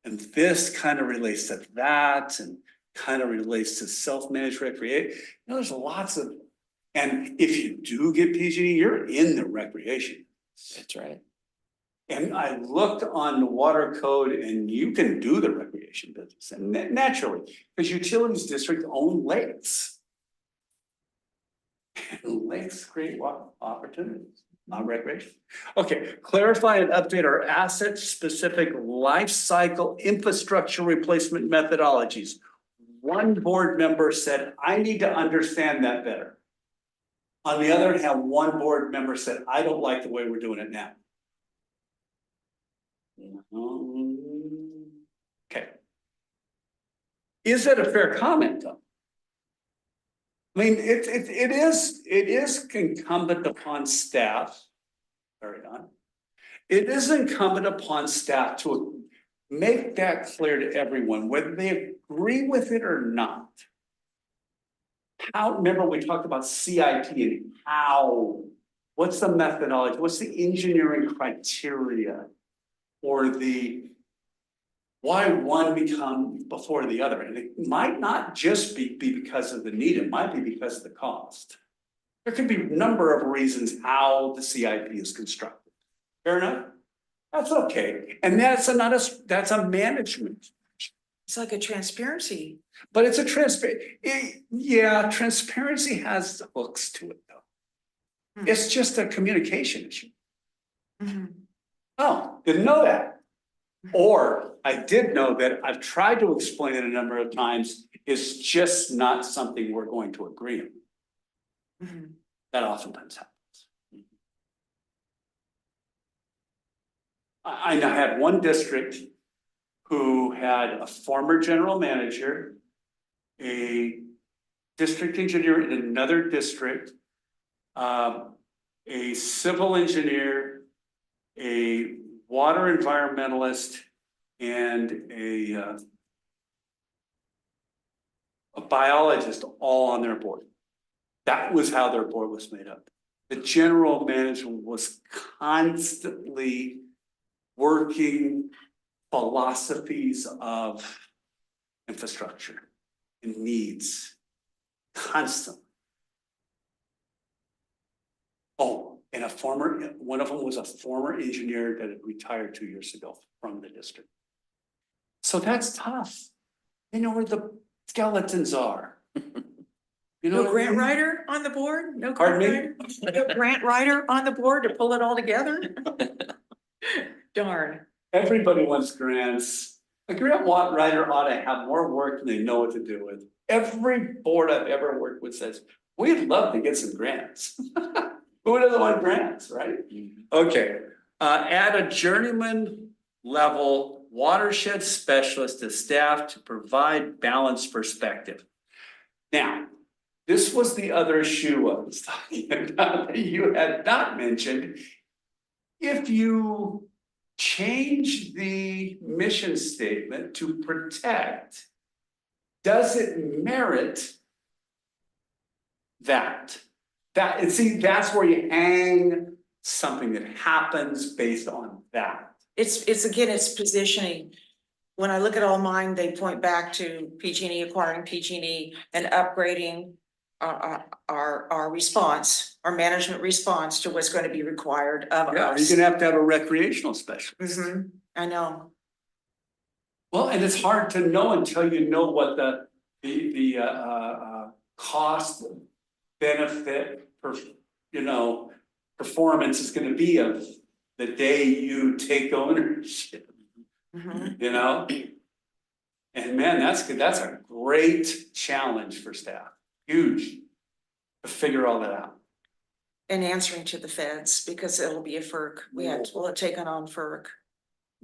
And this kind of relates to that and kind of relates to self-managed recreation. There's lots of, and if you do get PG&E, you're in the recreation. That's right. And I looked on the water code and you can do the recreation business and naturally, because utilities district own lakes. And lakes create what opportunities, not recreation. Okay, clarify and update our asset-specific life cycle infrastructure replacement methodologies. One board member said, I need to understand that better. On the other hand, one board member said, I don't like the way we're doing it now. Okay. Is that a fair comment though? I mean, it is incumbent upon staff. Carry on. It is incumbent upon staff to make that clear to everyone, whether they agree with it or not. How, remember we talked about CIP and how, what's the methodology, what's the engineering criteria? Or the why one become before the other. And it might not just be because of the need, it might be because of the cost. There could be a number of reasons how the CIP is constructed. Fair enough? That's okay. And that's a management. It's like a transparency. But it's a yeah, transparency has hooks to it though. It's just a communication issue. Mhm. Oh, didn't know that. Or I did know that I've tried to explain it a number of times. It's just not something we're going to agree on. Mhm. That oftentimes happens. I had one district who had a former general manager, a district engineer in another district, a civil engineer, a water environmentalist, and a biologist all on their board. That was how their board was made up. The general manager was constantly working philosophies of infrastructure and needs, constantly. Oh, and one of them was a former engineer that had retired 2 years ago from the district. So that's tough. You know where the skeletons are. You know No what I grant mean? writer on the board? No Pardon grant me? writer? No grant writer on the board to pull it all together? Darn. Everybody wants grants. A grant writer ought to have more work than they know what to do with. Every board I've ever worked with says, we'd love to get some grants. Who doesn't want grants, right? Okay, add a journeyman level watershed specialist to staff to provide balanced perspective. Now, this was the other shoe I was talking about that you had not mentioned. If you change the mission statement to protect, does it merit that? See, that's where you hang something that happens based on that. It's again, it's positioning. When I look at all mine, they point back to PG&E acquiring PG&E and upgrading our response, our management response to what's going to be required of Yeah, us. you're gonna have to have a recreational specialist. I know. Well, and it's hard to know until you know what the cost benefit performance is gonna be of the day you take ownership, you know? And man, that's good. That's a great challenge for staff. Huge to figure all that out. And answering to the feds because it'll be a FERC. We'll have taken on FERC.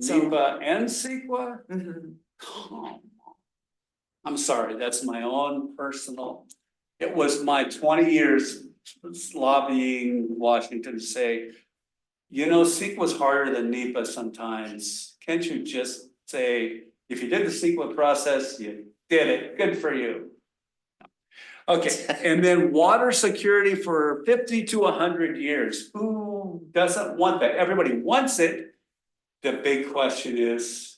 So- NEPA and CEQA? Mhm. Come on. I'm sorry, that's my own personal. It was my 20 years lobbying Washington to say, you know, CEQA's harder than NEPA sometimes. Can't you just say, if you did the CEQA process, you did it, good for you. Okay, and then water security for 50 to 100 years. Who doesn't want that? Everybody wants it. The big question is,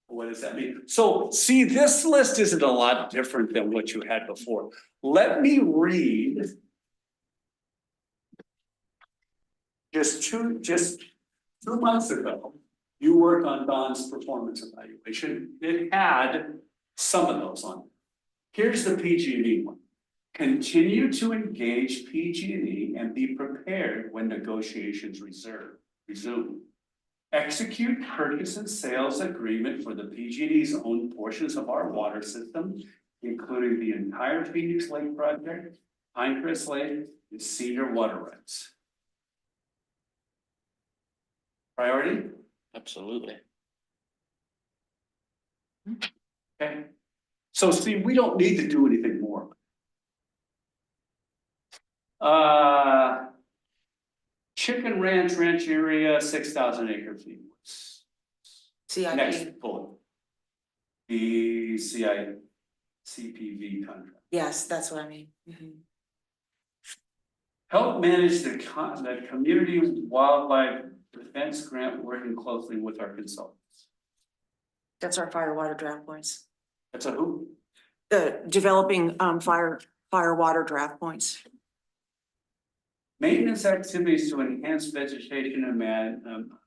what does that mean? So see, this list isn't a lot different than what you had before. Let me read just two months ago, you worked on Don's performance evaluation. It had some of those on. Here's the PG&E one. Continue to engage PG&E and be prepared when negotiations resume. Execute purchase and sales agreement for the PG&E's own portions of our water system, including the entire Phoenix Lake project, Pinecrest Lake, and Cedar water rights. Priority? Absolutely. Okay. So see, we don't need to do anything more. Chicken ranch area, 6,000 acre feet. Next CIP, bullet. The CPV contract. yes, that's what I mean. Help manage the community wildlife defense grant, working closely with our consultants. That's our fire water draft points. That's a who? The developing fire water draft points. Maintenance activities to enhance vegetation and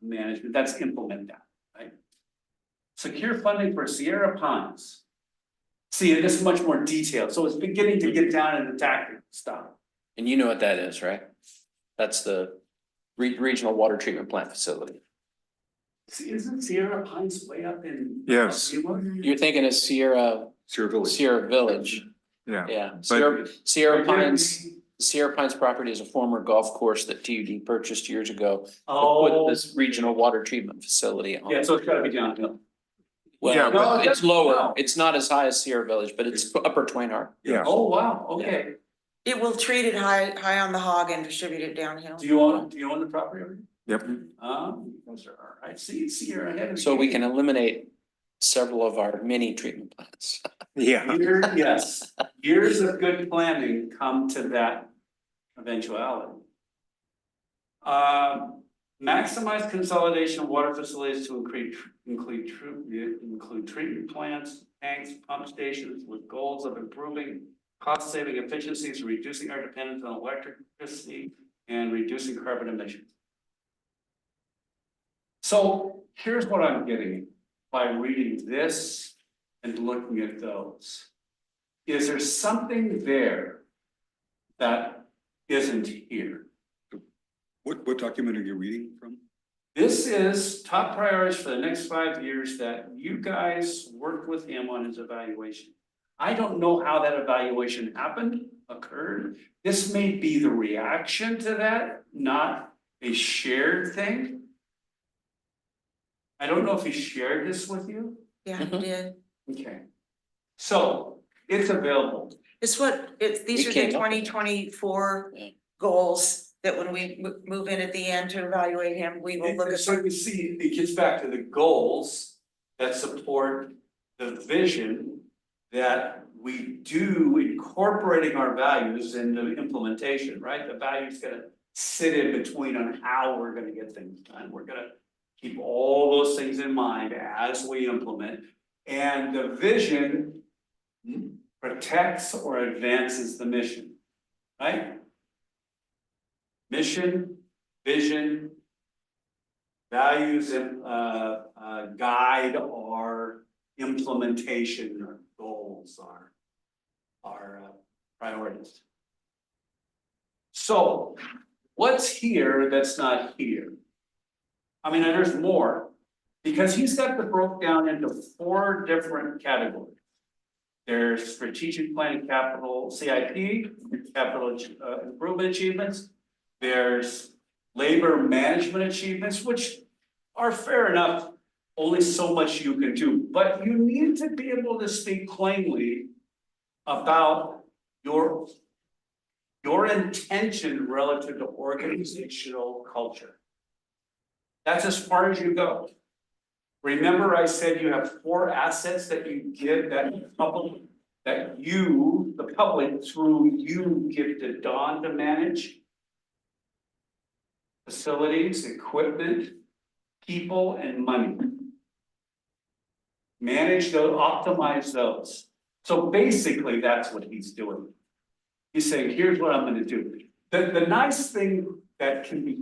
management, that's implement that, right? Secure funding for Sierra Pines. See, it is much more detailed, so it's beginning to get down into tactical stuff. And you know what that is, right? That's the regional water treatment plant facility. See, isn't Sierra Pines way up in? Yes. You're thinking of Sierra Village. Yeah. Yeah, But- Sierra Pines property is a former golf course that TUD purchased years ago. Oh, With this regional water treatment facility on yeah, it. so it's gotta be downhill. Well, Yeah, but- it's lower, No. it's not as high as Sierra Village, but it's upper Twainhar. Yeah. Oh, wow, okay. It will treat it high on the hog and distribute it downhill. Do you own the property already? Yep. Those are, all right, see, you're ahead of the So we game. can eliminate several of our mini treatment plants. Yeah. Yes, years of good planning come to that eventuality. Maximize consolidation of water facilities to include treatment plants, tanks, pump stations with goals of improving cost saving efficiencies, reducing our dependence on electricity, and reducing carbon emissions. So here's what I'm getting by reading this and looking at those. Is there something there that isn't here? What document are you reading from? This is top priorities for the next 5 years that you guys worked with him on his evaluation. I don't know how that evaluation occurred. This may be the reaction to that, not a shared thing. I don't know if he shared this with you. Yeah, it did. Okay. So it's available. These are We the came up with 2024 Yeah. goals that when we move in at the end to evaluate him, we will look at. So you see, it gets back to the goals that support the vision that we do incorporating our values into implementation, right? The value's gonna sit in between on how we're gonna get things done. We're gonna keep all those things in mind as we implement. And the vision protects or advances the mission, right? Mission, vision, values, guide our implementation, our goals, our priorities. So what's here that's not here? I mean, and there's more, because he's got the broke down into 4 different categories. There's strategic planning, capital, CIP, capital improvement achievements. There's labor management achievements, which are fair enough, only so much you can do, but you need to be able to speak plainly about your Your intention relative to organizational culture. That's as far as you go. Remember, I said you have 4 assets that you give that public, that you, the public, through you give to Dawn to manage. Facilities, equipment, people, and money. Manage those, optimize those. So basically, that's what he's doing. He's saying, here's what I'm gonna do. The nice thing that can be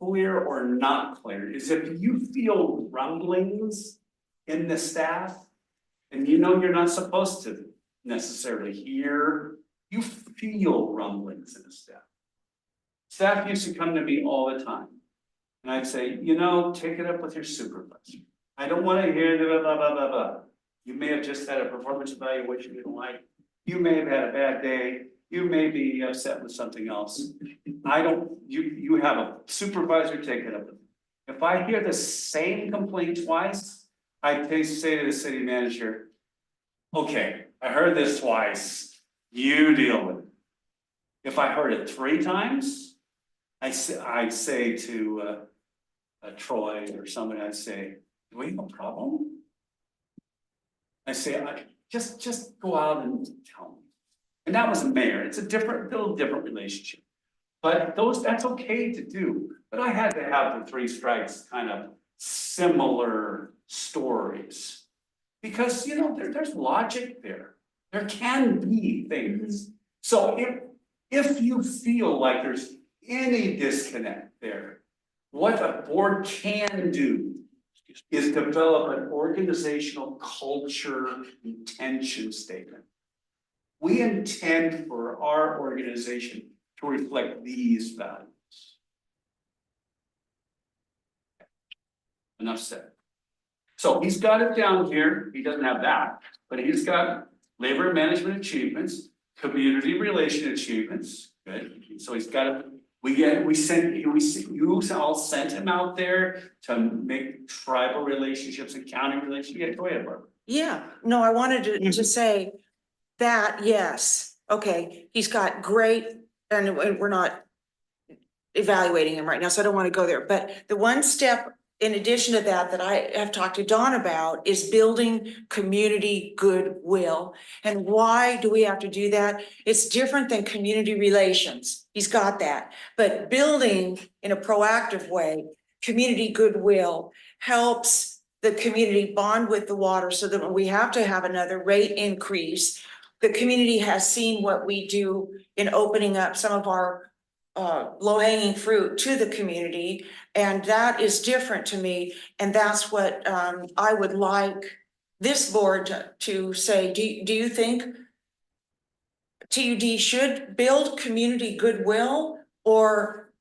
clear or not clear is if you feel rumblings in the staff, and you know you're not supposed to necessarily hear, you feel rumblings in the staff. Staff used to come to me all the time. And I'd say, you know, take it up with your supervisor. I don't want to hear the blah, blah, blah, blah, blah. You may have just had a performance evaluation you don't like. You may have had a bad day. You may be upset with something else. You have a supervisor, take it up with them. If I hear the same complaint twice, I say to the city manager, okay, I heard this twice, you deal with it. If I heard it 3 times, I'd say to Troy or somebody, I'd say, do we have a problem? I say, just go out and tell me. And that was a mayor. It's a little different relationship. But that's okay to do. But I had to have the 3 strikes kind of similar stories. Because, you know, there's logic there. There can be things. So if you feel like there's any disconnect there, what a board can do is develop an organizational culture intention statement. We intend for our organization to reflect these values. Enough said. So he's got it down here. He doesn't have that, but he's got labor management achievements, community relation achievements. Good. So he's got it. You all sent him out there to make tribal relationships and county relationships. Go ahead, Barbara. Yeah, no, I wanted to say that, yes, okay, he's got great, and we're not evaluating him right now, so I don't want to go there, but the one step in addition to that I have talked to Dawn about is building community goodwill. And why do we have to do that? It's different than community relations. He's got that, but building in a proactive way, community goodwill helps the community bond with the water so that when we have to have another rate increase, the community has seen what we do in opening up some of our low-hanging fruit to the community, and that is different to me, and that's what I would like this board to say. Do you think TUD should build community goodwill or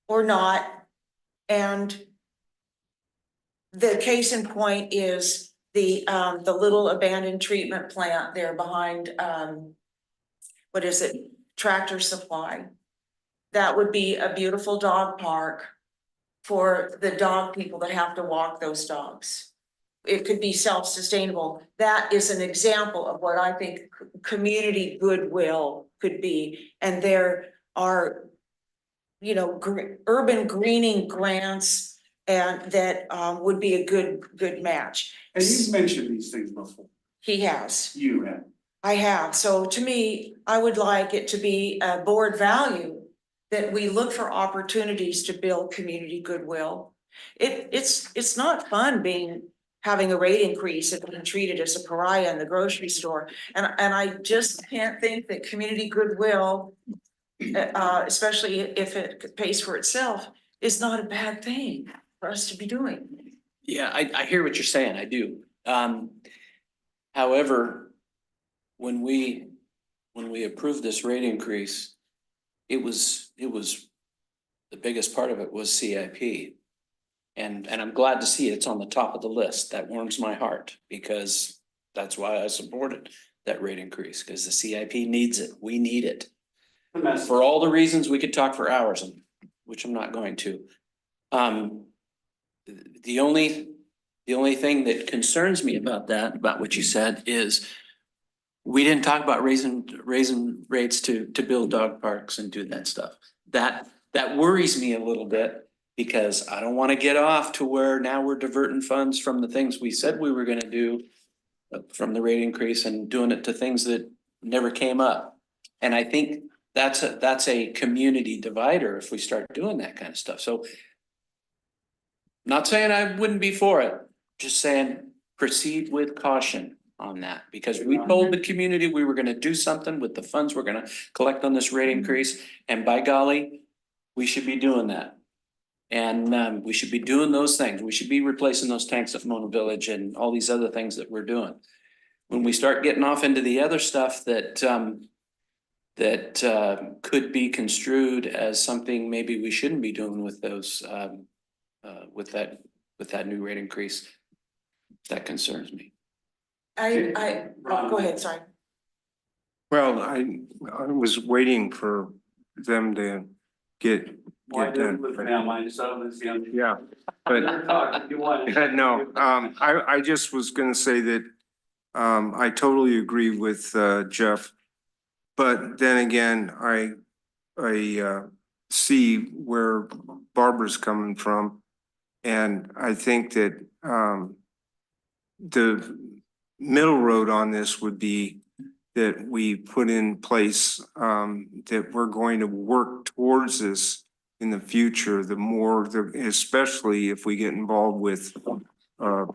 not? And the case in point is the little abandoned treatment plant there behind what is it? Tractor Supply. That would be a beautiful dog park for the dog people that have to walk those dogs. It could be self-sustainable. That is an example of what I think community goodwill could be. And there are, you know, urban greening grants and that would be a good match. And you've mentioned these things before. He has. You have. I have. So to me, I would like it to be a board value that we look for opportunities to build community goodwill. It's not fun having a rate increase and being treated as a pariah in the grocery store. And I just can't think that community goodwill, especially if it pays for itself, is not a bad thing for us to be doing. Yeah, I hear what you're saying. I do. However, when we approved this rate increase, it was the biggest part of it was CIP. And I'm glad to see it's on the top of the list. That warms my heart because that's why I supported that rate increase, because the CIP needs it. We need it. For all the reasons we could talk for hours on, which I'm not going to. The only thing that concerns me about what you said is we didn't talk about raising rates to build dog parks and do that stuff. That worries me a little bit because I don't want to get off to where now we're diverting funds from the things we said we were gonna do from the rate increase and doing it to things that never came up. And I think that's a community divider if we start doing that kind of stuff. So not saying I wouldn't be for it, just saying proceed with caution on that. Because we told the community we were gonna do something with the funds we're gonna collect on this rate increase. And by golly, we should be doing that. And we should be doing those things. We should be replacing those tanks at Mona Village and all these other things that we're doing. When we start getting off into the other stuff that could be construed as something maybe we shouldn't be doing with those with that new rate increase, that concerns me. Go ahead, sorry. Well, I was waiting for them to get done. Yeah, but no, I just was gonna say that I totally agree with Jeff. But then again, I see where Barbara's coming from. And I think that the middle road on this would be that we put in place that we're going to work towards this in the future, the more, especially if we get involved with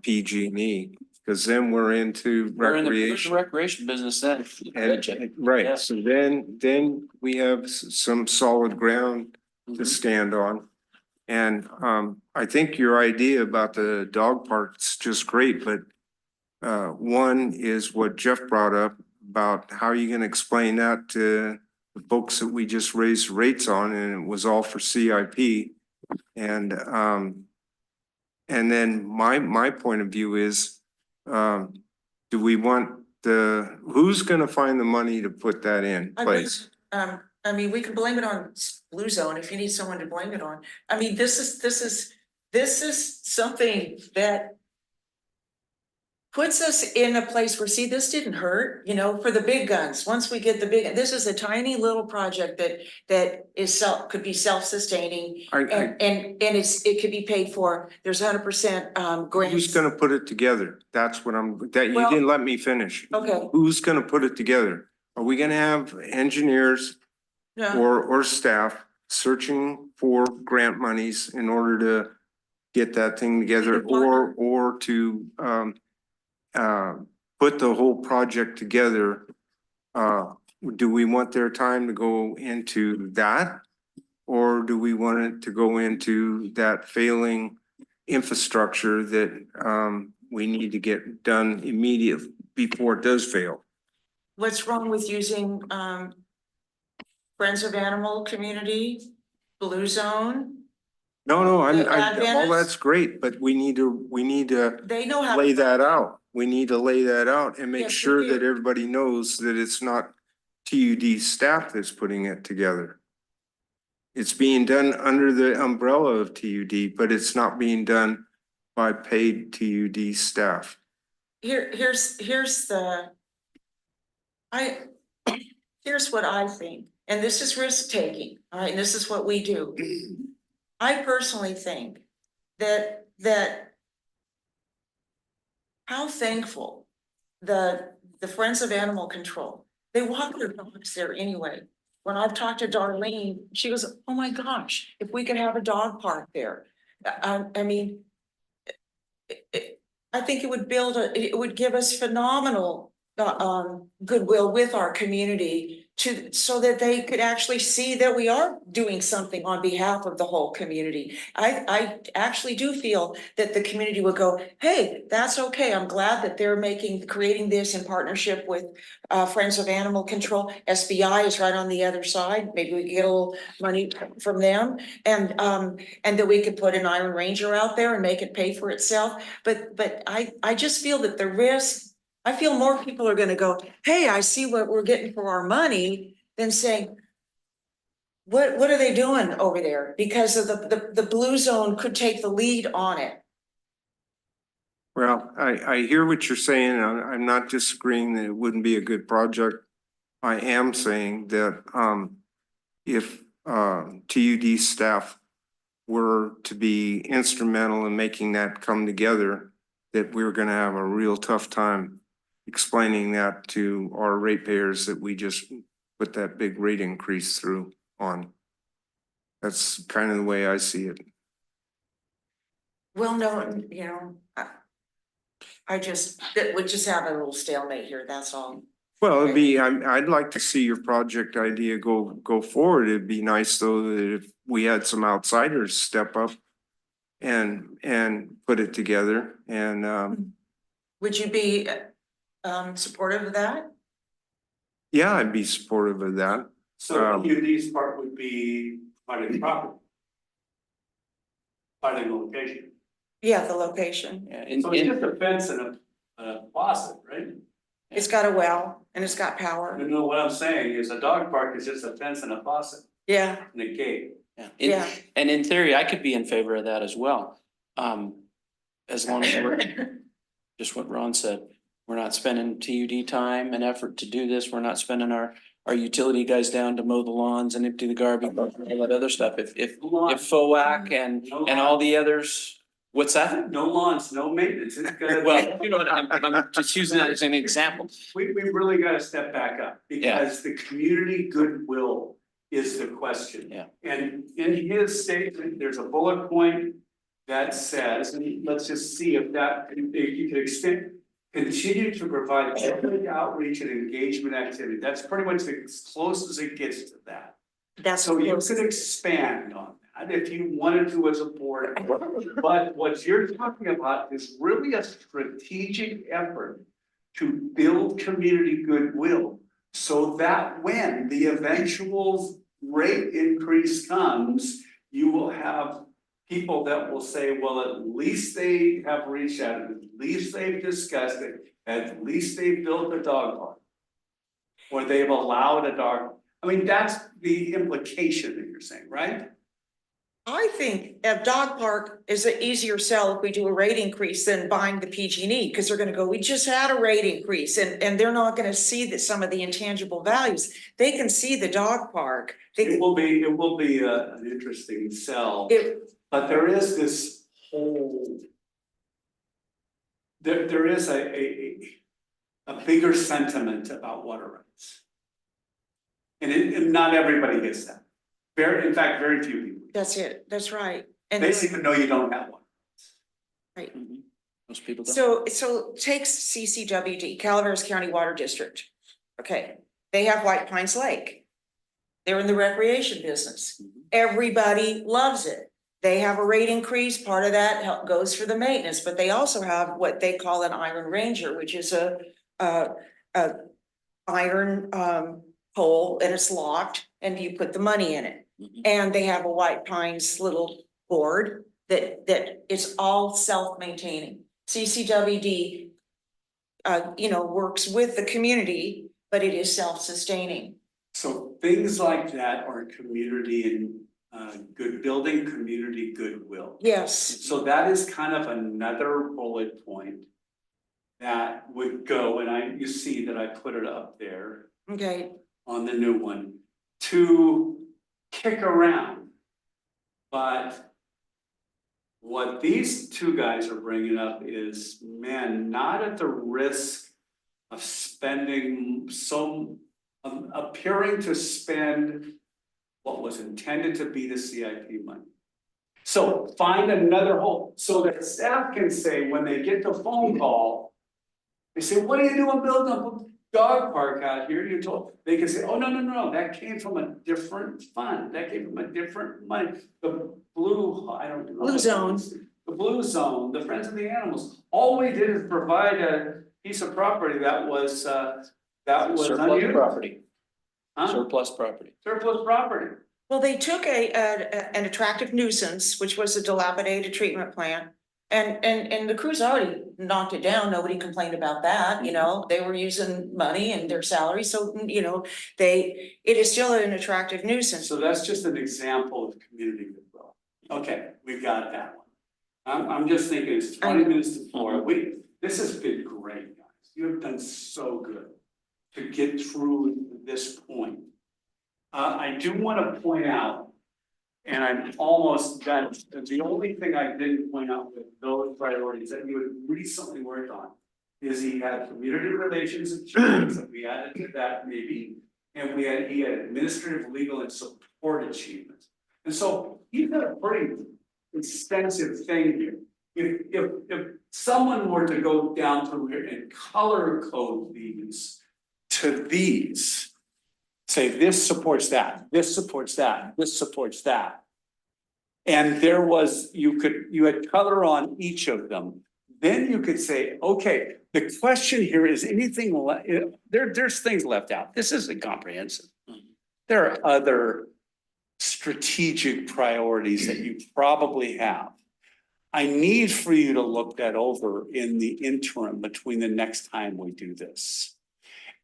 PG&E, because then we're into We're in the recreation. recreation business then. And, right, Yeah. so then we have some solid ground to stand on. And I think your idea about the dog park's just great, but one is what Jeff brought up about how are you gonna explain that to the folks that we just raised rates on, and it was all for CIP. And then my point of view is, do we want who's gonna find the money to put that in place? I mean, we can blame it on Blue Zone if you need someone to blame it on. I mean, this is something that puts us in a place where, see, this didn't hurt, you know, for the big guns. Once we get the big, this is a tiny little project that is could be self-sustaining and it could be paid for. There's 100% grants. Who's gonna put it together? That's what you Well, didn't let me finish. Okay. Who's gonna put it together? Are we gonna have engineers Yeah. or staff searching for grant monies in order to get that thing together, or to put the whole project together? Do we want their time to go into that? Or do we want it to go into that failing infrastructure that we need to get done immediately before it does fail? What's wrong with using Friends of Animal Community, Blue Zone? No, all Adventists? that's great, but we need to They know how. lay that out. We need to lay that out and make Yes, we sure do. that everybody knows that it's not TUD staff that's putting it together. It's being done under the umbrella of TUD, but it's not being done by paid TUD staff. Here's what I think, and this is risk taking, all right, and this is what we do. I personally think that how thankful the Friends of Animal Control, they walk their dogs there anyway. When I've talked to Darlene, she goes, oh my gosh, if we could have a dog park there. I mean, I think it would give us phenomenal goodwill with our community so that they could actually see that we are doing something on behalf of the whole community. I actually do feel that the community would go, hey, that's okay. I'm glad that they're creating this in partnership with Friends of Animal Control. SBI is right on the other side. Maybe we could get a little money from them, and that we could put an Iron Ranger out there and make it pay for itself. But I just feel that the risk, I feel more people are gonna go, hey, I see what we're getting for our money, than saying, what are they doing over there? Because of the Blue Zone could take the lead on it. Well, I hear what you're saying. I'm not disagreeing that it wouldn't be a good project. I am saying that, if, TUD staff were to be instrumental in making that come together, that we're gonna have a real tough time explaining that to our ratepayers that we just put that big rate increase through on. That's kind of the way I see it. Well, no, you know, I just, that would just have a little stalemate here, that's all. Well, I'd like to see your project idea go forward. It'd be nice though that if we had some outsiders step up and put it together and, Would you be supportive of that? yeah, I'd be supportive of that. So PUD's part would be finding the property. Finding the location. Yeah, the location. Yeah, So it's just a fence and a faucet, right? It's got a well and it's got power. No, what I'm saying is a dog park is just a fence and a faucet Yeah, and a gate. yeah. And in theory, I could be in favor of that as well. As long as we're, just what Ron said, we're not spending TUD time and effort to do this. We're not spending our utility guys down to mow the lawns and empty the garbage, and all that other stuff. If FOAC and all the others, what's that? No lawns, no maintenance. It's gonna. Well, you know what, I'm just using that as an example. We really gotta step back up because the community goodwill is the question. Yeah. And in his statement, there's a bullet point that says, and let's just see if you can extend, continue to provide public outreach and engagement activity. That's pretty much as close as it gets to that. That's So you close. could expand on that if you wanted to as a board. But what you're talking about is really a strategic effort to build community goodwill. So that when the eventual rate increase comes, you will have people that will say, well, at least they have reached out, at least they've discussed it, at least they've built a dog park. Or they've allowed a dog, I mean, that's the implication that you're saying, right? I think a dog park is an easier sell if we do a rate increase than buying the PG&E, because they're gonna go, we just had a rate increase, and they're not gonna see that some of the intangible values. They can see the dog park. It will be an interesting sell, but there is this whole. There is a bigger sentiment about water rights. And not everybody gets that. In fact, very few people. That's it, that's right. And They don't even know you don't have one. Most people don't. so take CCWD, Calaveras County Water District. Okay, they have White Pines Lake. They're in the recreation business. Everybody loves it. They have a rate increase, part of that goes for the maintenance, but they also have what they call an Iron Ranger, which is a iron pole, and it's locked and you put the money in it. And they have a White Pines little board that it's all self-maintaining. CCWD works with the community, but it is self-sustaining. So things like that are community and building community goodwill. Yes. So that is kind of another bullet point that would go, and you see that I put it up there Okay. on the new one, to kick around. But what these two guys are bringing up is, man, not at the risk of spending appearing to spend what was intended to be the CIP money. So find another hole, so that staff can say, when they get the phone call, they say, what are you doing building a dog park out here? You told, they can say, oh, no, that came from a different fund, that came from a different money. The blue, I don't know. Blue zone. The blue zone, the Friends of the Animals, all we did is provide a piece of property that was Surplus unused. property, Huh? surplus property. Surplus property. Well, they took an attractive nuisance, which was a dilapidated treatment plant. And the crews already knocked it down. Nobody complained about that, they were using money and their salary, so, it is still an attractive nuisance. So that's just an example of community goodwill. Okay, we got that one. I'm just thinking it's 20 minutes to 4. This has been great, guys. You have done so good to get through this point. I do want to point out, and I'm almost done, that the only thing I didn't point out with those priorities that you had recently worked on is he had community relations achievements, and we added to that maybe, and he had administrative, legal, and support achievements. And so he's got a pretty extensive thing here. If someone were to go down through here and color code these to these, say this supports that, this supports that, this supports that. And there was, you had color on each of them. Then you could say, okay, the question here is anything, there's things left out. This isn't comprehensive. There are other strategic priorities that you probably have. I need for you to look that over in the interim between the next time we do this.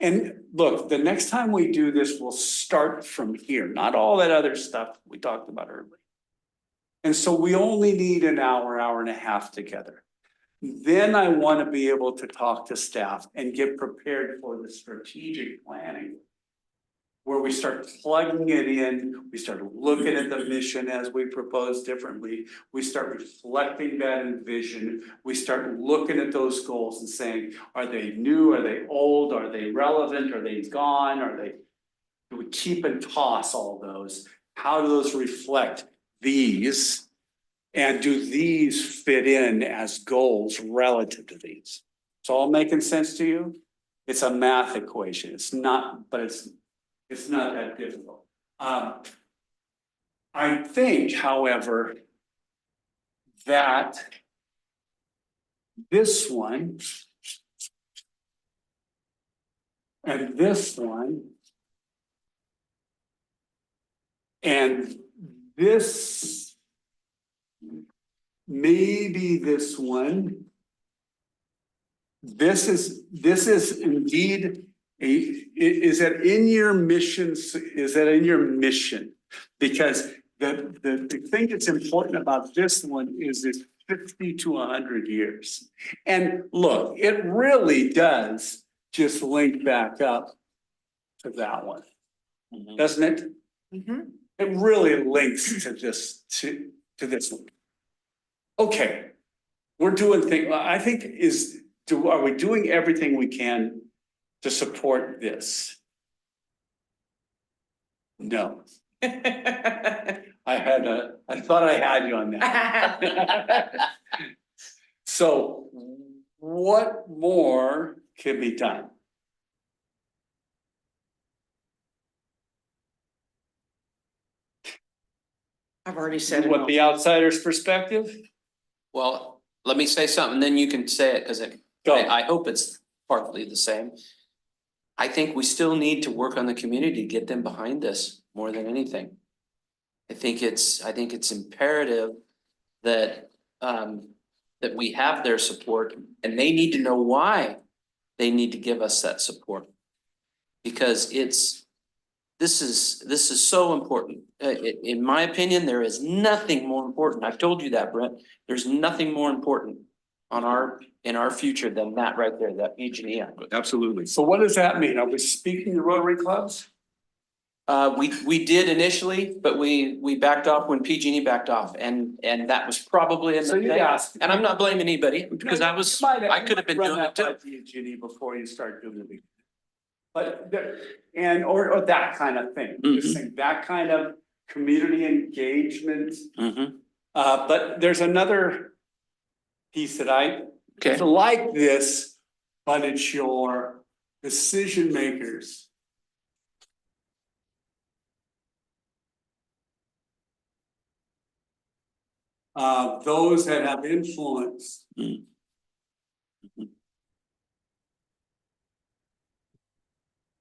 And look, the next time we do this, we'll start from here, not all that other stuff we talked about earlier. And so we only need an hour, hour and a half together. Then I want to be able to talk to staff and get prepared for the strategic planning, where we start plugging it in, we start looking at the mission as we propose differently, we start reflecting that in vision, we start looking at those goals and saying, are they new, are they old, are they relevant, are they gone, do we keep and toss all those? How do those reflect these? And do these fit in as goals relative to these? It's all making sense to you? It's a math equation, it's not, but it's not that difficult. I think, however, that this one and this one and this, maybe this one, this is indeed is that in your missions? Is that in your mission? Because the thing that's important about this one is it's 50 to 100 years. And look, it really does just link back up to that one, doesn't it? Mhm. It really links to this one. Okay, we're doing things, I think are we doing everything we can to support this? No. I thought I had you on that. So what more can be done? I've already said it. What the outsider's perspective? Well, let me say something, then you can say it, because Go. I hope it's partly the same. I think we still need to work on the community to get them behind this more than anything. I think it's imperative that that we have their support, and they need to know why they need to give us that support. Because this is so important. In my opinion, there is nothing more important. I've told you that, Brent. There's nothing more important in our future than that right there, that PG&E. Absolutely. So what does that mean? Are we speaking to Rotary clubs? We did initially, but we backed off when PG&E backed off, and that was probably a So you mistake. asked. And I'm not blaming anybody, because I could have been doing it too. PG&E before you start doing it. But or that kind of thing, just saying that kind of community engagement. But there's another piece that it's like this, but it's your decision makers. Those that have influence.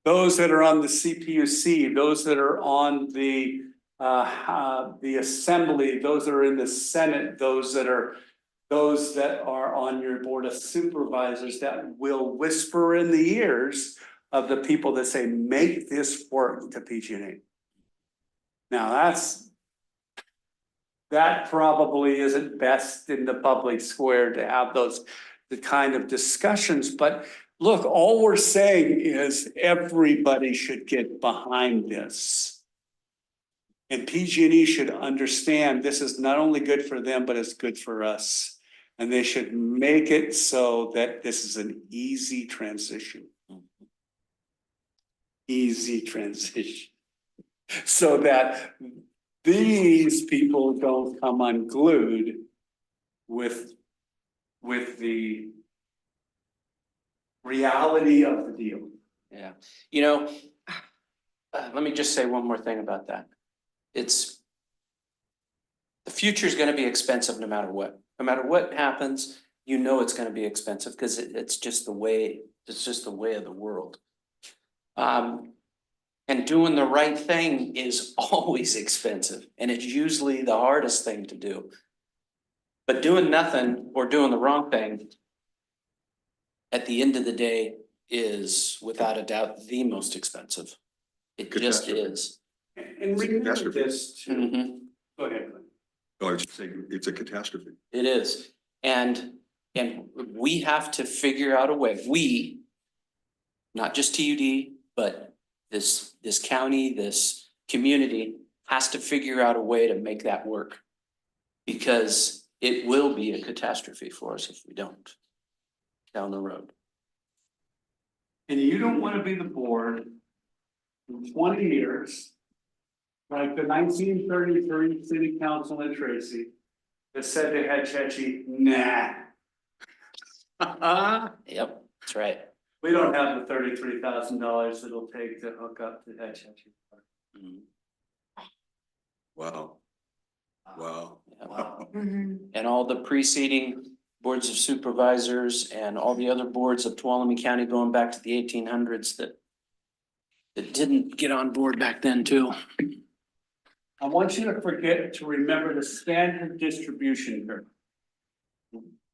Those that are on the CPUC, those that are on the assembly, those that are in the Senate, those that are on your board of supervisors that will whisper in the ears of the people that say, make this work to PG&E. Now that probably isn't best in the public square to have the kind of discussions, but look, all we're saying is everybody should get behind this. And PG&E should understand this is not only good for them, but it's good for us. And they should make it so that this is an easy transition. Easy transition. So that these people don't come unglued with the reality of the deal. Yeah, you know, let me just say one more thing about that. The future is gonna be expensive no matter what. No matter what happens, you know it's gonna be expensive because it's just the way of the world. And doing the right thing is always expensive, and it's usually the hardest thing to do. But doing nothing or doing the wrong thing, at the end of the day, is without a doubt the most expensive. It just Catastrophe. is. And It's a remember catastrophe. this too. Mhm. Go ahead. Glenn. Oh, I was just saying, it's a catastrophe. It is, and we have to figure out a way, not just TUD, but this county, this community has to figure out a way to make that work. Because it will be a catastrophe for us if we don't, down the road. And you don't want to be the board in 20 years, like the 1933 city council in Tracy, that said they had Chechi, nah. Yep, that's right. We don't have the $33,000 it'll take to hook up to that Chechi. Mhm. Wow. Wow. Yep. Wow. And all the preceding boards of supervisors and all the other boards of Tuolumne County going back to the 1800s that didn't get on board back then too. I want you to remember the standard distribution curve.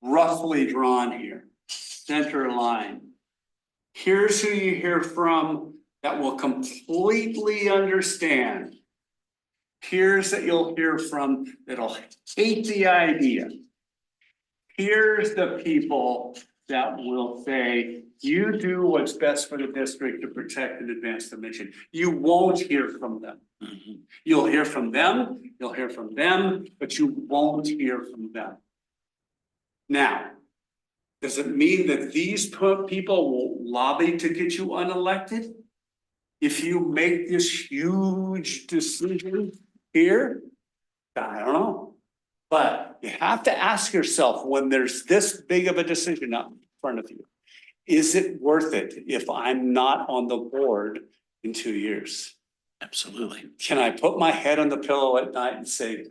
Roughly drawn here, center line. Here's who you hear from that will completely understand. Here's that you'll hear from that'll hate the idea. Here's the people that will say, you do what's best for the district to protect and advance the mission. You won't hear from them. Mhm. You'll hear from them, but you won't hear from them. Now, does it mean that these people will lobby to get you unelected? If you make this huge decision here, I don't know. But you have to ask yourself when there's this big of a decision up in front of you, is it worth it if I'm not on the board in 2 years? Absolutely. Can I put my head on the pillow at night and say,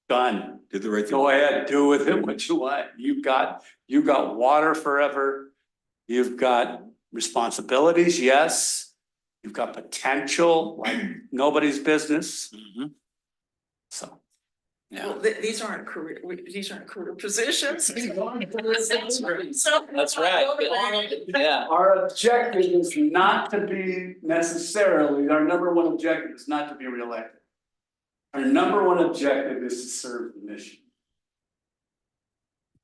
done? Did the right thing. Go ahead, do with it what you want. You got water forever. You've got responsibilities, yes. You've got potential like nobody's business. Mhm. So. Yeah, Well, these aren't career positions. that's right. Yeah. Our objective is not to be necessarily, our number one objective is not to be reelected. Our number one objective is to serve the mission.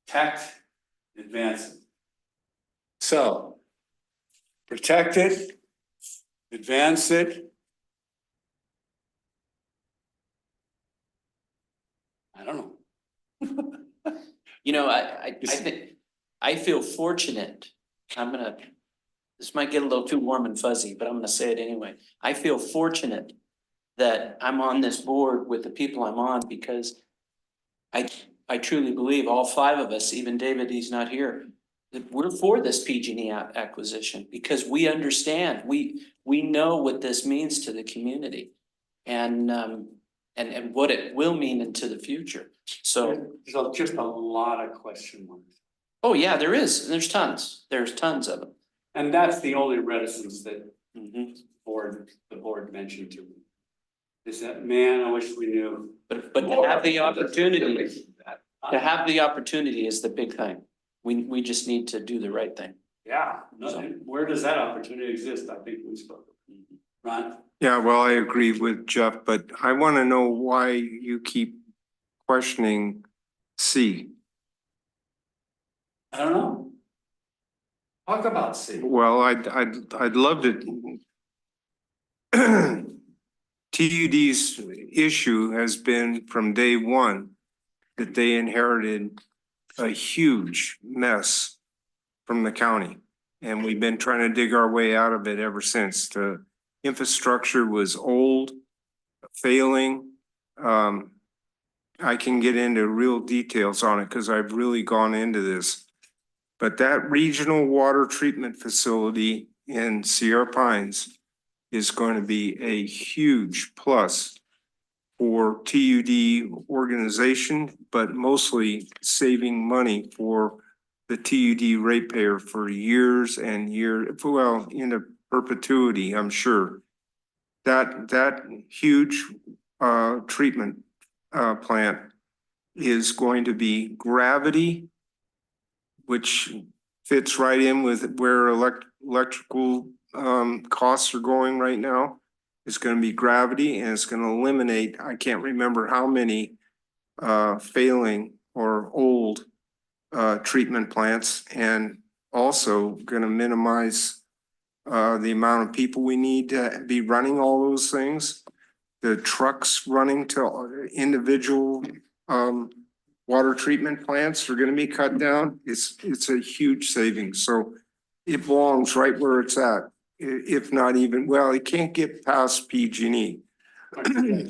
Protect, advance it. So, protect it, advance it. I don't know. You know, I think, I feel fortunate, this might get a little too warm and fuzzy, but I'm gonna say it anyway. I feel fortunate that I'm on this board with the people I'm on because I truly believe all five of us, even David, he's not here, that we're for this PG&E acquisition because we understand, we know what this means to the community and what it will mean into the future. So, There's just a lot of question marks. oh yeah, there's tons of them. And that's the only reticence that Mhm. the board mentioned to me. Is that, man, I wish we knew. But to have the opportunity, is the big thing. We just need to do the right thing. Yeah, nothing, where does that opportunity exist? I think we spoke. Ron? Yeah, well, I agree with Jeff, but I want to know why you keep questioning C? I don't know. Talk about C. Well, I'd love to. TUD's issue has been from day one that they inherited a huge mess from the county. And we've been trying to dig our way out of it ever since. The infrastructure was old, failing. I can get into real details on it because I've really gone into this. But that regional water treatment facility in Sierra Pines is going to be a huge plus for TUD organization, but mostly saving money for the TUD ratepayer for years and years, well, into perpetuity, I'm sure. That huge treatment plant is going to be gravity, which fits right in with where electrical costs are going right now. It's going to be gravity, and it's going to eliminate, I can't remember how many failing or old treatment plants, and also going to minimize the amount of people we need to be running all those things. The trucks running to individual water treatment plants are going to be cut down. It's a huge savings. So it belongs right where it's at. If not even, well, it can't get past PG&E.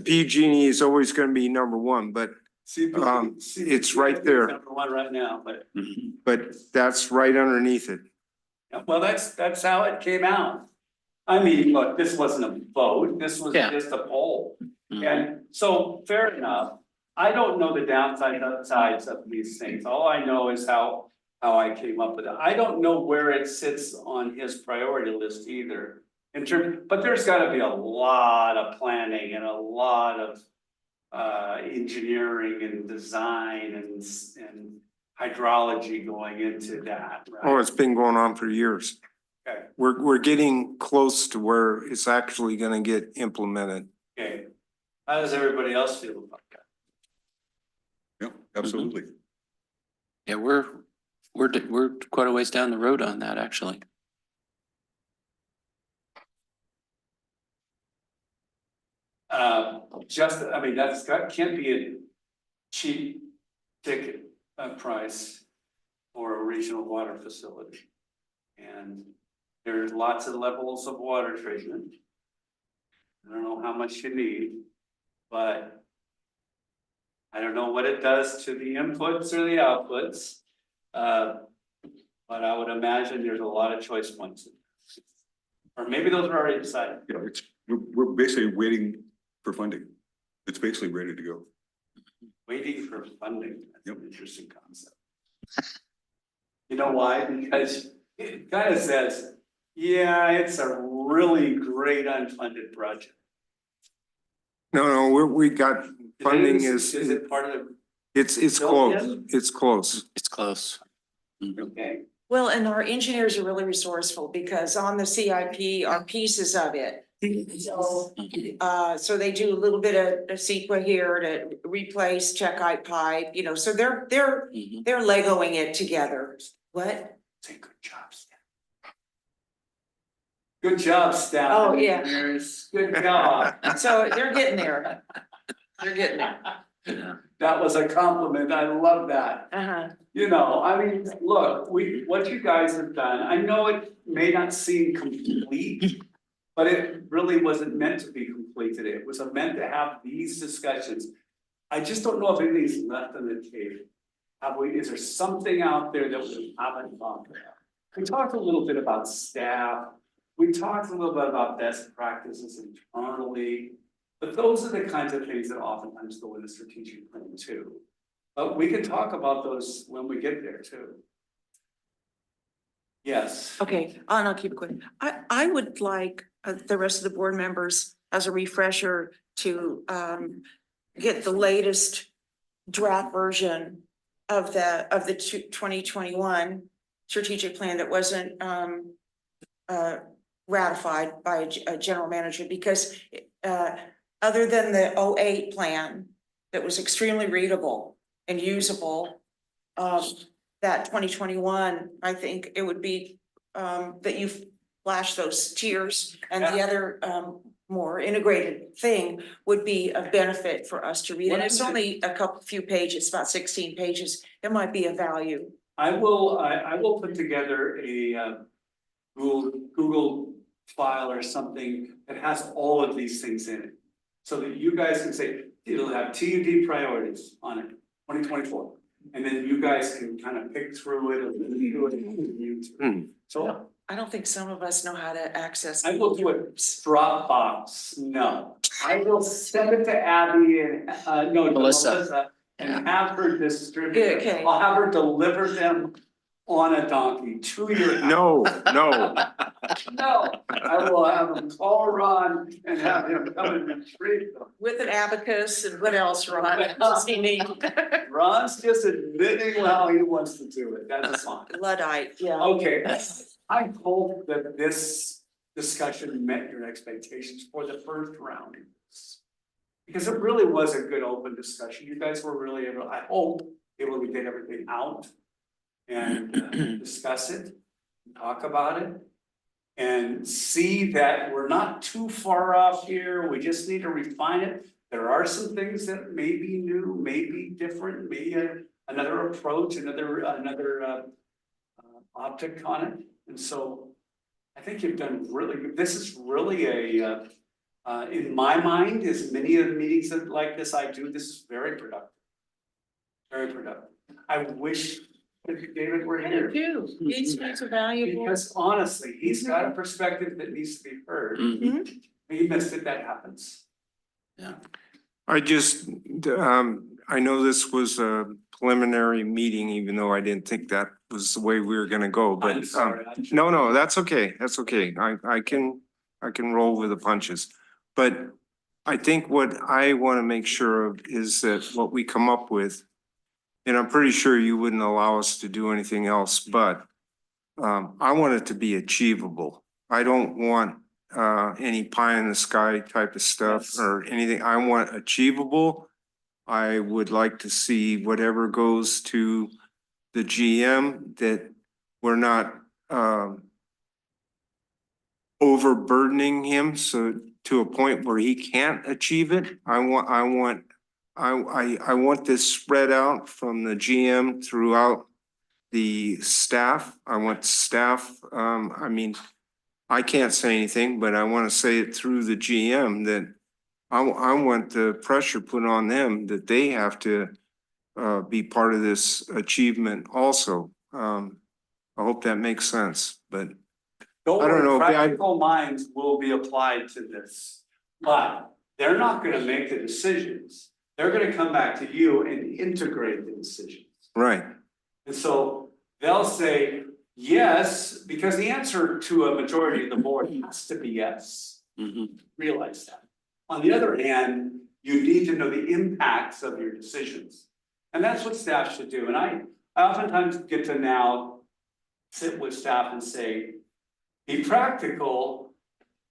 PG&E is always going to be number one, but it's right there. Number one right now, But that's right underneath it. well, that's how it came out. I mean, look, this wasn't a vote, this was Yeah. just a poll. And so, fair enough, I don't know the downsides, upsides of these things, all I know is how I came up with it. I don't know where it sits on his priority list either. In terms, but there's gotta be a lot of planning and a lot of engineering and design and hydrology going into that, right? Oh, it's been going on for years. Okay. We're getting close to where it's actually going to get implemented. Okay, how does everybody else feel about that? Yeah, absolutely. Yeah, we're quite a ways down the road on that, actually. I mean, can't be a cheap ticket price for a regional water facility. And there's lots of levels of water treatment. I don't know how much you need, but I don't know what it does to the inputs or the outputs. But I would imagine there's a lot of choice points. Or maybe those are already decided. Yeah, we're basically waiting for funding. It's basically ready to go. Waiting for funding, that's Yep. an interesting concept. You know why? Because it kind of says, yeah, it's a really great unfunded project. No, we got funding Is it part of the, it's built close. in? It's close. It's close. okay, Well, and our engineers are really resourceful because on the CIP are pieces of it. So, so they do a little bit of CEQA here to replace, check pipe, you know, so they're Legoing it together. What? say good job, staff. Good job, staff. Oh, yeah. engineers. Good job. So they're getting there. They're getting there. Yeah. That was a compliment. I love that. Uh-huh. You know, I mean, look, what you guys have done, I know it may not seem complete, but it really wasn't meant to be completed. It was meant to have these discussions. I just don't know if anything's left on the table. Is there something out there that we haven't talked about? We talked a little bit about staff. We talked a little bit about best practices internally. But those are the kinds of things that oftentimes go in a strategic plan too. But we can talk about those when we get there too. Yes. Okay, and I'll keep it quick. I would like the rest of the board members as a refresher to get the latest draft version of the 2021 strategic plan that wasn't ratified by a general manager, because other than the 08 plan that was extremely readable and usable. That 2021, I think it would be, that you flash those tiers and the other, more integrated thing would be a benefit for us to read. And it's only few pages, about 16 pages. It might be a value. I will put together a Google file or something that has all of these things in it. So that you guys can say, it'll have TUD priorities on it, 2024. And then you guys can kind of pick through it and do it. So I don't think some of us know how to access. I will do it Dropbox, no. I will send it to Abby and, no, to Melissa. And have her distribute it. Okay. I'll have her deliver them on a donkey to your house. No, No, I will have them call Ron and have him come and retrieve them. With an abacus and what else, Ron? What does he need? Ron's just admitting how he wants to do it, that's fine. Luddite, yeah. Okay, I hope that this discussion met your expectations for the first round. Because it really was a good open discussion, you guys were really able, I hope, able to get everything out. And discuss it, talk about it. And see that we're not too far off here, we just need to refine it. There are some things that may be new, may be different, maybe another approach, another optic on it. And so I think you've done really good. This is really in my mind, as many of the meetings like this I do, this is very productive. Very productive. I wish David were here. These are valuable. Because honestly, he's got a perspective that needs to be heard. He missed it, that happens. I just, I know this was a preliminary meeting, even though I didn't think that was the way we were gonna go, but. I'm sorry. No, that's okay, that's okay. I can roll with the punches. But I think what I wanna make sure of is that what we come up with, and I'm pretty sure you wouldn't allow us to do anything else, but I want it to be achievable. I don't want any pie in the sky type of stuff Yes. or anything. I want achievable. I would like to see whatever goes to the GM, that we're not overburdening him so to a point where he can't achieve it. I want this spread out from the GM throughout the staff. I want staff, I mean, I can't say anything, but I want to say it through the GM that I want the pressure put on them that they have to be part of this achievement also. I hope that makes sense, but Don't I don't know, worry, practical minds will be applied to this, but they're not gonna make the decisions. They're gonna come back to you and integrate the decisions. right. And so they'll say yes, because the answer to a majority of the board has to be yes. Realize that. On the other hand, you need to know the impacts of your decisions. And that's what staff should do. And I oftentimes get to now sit with staff and say, be practical,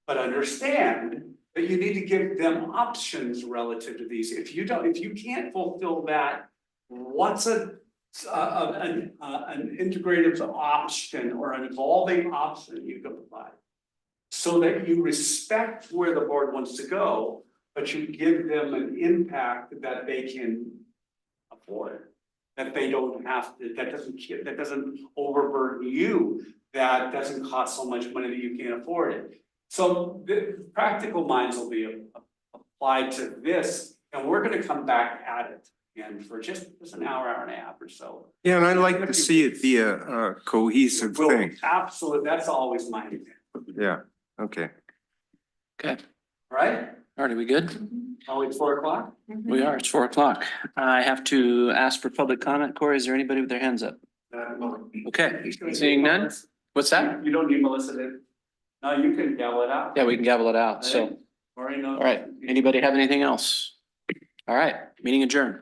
but understand that you need to give them options relative to these. If you can't fulfill that, what's an integrative option or an evolving option you can provide? So that you respect where the board wants to go, but you give them an impact that they can afford. That they don't have to, that doesn't overburden you, that doesn't cost so much money that you can't afford it. So the practical minds will be applied to this, and we're gonna come back at it. And for just an hour and a half or so. Yeah, and I'd like to see it be a cohesive Well, thing. absolutely, that's always my intent, Yeah, okay. Okay, right? all right, are we good? Are we 4 o'clock? We are, it's 4 o'clock. I have to ask for public comment. Corey, is there anybody with their hands up? Okay, seeing none? What's that? You don't need Melissa to, no, you can yell it out. Yeah, we can gavel it out, so, Already know. all right, anybody have anything else? All right, meeting adjourned.